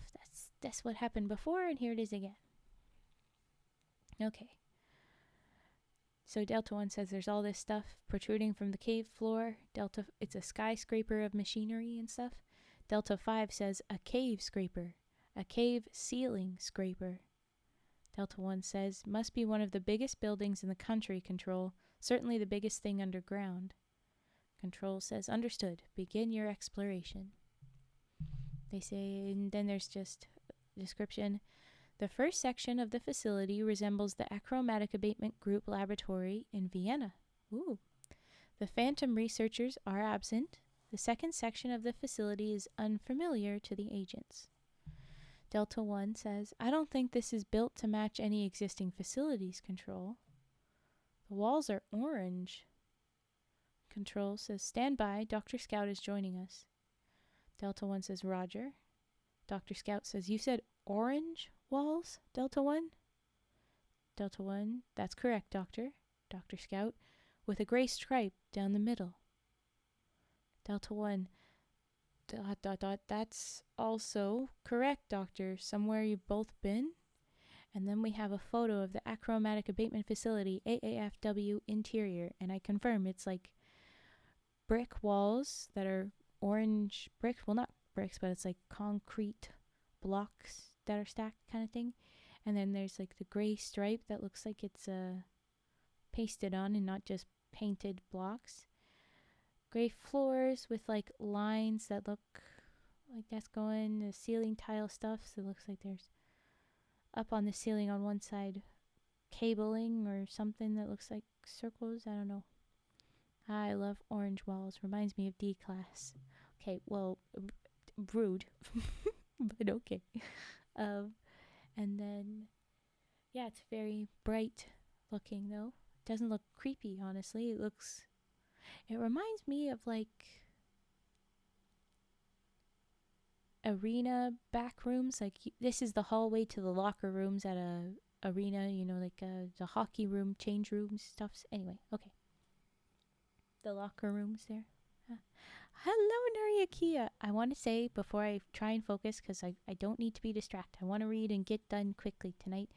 That's what happened before, and here it is again. Okay. So Delta 1 says there's all this stuff protruding from the cave floor. It's a skyscraper of machinery and stuff. Delta 5 says a cave scraper, a cave ceiling scraper. Delta 1 says, must be one of the biggest buildings in the country, Control. Certainly the biggest thing underground. Control says, understood. Begin your exploration. They say, and then there's just a description. The first section of the facility resembles the Achromatic Abatement Group laboratory in Vienna. Ooh. The Phantom researchers are absent. The second section of the facility is unfamiliar to the agents. Delta 1 says, I don't think this is built to match any existing facilities, Control. The walls are orange. Control says, stand by, Dr. Scout is joining us. Delta 1 says, Roger. Dr. Scout says, you said orange walls, Delta 1? Delta 1, that's correct, Doctor. Dr. Scout, with a gray stripe down the middle. Delta 1, ... That's also correct, Doctor. Somewhere you've both been? And then we have a photo of the Achromatic Abatement Facility, AAFW interior, and I confirm it's like brick walls that are orange bricks. Well, not bricks, but it's like concrete blocks that are stacked kind of thing. And then there's like the gray stripe that looks like it's pasted on and not just painted blocks. Gray floors with like lines that look like that's going, the ceiling tile stuff, so it looks like there's up on the ceiling on one side cabling or something that looks like circles. I don't know. I love orange walls. Reminds me of D class. Okay, well, rude, but okay. And then, yeah, it's very bright looking though. It doesn't look creepy, honestly. It reminds me of like arena back rooms. Like this is the hallway to the locker rooms at a arena, you know, like the hockey room, change rooms, stuffs. Anyway, okay. The locker rooms there. Hello, Nariakia. I want to say before I try and focus, because I don't need to be distracted. I want to read and get done quickly tonight.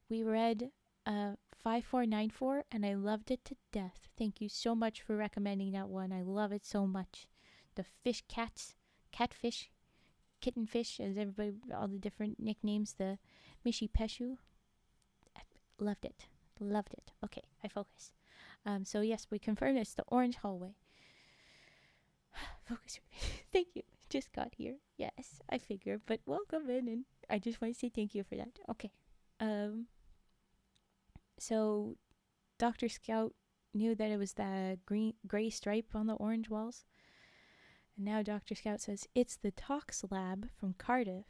We read 5494 and I loved it to death. Thank you so much for recommending that one. I love it so much. The catfish, kittenfish, as everybody, all the different nicknames, the Mishi Peshu. Loved it. Okay, I focus. So yes, we confirmed it's the orange hallway. Focus. Thank you. Just got here. Yes, I figure, but welcome in, and I just want to say thank you for that. Okay. So Dr. Scout knew that it was the gray stripe on the orange walls. And now Dr. Scout says, it's the Tox Lab from Cardiff,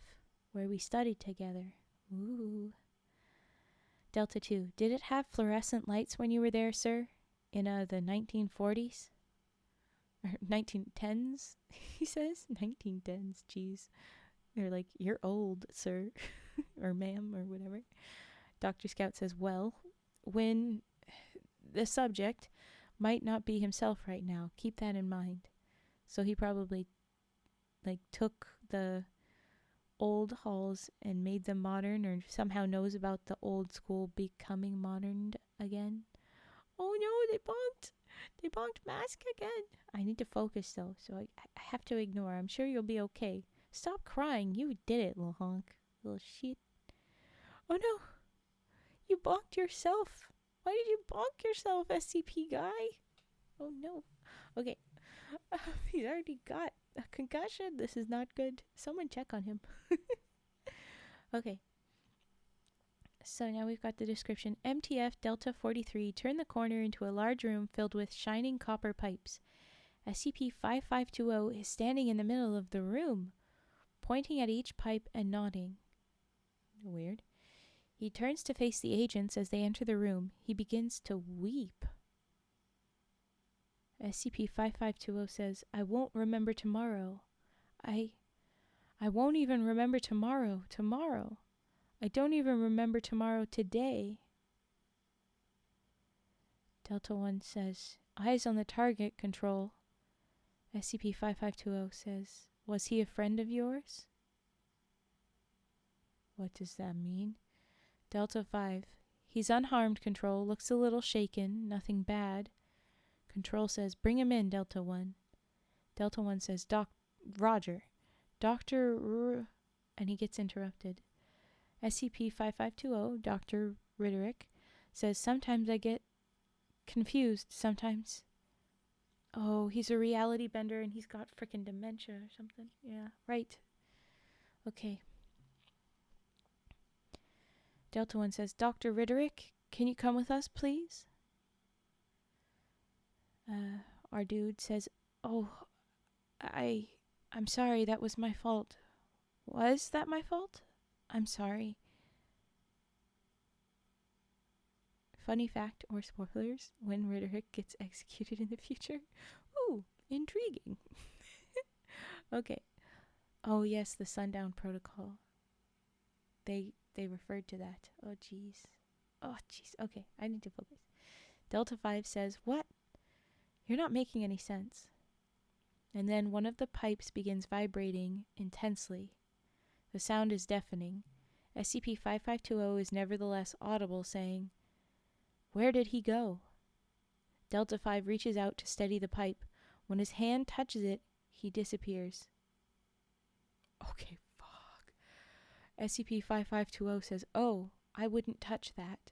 where we studied together. Ooh. Delta 2, did it have fluorescent lights when you were there, sir? In the 1940s? Or 1910s, he says? 1910s, jeez. They're like, you're old, sir. Or ma'am, or whatever. Dr. Scout says, well, when the subject might not be himself right now, keep that in mind. So he probably took the old halls and made them modern, or somehow knows about the old school becoming modern again. Oh no, they bonked mask again. I need to focus though, so I have to ignore. I'm sure you'll be okay. Stop crying. You did it, little honk. Little shit. Oh no. You bonked yourself. Why did you bonk yourself, SCP guy? Oh no. Okay. He's already got a concussion. This is not good. Someone check on him. Okay. So now we've got the description. MTF Delta 43 turned the corner into a large room filled with shining copper pipes. SCP-5520 is standing in the middle of the room, pointing at each pipe and nodding. Weird. He turns to face the agents as they enter the room. He begins to weep. SCP-5520 says, I won't remember tomorrow. I won't even remember tomorrow. I don't even remember tomorrow today. Delta 1 says, eyes on the target, Control. SCP-5520 says, was he a friend of yours? What does that mean? Delta 5, he's unharmed, Control. Looks a little shaken. Nothing bad. Control says, bring him in, Delta 1. Delta 1 says, Roger. Dr. And he gets interrupted. SCP-5520, Dr. Riderick, says, sometimes I get confused, sometimes. Oh, he's a reality bender and he's got frickin' dementia or something. Yeah, right. Okay. Delta 1 says, Dr. Riderick, can you come with us, please? Our dude says, oh, I'm sorry, that was my fault. Was that my fault? I'm sorry. Funny fact or spoilers, when Riderick gets executed in the future. Ooh, intriguing. Okay. Oh yes, the Sundown Protocol. They referred to that. Oh jeez. Okay, I need to focus. Delta 5 says, what? You're not making any sense. And then one of the pipes begins vibrating intensely. The sound is deafening. SCP-5520 is nevertheless audible, saying, where did he go? Delta 5 reaches out to steady the pipe. When his hand touches it, he disappears. Okay, fuck. SCP-5520 says, oh, I wouldn't touch that.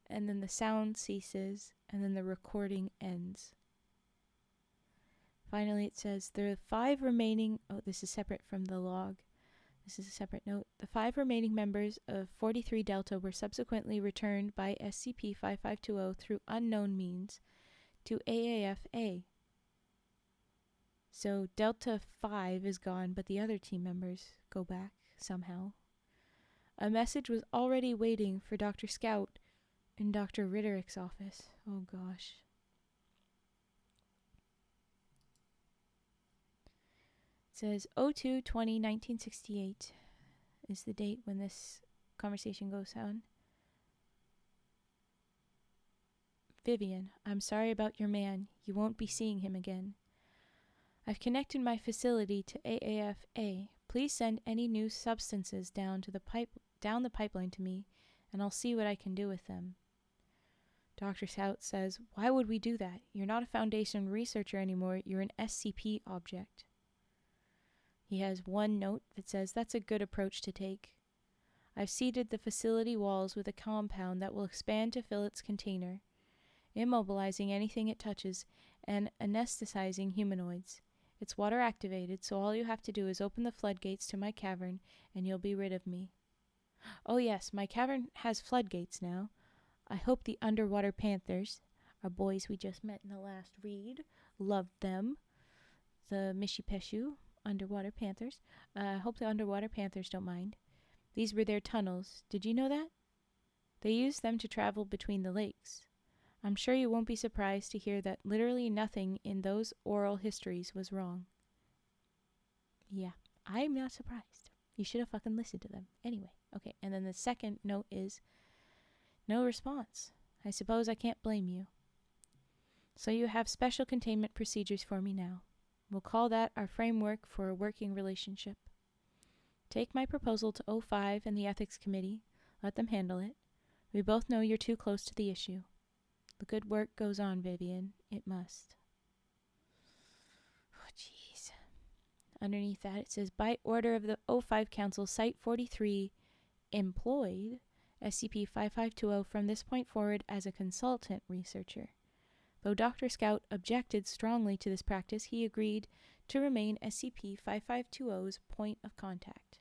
And then the sound ceases, and then the recording ends. Finally, it says, the 5 remaining... Oh, this is separate from the log. This is a separate note. The 5 remaining members of 43 Delta were subsequently returned by SCP-5520 through unknown means to AAF-A. So Delta 5 is gone, but the other team members go back somehow. A message was already waiting for Dr. Scout in Dr. Riderick's office. Oh gosh. It says 02/20/1968 is the date when this conversation goes on. Vivian, I'm sorry about your man. You won't be seeing him again. I've connected my facility to AAF-A. Please send any new substances down the pipeline to me, and I'll see what I can do with them. Dr. Scout says, why would we do that? You're not a Foundation researcher anymore. You're an SCP object. He has one note that says, that's a good approach to take. I've seeded the facility walls with a compound that will expand to fill its container, immobilizing anything it touches and anesthetizing humanoids. It's water activated, so all you have to do is open the floodgates to my cavern and you'll be rid of me. Oh yes, my cavern has floodgates now. I hope the underwater panthers, our boys we just met in the last read, loved them. the Mishipeshu underwater panthers. Hope the underwater panthers don't mind. These were their tunnels. Did you know that? They used them to travel between the lakes. I'm sure you won't be surprised to hear that literally nothing in those oral histories was wrong. Yeah, I'm not surprised. You should have fucking listened to them. Anyway, okay, and then the second note is no response. I suppose I can't blame you. So you have special containment procedures for me now. We'll call that our framework for a working relationship. Take my proposal to O5 and the Ethics Committee. Let them handle it. We both know you're too close to the issue. The good work goes on, Vivian. It must. Oh, jeez. Underneath that, it says, by order of the O5 Council, Site 43 employed SCP-5520 from this point forward as a consultant researcher. Though Dr. Scout objected strongly to this practice, he agreed to remain SCP-5520's point of contact.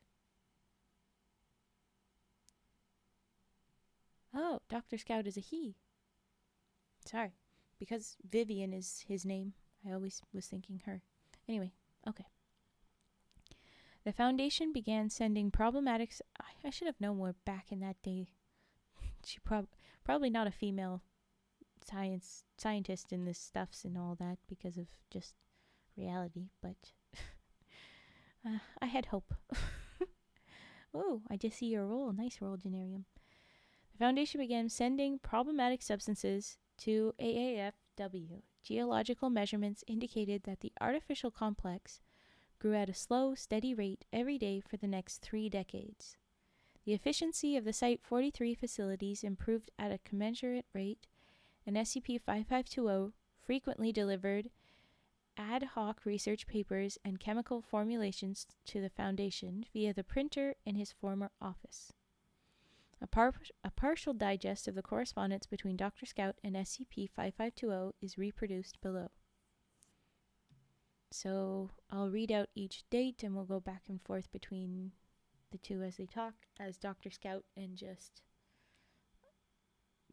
Oh, Dr. Scout is a he. Sorry, because Vivian is his name. I always was thinking her. Anyway, okay. The Foundation began sending problematic... I should have known more back in that day. She probably not a female scientist in this stuffs and all that because of just reality, but I had hope. Oh, I just see your roll. Nice roll, Generium. The Foundation began sending problematic substances to AAFW. Geological measurements indicated that the artificial complex grew at a slow, steady rate every day for the next 3 decades. The efficiency of the Site 43 facilities improved at a commensurate rate, and SCP-5520 frequently delivered ad hoc research papers and chemical formulations to the Foundation via the printer in his former office. A partial digest of the correspondence between Dr. Scout and SCP-5520 is reproduced below. So I'll read out each date and we'll go back and forth between the two as they talk, as Dr. Scout and just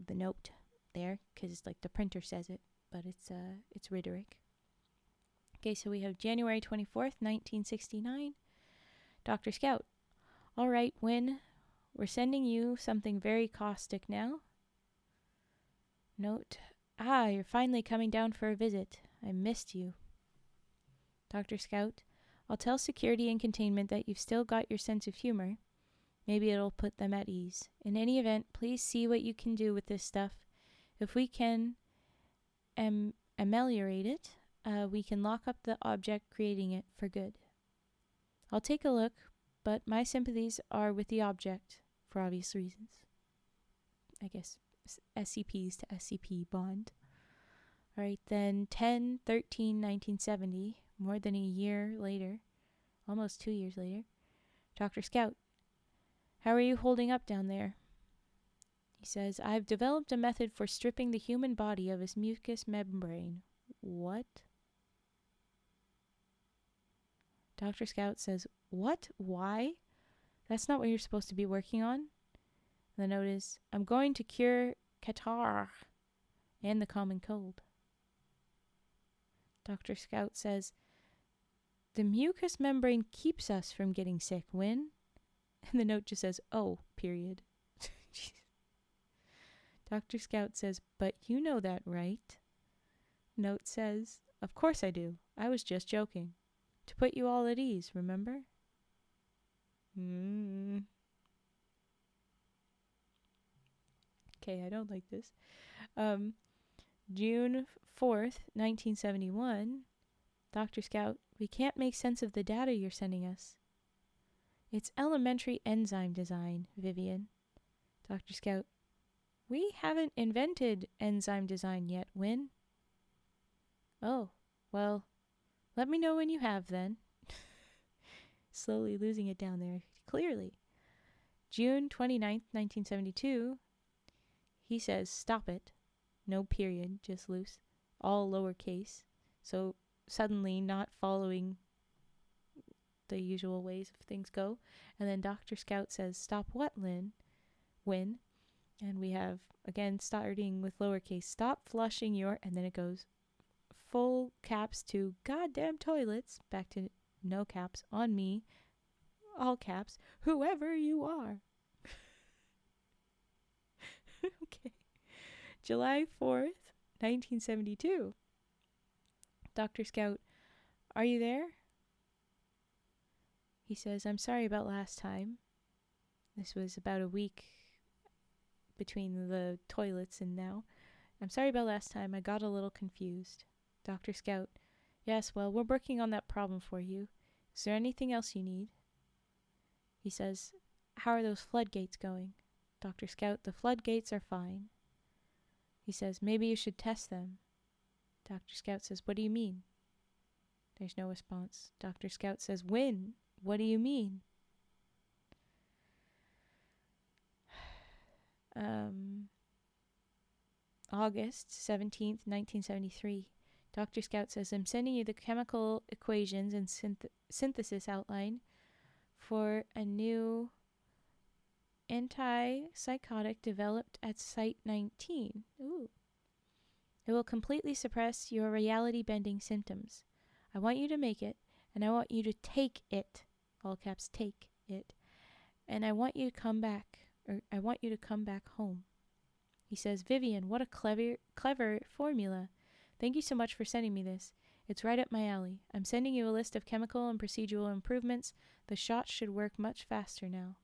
the note there, because like the printer says it, but it's rhetoric. Okay, so we have January 24th, 1969. Dr. Scout. All right, Wynne, we're sending you something very caustic now. Note. You're finally coming down for a visit. I missed you. Dr. Scout. I'll tell security and containment that you've still got your sense of humor. Maybe it'll put them at ease. In any event, please see what you can do with this stuff. If we can ameliorate it, we can lock up the object creating it for good. I'll take a look, but my sympathies are with the object, for obvious reasons. I guess SCPs to SCP bond. Alright, then 10/13/1970, more than a year later, almost 2 years later. Dr. Scout, how are you holding up down there? He says, I've developed a method for stripping the human body of its mucous membrane. What? Dr. Scout says, what? Why? That's not what you're supposed to be working on. The note is, I'm going to cure catarrh and the common cold. Dr. Scout says, the mucous membrane keeps us from getting sick, Wynne. And the note just says, oh, period. Dr. Scout says, but you know that, right? Note says, of course I do. I was just joking. To put you all at ease, remember? Okay, I don't like this. June 4th, 1971. Dr. Scout, we can't make sense of the data you're sending us. It's elementary enzyme design, Vivian. Dr. Scout, we haven't invented enzyme design yet, Wynne. Oh, well, let me know when you have then. Slowly losing it down there, clearly. June 29th, 1972. He says, stop it. No period, just loose. All lowercase. So suddenly not following the usual ways of things go. And then Dr. Scout says, stop what, Wynne? And we have, again, starting with lowercase, stop flushing your, and then it goes, full caps to goddamn toilets, back to no caps, on me, all caps, whoever you are. Okay. July 4th, 1972. Dr. Scout, are you there? He says, I'm sorry about last time. This was about a week between the toilets and now. I'm sorry about last time. I got a little confused. Dr. Scout, yes, well, we're working on that problem for you. Is there anything else you need? He says, how are those floodgates going? Dr. Scout, the floodgates are fine. He says, maybe you should test them. Dr. Scout says, what do you mean? There's no response. Dr. Scout says, when? What do you mean? August 17th, 1973. Dr. Scout says, I'm sending you the chemical equations and synthesis outline for a new antipsychotic developed at Site 19. Ooh. It will completely suppress your reality-bending symptoms. I want you to make it, and I want you to take it. All caps, take it. And I want you to come back, home. He says, Vivian, what a clever formula. Thank you so much for sending me this. It's right up my alley. I'm sending you a list of chemical and procedural improvements. The shot should work much faster now.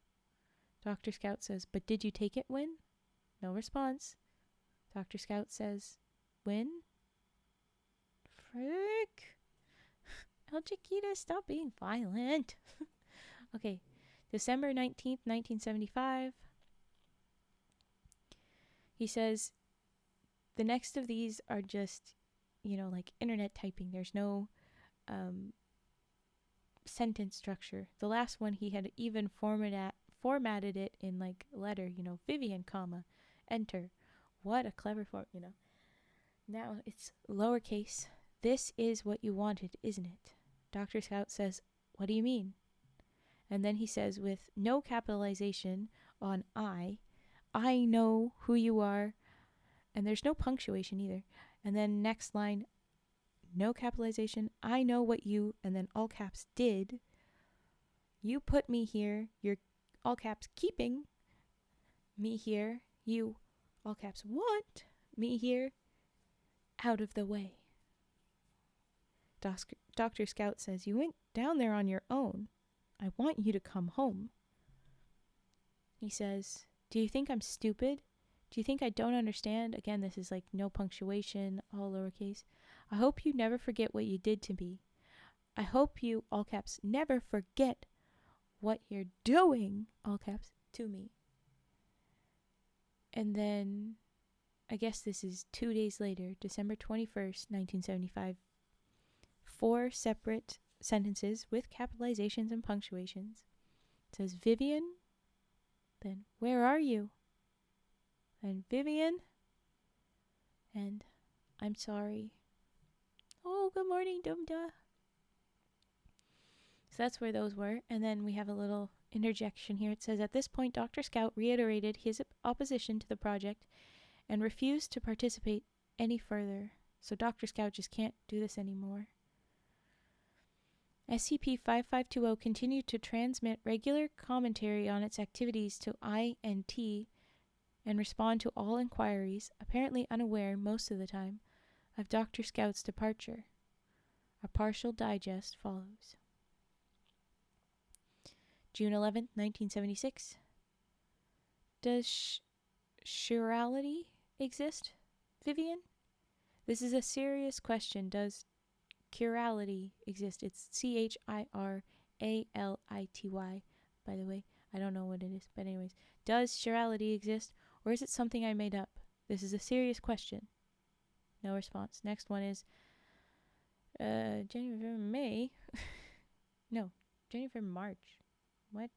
Dr. Scout says, but did you take it, Win? No response. Dr. Scout says, Win? Frick. El Chiquita, stop being violent. Okay. December 19th, 1975. He says, the next of these are just, like internet typing. There's no sentence structure. The last one, he had even formatted it in like letter, Vivian, comma, enter. What a clever form, Now it's lowercase. This is what you wanted, isn't it? Dr. Scout says, what do you mean? And then he says, with no capitalization on I know who you are, and there's no punctuation either. And then next line, no capitalization, I know what you, and then all caps, did. You put me here, you're all caps, keeping me here. You, all caps, want me here, out of the way. Dr. Scout says, you went down there on your own. I want you to come home. He says, do you think I'm stupid? Do you think I don't understand? Again, this is like no punctuation, all lowercase. I hope you never forget what you did to me. I hope you, all caps, never forget what you're doing, all caps, to me. And then, I guess this is 2 days later, December 21st, 1975. 4 separate sentences with capitalizations and punctuations. It says, Vivian, then, where are you? And Vivian, and I'm sorry. Oh, good morning, Dumda. So that's where those were. And then we have a little interjection here. It says, at this point, Dr. Scout reiterated his opposition to the project and refused to participate any further. So Dr. Scout just can't do this anymore. SCP-5520 continued to transmit regular commentary on its activities to INT and respond to all inquiries, apparently unaware most of the time of Dr. Scout's departure. A partial digest follows. June 11th, 1976. Does chirality exist, Vivian? This is a serious question. Does chirality exist? It's CHIRALITY, by the way. I don't know what it is, but anyways. Does chirality exist, or is it something I made up? This is a serious question. No response. Next one is January, May. No, January, March. What?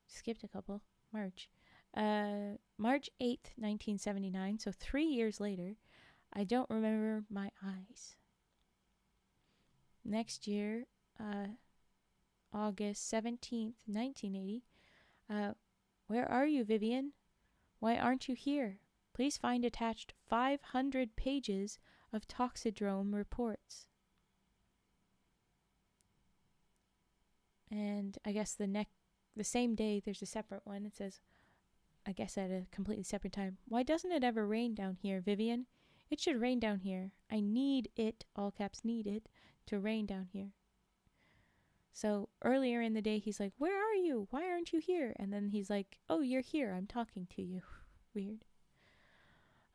Skipped a couple. March. March 8th, 1979, so 3 years later. I don't remember my eyes. Next year, August 17th, 1980. Where are you, Vivian? Why aren't you here? Please find attached 500 pages of Toxidrome reports. And I guess the same day, there's a separate one. It says, I guess at a completely separate time, why doesn't it ever rain down here, Vivian? It should rain down here. I need it, all caps need it, to rain down here. So earlier in the day, he's like, where are you? Why aren't you here? And then he's like, oh, you're here. I'm talking to you. Weird.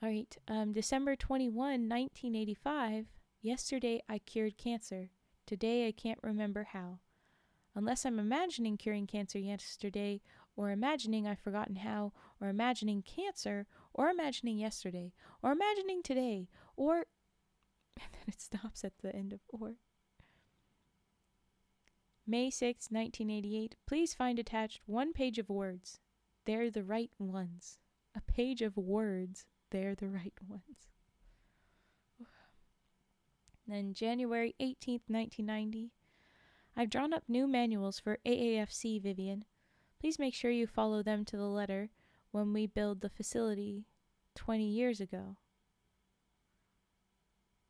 All right. December 21, 1985. Yesterday, I cured cancer. Today, I can't remember how. Unless I'm imagining curing cancer yesterday, or imagining I've forgotten how, or imagining cancer, or imagining yesterday, or imagining today, or... And then it stops at the end of or. May 6, 1988. Please find attached one page of words. They're the right ones. A page of words. They're the right ones. Then January 18th, 1990. I've drawn up new manuals for AAFC, Vivian. Please make sure you follow them to the letter when we build the facility 20 years ago.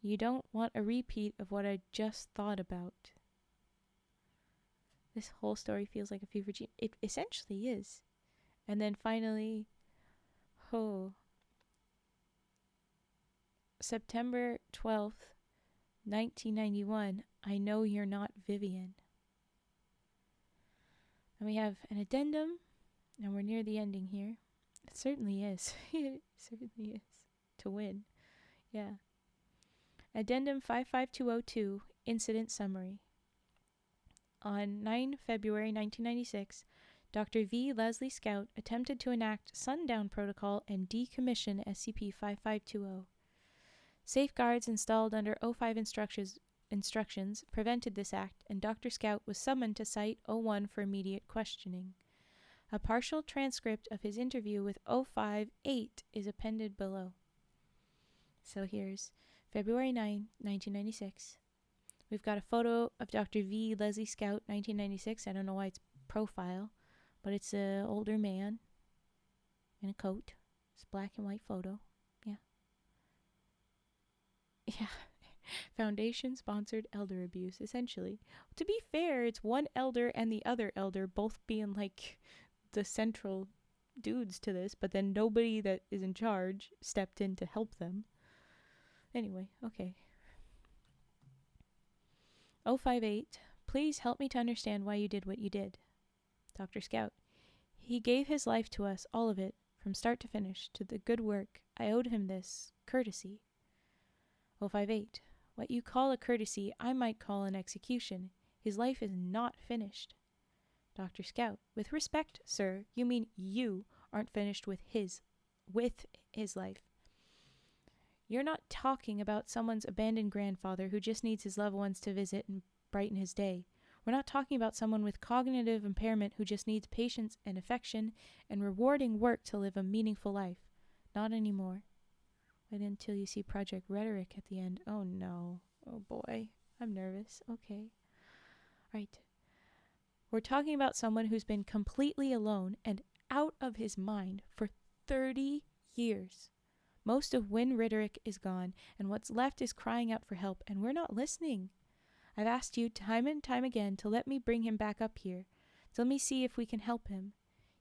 You don't want a repeat of what I just thought about. This whole story feels like a fever dream. It essentially is. And then finally, September 12th, 1991. I know you're not Vivian. And we have an addendum, and we're near the ending here. It certainly is. It certainly is. To win. Yeah. Addendum 55202, Incident Summary. On 9 February 1996, Dr. V. Leslie Scout attempted to enact Sundown Protocol and decommission SCP-5520. Safeguards installed under O5 instructions prevented this act, and Dr. Scout was summoned to Site 01 for immediate questioning. A partial transcript of his interview with O5-8 is appended below. So here's February 9, 1996. We've got a photo of Dr. V. Leslie Scout, 1996. I don't know why it's profile, but it's an older man in a coat. It's a black and white photo. Yeah. Yeah. Foundation-sponsored elder abuse, essentially. To be fair, it's one elder and the other elder both being like the central dudes to this, but then nobody that is in charge stepped in to help them. Anyway, okay. 058, please help me to understand why you did what you did. Dr. Scout, he gave his life to us, all of it, from start to finish, to the good work. I owed him this courtesy. 058, what you call a courtesy, I might call an execution. His life is not finished. Dr. Scout, with respect, sir, you mean you aren't finished with his life. You're not talking about someone's abandoned grandfather who just needs his loved ones to visit and brighten his day. We're not talking about someone with cognitive impairment who just needs patience and affection and rewarding work to live a meaningful life. Not anymore. Wait until you see Project Rhetoric at the end. Oh no. Oh boy. I'm nervous. Okay. Right. We're talking about someone who's been completely alone and out of his mind for 30 years. Most of Win Rhetoric is gone, and what's left is crying out for help, and we're not listening. I've asked you time and time again to let me bring him back up here. To let me see if we can help him.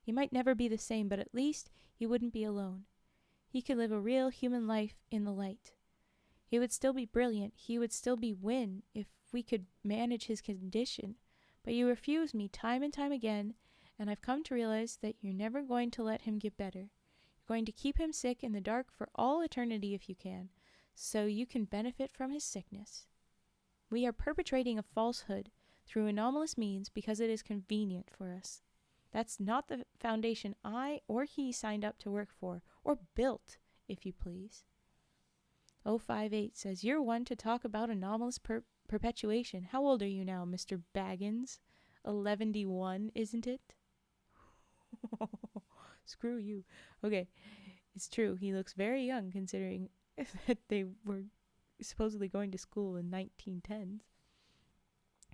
He might never be the same, but at least he wouldn't be alone. He could live a real human life in the light. He would still be brilliant. He would still be Win if we could manage his condition. But you refuse me time and time again, and I've come to realize that you're never going to let him get better. You're going to keep him sick in the dark for all eternity if you can, so you can benefit from his sickness. We are perpetrating a falsehood through anomalous means because it is convenient for us. That's not the foundation I or he signed up to work for, or built, if you please. 058 says, you're one to talk about anomalous perpetuation. How old are you now, Mr. Baggins? 11-1, isn't it? Screw you. Okay, it's true. He looks very young considering that they were supposedly going to school in 1910s.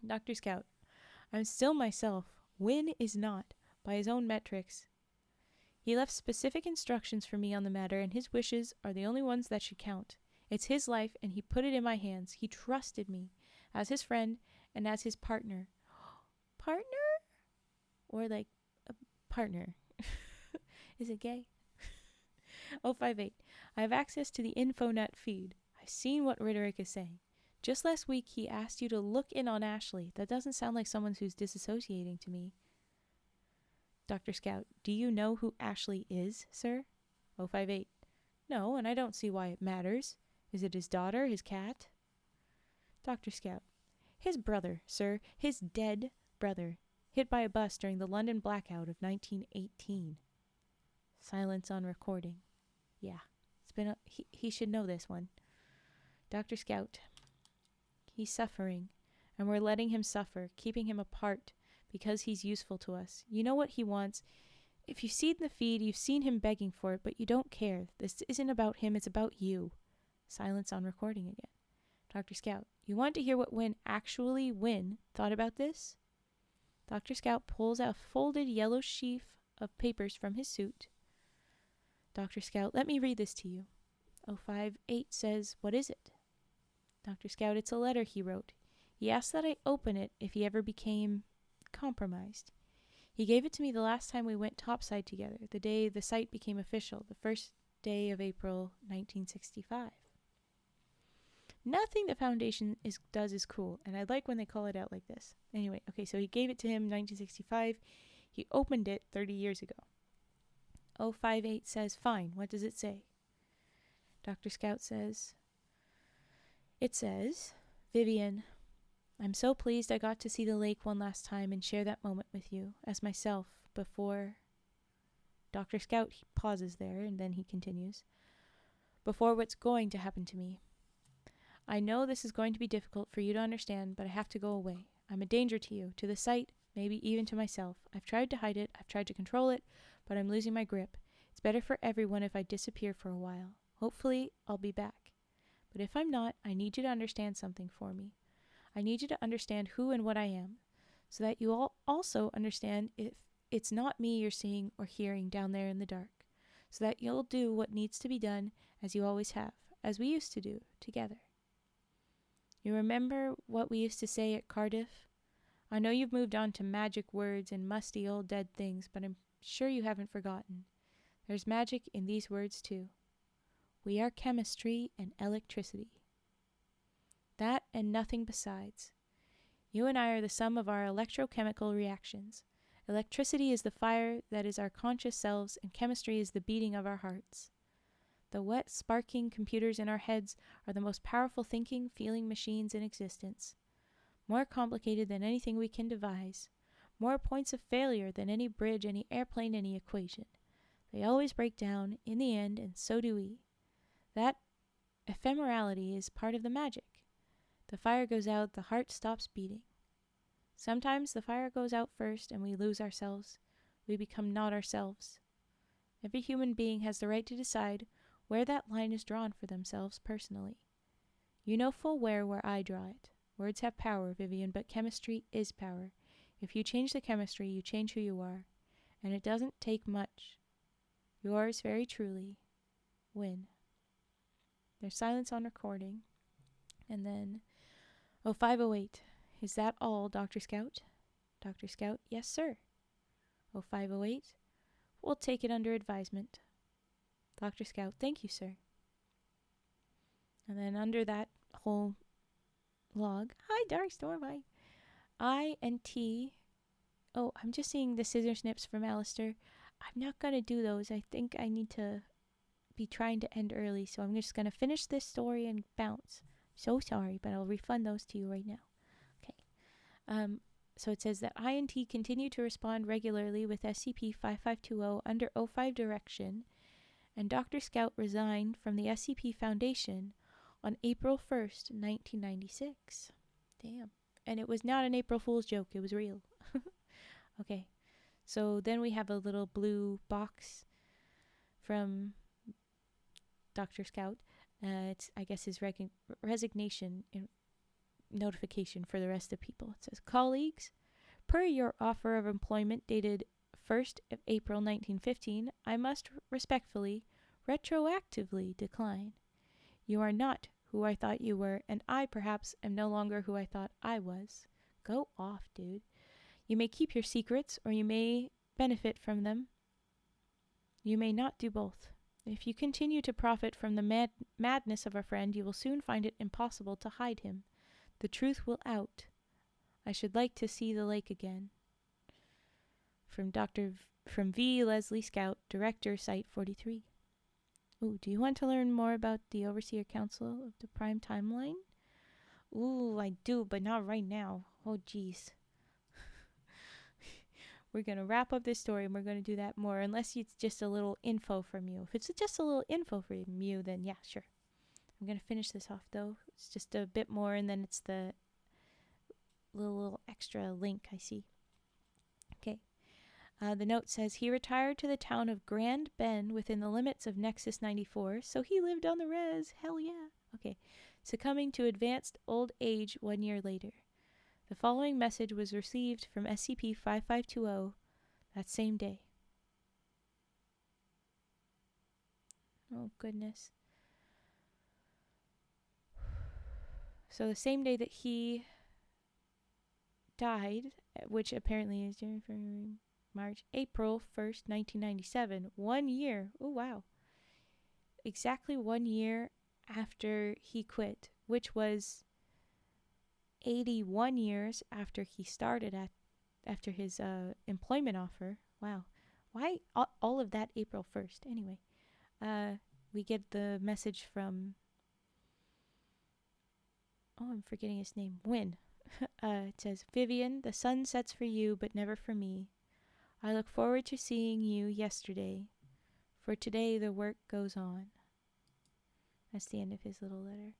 Dr. Scout, I'm still myself. Win is not, by his own metrics. He left specific instructions for me on the matter, and his wishes are the only ones that should count. It's his life, and he put it in my hands. He trusted me as his friend and as his partner. Partner? Or like a partner. Is it gay? 058. I have access to the InfoNet feed. I've seen what Rhetoric is saying. Just last week, he asked you to look in on Ashley. That doesn't sound like someone who's disassociating to me. Dr. Scout, do you know who Ashley is, sir? 058. No, and I don't see why it matters. Is it his daughter, his cat? Dr. Scout, his brother, sir, his dead brother, hit by a bus during the London blackout of 1918. Silence on recording. Yeah, it's been he should know this one. Dr. Scout, he's suffering, and we're letting him suffer, keeping him apart because he's useful to us. You know what he wants. If you've seen the feed, you've seen him begging for it, but you don't care. This isn't about him, it's about you. Silence on recording again. Dr. Scout, you want to hear what Win thought about this? Dr. Scout pulls out a folded yellow sheaf of papers from his suit. Dr. Scout, let me read this to you. 058 says, what is it? Dr. Scout, it's a letter he wrote. He asked that I open it if he ever became compromised. He gave it to me the last time we went topside together, the day the site became official, the first day of April 1965. Nothing the Foundation does is cool, and I like when they call it out like this. Anyway, okay, so he gave it to him in 1965. He opened it 30 years ago. 058 says, fine, what does it say? Dr. Scout says, it says, Vivian, I'm so pleased I got to see the lake one last time and share that moment with you as myself before. Dr. Scout he pauses there, and then he continues, before what's going to happen to me. I know this is going to be difficult for you to understand, but I have to go away. I'm a danger to you, to the site, maybe even to myself. I've tried to hide it, I've tried to control it, but I'm losing my grip. It's better for everyone if I disappear for a while. Hopefully, I'll be back. But if I'm not, I need you to understand something for me. I need you to understand who and what I am, so that you all also understand if it's not me you're seeing or hearing down there in the dark, so that you'll do what needs to be done as you always have, as we used to do, together. You remember what we used to say at Cardiff? I know you've moved on to magic words and musty old dead things, but I'm sure you haven't forgotten. There's magic in these words too. We are chemistry and electricity. That and nothing besides. You and I are the sum of our electrochemical reactions. Electricity is the fire that is our conscious selves, and chemistry is the beating of our hearts. The wet, sparking computers in our heads are the most powerful thinking, feeling machines in existence. More complicated than anything we can devise. More points of failure than any bridge, any airplane, any equation. They always break down in the end, and so do we. That ephemerality is part of the magic. The fire goes out, the heart stops beating. Sometimes the fire goes out first and we lose ourselves. We become not ourselves. Every human being has the right to decide where that line is drawn for themselves personally. You know full well where I draw it. Words have power, Vivian, but chemistry is power. If you change the chemistry, you change who you are. And it doesn't take much. Yours very truly, Win. There's silence on recording. And then, 0508. Is that all, Dr. Scout? Dr. Scout, yes, sir. 0508. We'll take it under advisement. Dr. Scout, thank you, sir. And then under that whole log, hi, Darkstorm, I and T. Oh, I'm just seeing the scissor snips from Alistair. I'm not going to do those. I think I need to be trying to end early, so I'm just going to finish this story and bounce. So sorry, but I'll refund those to you right now. Okay. So it says that I and T continue to respond regularly with SCP-5520 under O5 direction, and Dr. Scout resigned from the SCP Foundation on April 1st, 1996. Damn. And it was not an April Fool's joke, it was real. Okay. So then we have a little blue box from Dr. Scout. It's, I guess, his resignation notification for the rest of people. It says, colleagues, per your offer of employment dated 1st of April 1915, I must respectfully, retroactively decline. You are not who I thought you were, and I, perhaps, am no longer who I thought I was. Go off, dude. You may keep your secrets, or you may benefit from them. You may not do both. If you continue to profit from the madness of our friend, you will soon find it impossible to hide him. The truth will out. I should like to see the lake again. From V. Leslie Scout, Director, Site 43. Ooh, do you want to learn more about the Overseer Council of the Prime Timeline? Ooh, I do, but not right now. Oh, jeez. We're going to wrap up this story, and we're going to do that more, unless it's just a little info from you. If it's just a little info from you, then yeah, sure. I'm going to finish this off, though. It's just a bit more, and then it's the little extra link I see. Okay. The note says, he retired to the town of Grand Bend within the limits of Nexus 94, so he lived on the res. Hell yeah. Okay. Succumbing to advanced old age 1 year later. The following message was received from SCP-5520 that same day. Oh, goodness. So the same day that he died, which apparently is April 1st, 1997, 1 year. Oh, wow. Exactly 1 year after he quit, which was 81 years after he started after his employment offer. Wow. Why all of that April 1st? Anyway, we get the message from, I'm forgetting his name, Win. It says, Vivian, the sun sets for you, but never for me. I look forward to seeing you yesterday. For today, the work goes on. That's the end of his little letter.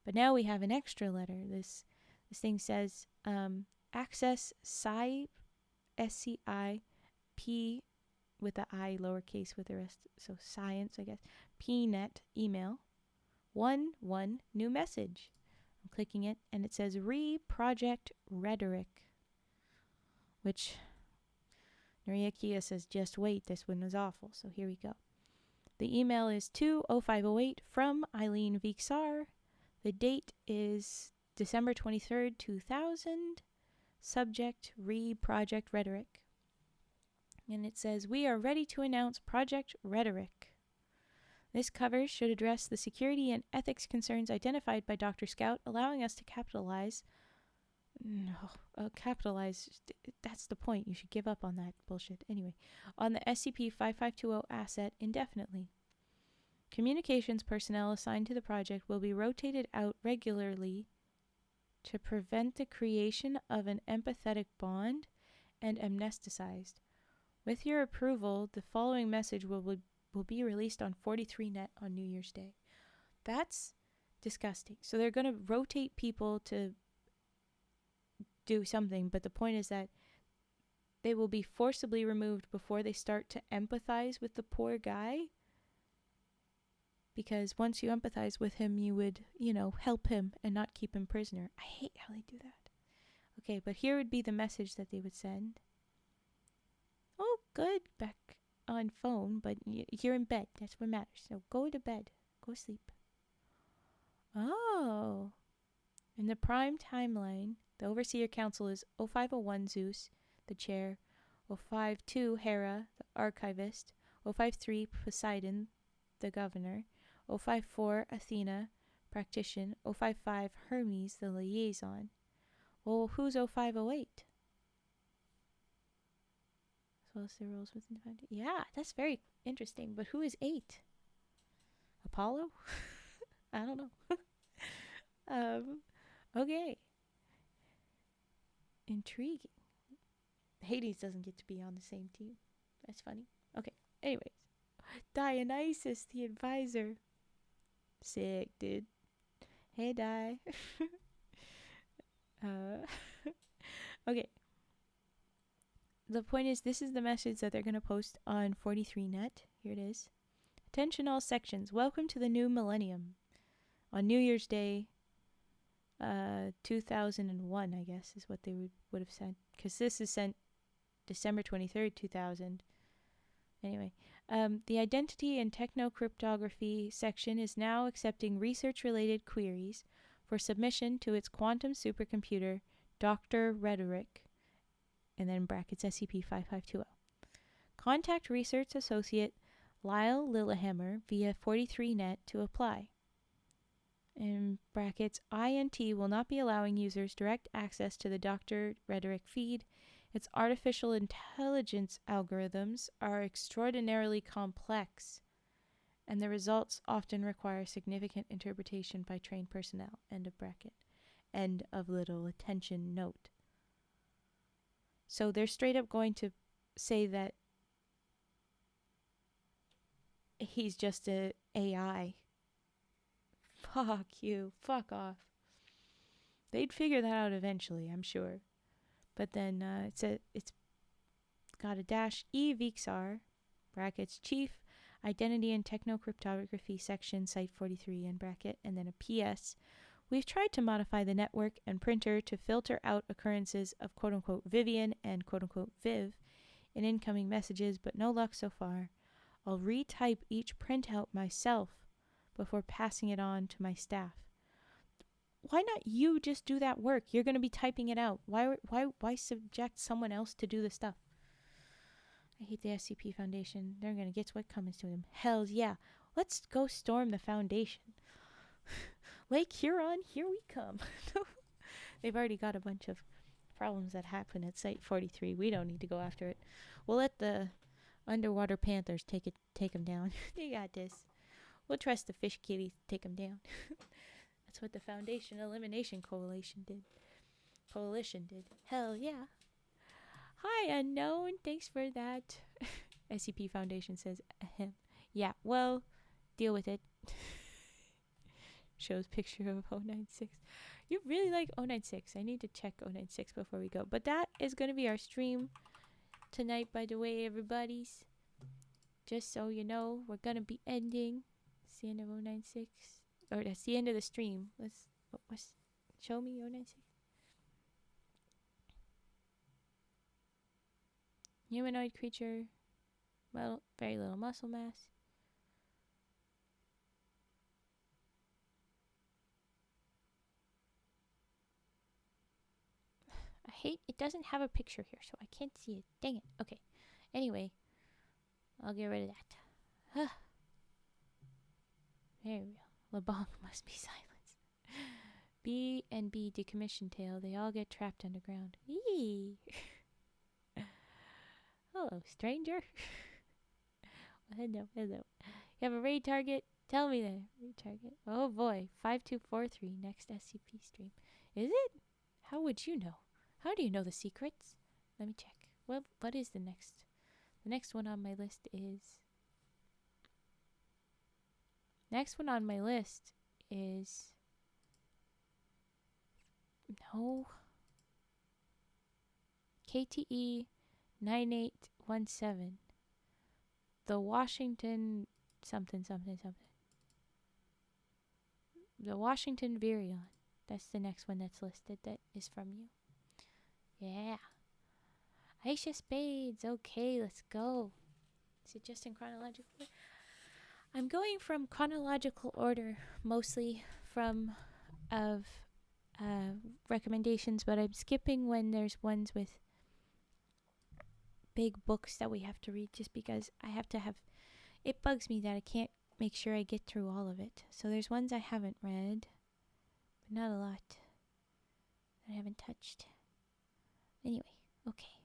But now we have an extra letter. This thing says, access SCIP with the I lowercase with the rest. So science, I guess. PNet email. 1 new message. I'm clicking it, and it says Project Rhetoric. Which Noriakia says, just wait, this one was awful. So here we go. The email is 20508 from Eileen Vixar. The date is December 23rd, 2000. Subject, Project Rhetoric. And it says, we are ready to announce Project Rhetoric. This cover should address the security and ethics concerns identified by Dr. Scout, allowing us to capitalize. Capitalize, that's the point. You should give up on that bullshit. Anyway, on the SCP-5520 asset indefinitely. Communications personnel assigned to the project will be rotated out regularly to prevent the creation of an empathetic bond and amnesticized. With your approval, the following message will be released on 43net on New Year's Day. That's disgusting. So they're going to rotate people to do something, but the point is that they will be forcibly removed before they start to empathize with the poor guy. Because once you empathize with him, you would, help him and not keep him prisoner. I hate how they do that. Okay, but here would be the message that they would send. Oh, good. Back on phone, but you're in bed. That's what matters. So go to bed. Go sleep. Oh. In the Prime Timeline, the Overseer Council is 0501 Zeus, the chair, 052 Hera, the archivist, 053 Poseidon, the governor, 054 Athena, practitioner, 055 Hermes, the liaison. Well, who's 0508? As well as the roles within the foundation. Yeah, that's very interesting. But who is 8? Apollo? I don't know. Okay. Intriguing. Hades doesn't get to be on the same team. That's funny. Okay. Anyways. Dionysus, the advisor. Sick, dude. Hey, Di. Okay. The point is, this is the message that they're going to post on 43net. Here it is. Attention all sections. Welcome to the new millennium. On New Year's Day, 2001, I guess, is what they would have sent. Because this is sent December 23rd, 2000. Anyway, The identity and technocryptography section is now accepting research-related queries for submission to its quantum supercomputer, Dr. Rhetoric, and then in brackets SCP-5520. Contact Research Associate Lyle Lillehammer via 43net to apply. In brackets, INT will not be allowing users direct access to the Dr. Rhetoric feed. Its artificial intelligence algorithms are extraordinarily complex, and the results often require significant interpretation by trained personnel. End of bracket. End of little attention note. So they're straight up going to say that he's just a AI. Fuck you. Fuck off. They'd figure that out eventually, I'm sure. But then it's got a dash E Vixar, brackets, Chief Identity and Technocryptography Section, Site 43, end bracket, and then a PS. We've tried to modify the network and printer to filter out occurrences of quote-unquote Vivian and quote-unquote Viv in incoming messages, but no luck so far. I'll retype each printout myself before passing it on to my staff. Why not you just do that work? You're going to be typing it out. Why subject someone else to do the stuff? I hate the SCP Foundation. They're going to get what comes to them. Hells yeah. Let's go storm the Foundation. Lake Huron, here we come. They've already got a bunch of problems that happen at Site 43. We don't need to go after it. We'll let the underwater panthers take them down. They got this. We'll trust the fish kitties to take them down. That's what the Foundation Elimination Coalition did. Hell yeah. Hi, unknown. Thanks for that. SCP Foundation says, ahem. Yeah, well, deal with it. Shows picture of 096. You really like 096. I need to check 096 before we go. But that is going to be our stream tonight, by the way, everybody's. Just so you know, we're going to be ending. It's the end of 096. Or that's the end of the stream. Let's show me 096. Humanoid creature. Well, very little muscle mass. I hate it doesn't have a picture here, so I can't see it. Dang it. Okay. Anyway, I'll get rid of that. There we go. LeBlanc must be silenced. B and B decommissioned tail. They all get trapped underground. Eee. Hello, stranger. Hello. You have a raid target? Tell me that. Raid target. Oh boy. 5243. Next SCP stream. Is it? How would you know? How do you know the secrets? Let me check. What is the next? The next one on my list is... Next one on my list is... No. KTE 9817. The Washington something. The Washington Virion. That's the next one that's listed that is from you. Yeah. Ace of Spades. Okay, let's go. Is it just in chronological order? I'm going from chronological order, mostly from recommendations, but I'm skipping when there's ones with big books that we have to read, just because I have to have... It bugs me that I can't make sure I get through all of it. So there's ones I haven't read, but not a lot that I haven't touched. Anyway, okay.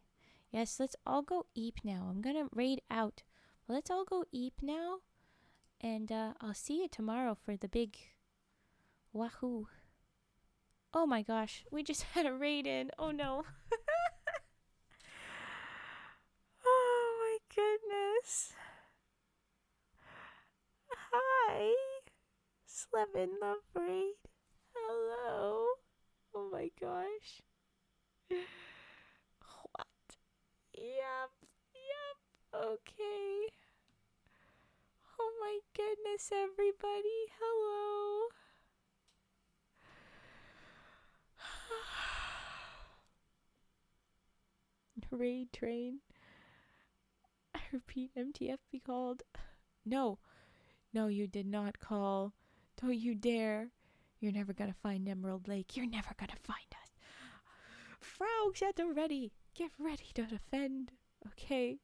Yes, let's all go eep now. I'm gonna raid out. Well, let's all go eep now. And I'll see you tomorrow for the big wahoo. Oh my gosh, we just had a raid in. Oh no. Oh my goodness. Hi. Slevin Love Raid. Hello. Oh my gosh. What? Yep. Okay. Oh my goodness, everybody. Hello. Raid train. Repeat, MTF called. No, no, you did not call. Don't you dare. You're never gonna find Emerald Lake. You're never gonna find us. Frogs at the ready. Get ready to defend. Okay.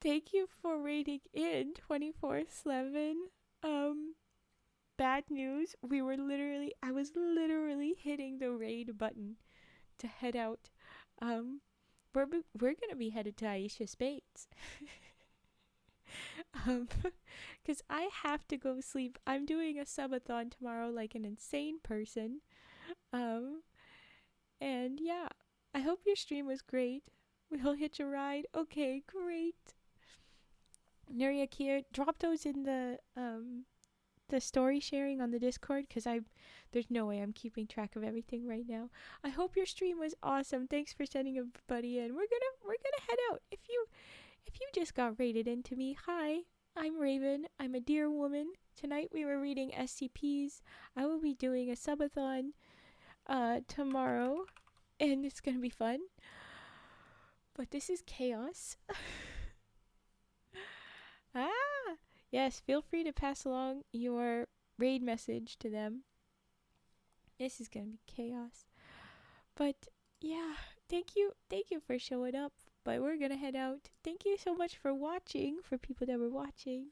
Thank you for raiding in 24/7. Bad news. I was literally hitting the raid button to head out. We're gonna be headed to Aisha Spades. Because I have to go sleep. I'm doing a subathon tomorrow like an insane person. And yeah, I hope your stream was great. We'll hitch a ride. Okay, great. Nuria Kier, drop those in the story sharing on the Discord, because there's no way I'm keeping track of everything right now. I hope your stream was awesome. Thanks for sending everybody in. We're gonna head out. If you just got rated into me, hi, I'm Raven. I'm a dear woman. Tonight we were reading SCPs. I will be doing a subathon tomorrow, and it's gonna be fun. But this is chaos. Yes, feel free to pass along your raid message to them. This is gonna be chaos. But yeah, thank you for showing up. But we're gonna head out. Thank you so much for watching, for people that were watching.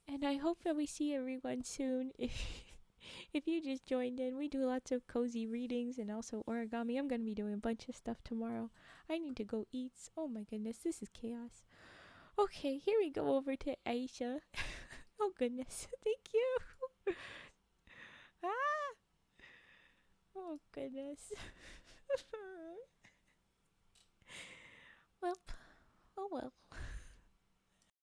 And I hope that we see everyone soon. If you just joined in, we do lots of cozy readings and also origami. I'm gonna be doing a bunch of stuff tomorrow. I need to go eat. Oh my goodness, this is chaos. Okay, here we go over to Aisha. Oh goodness, thank you. Ah! Oh goodness.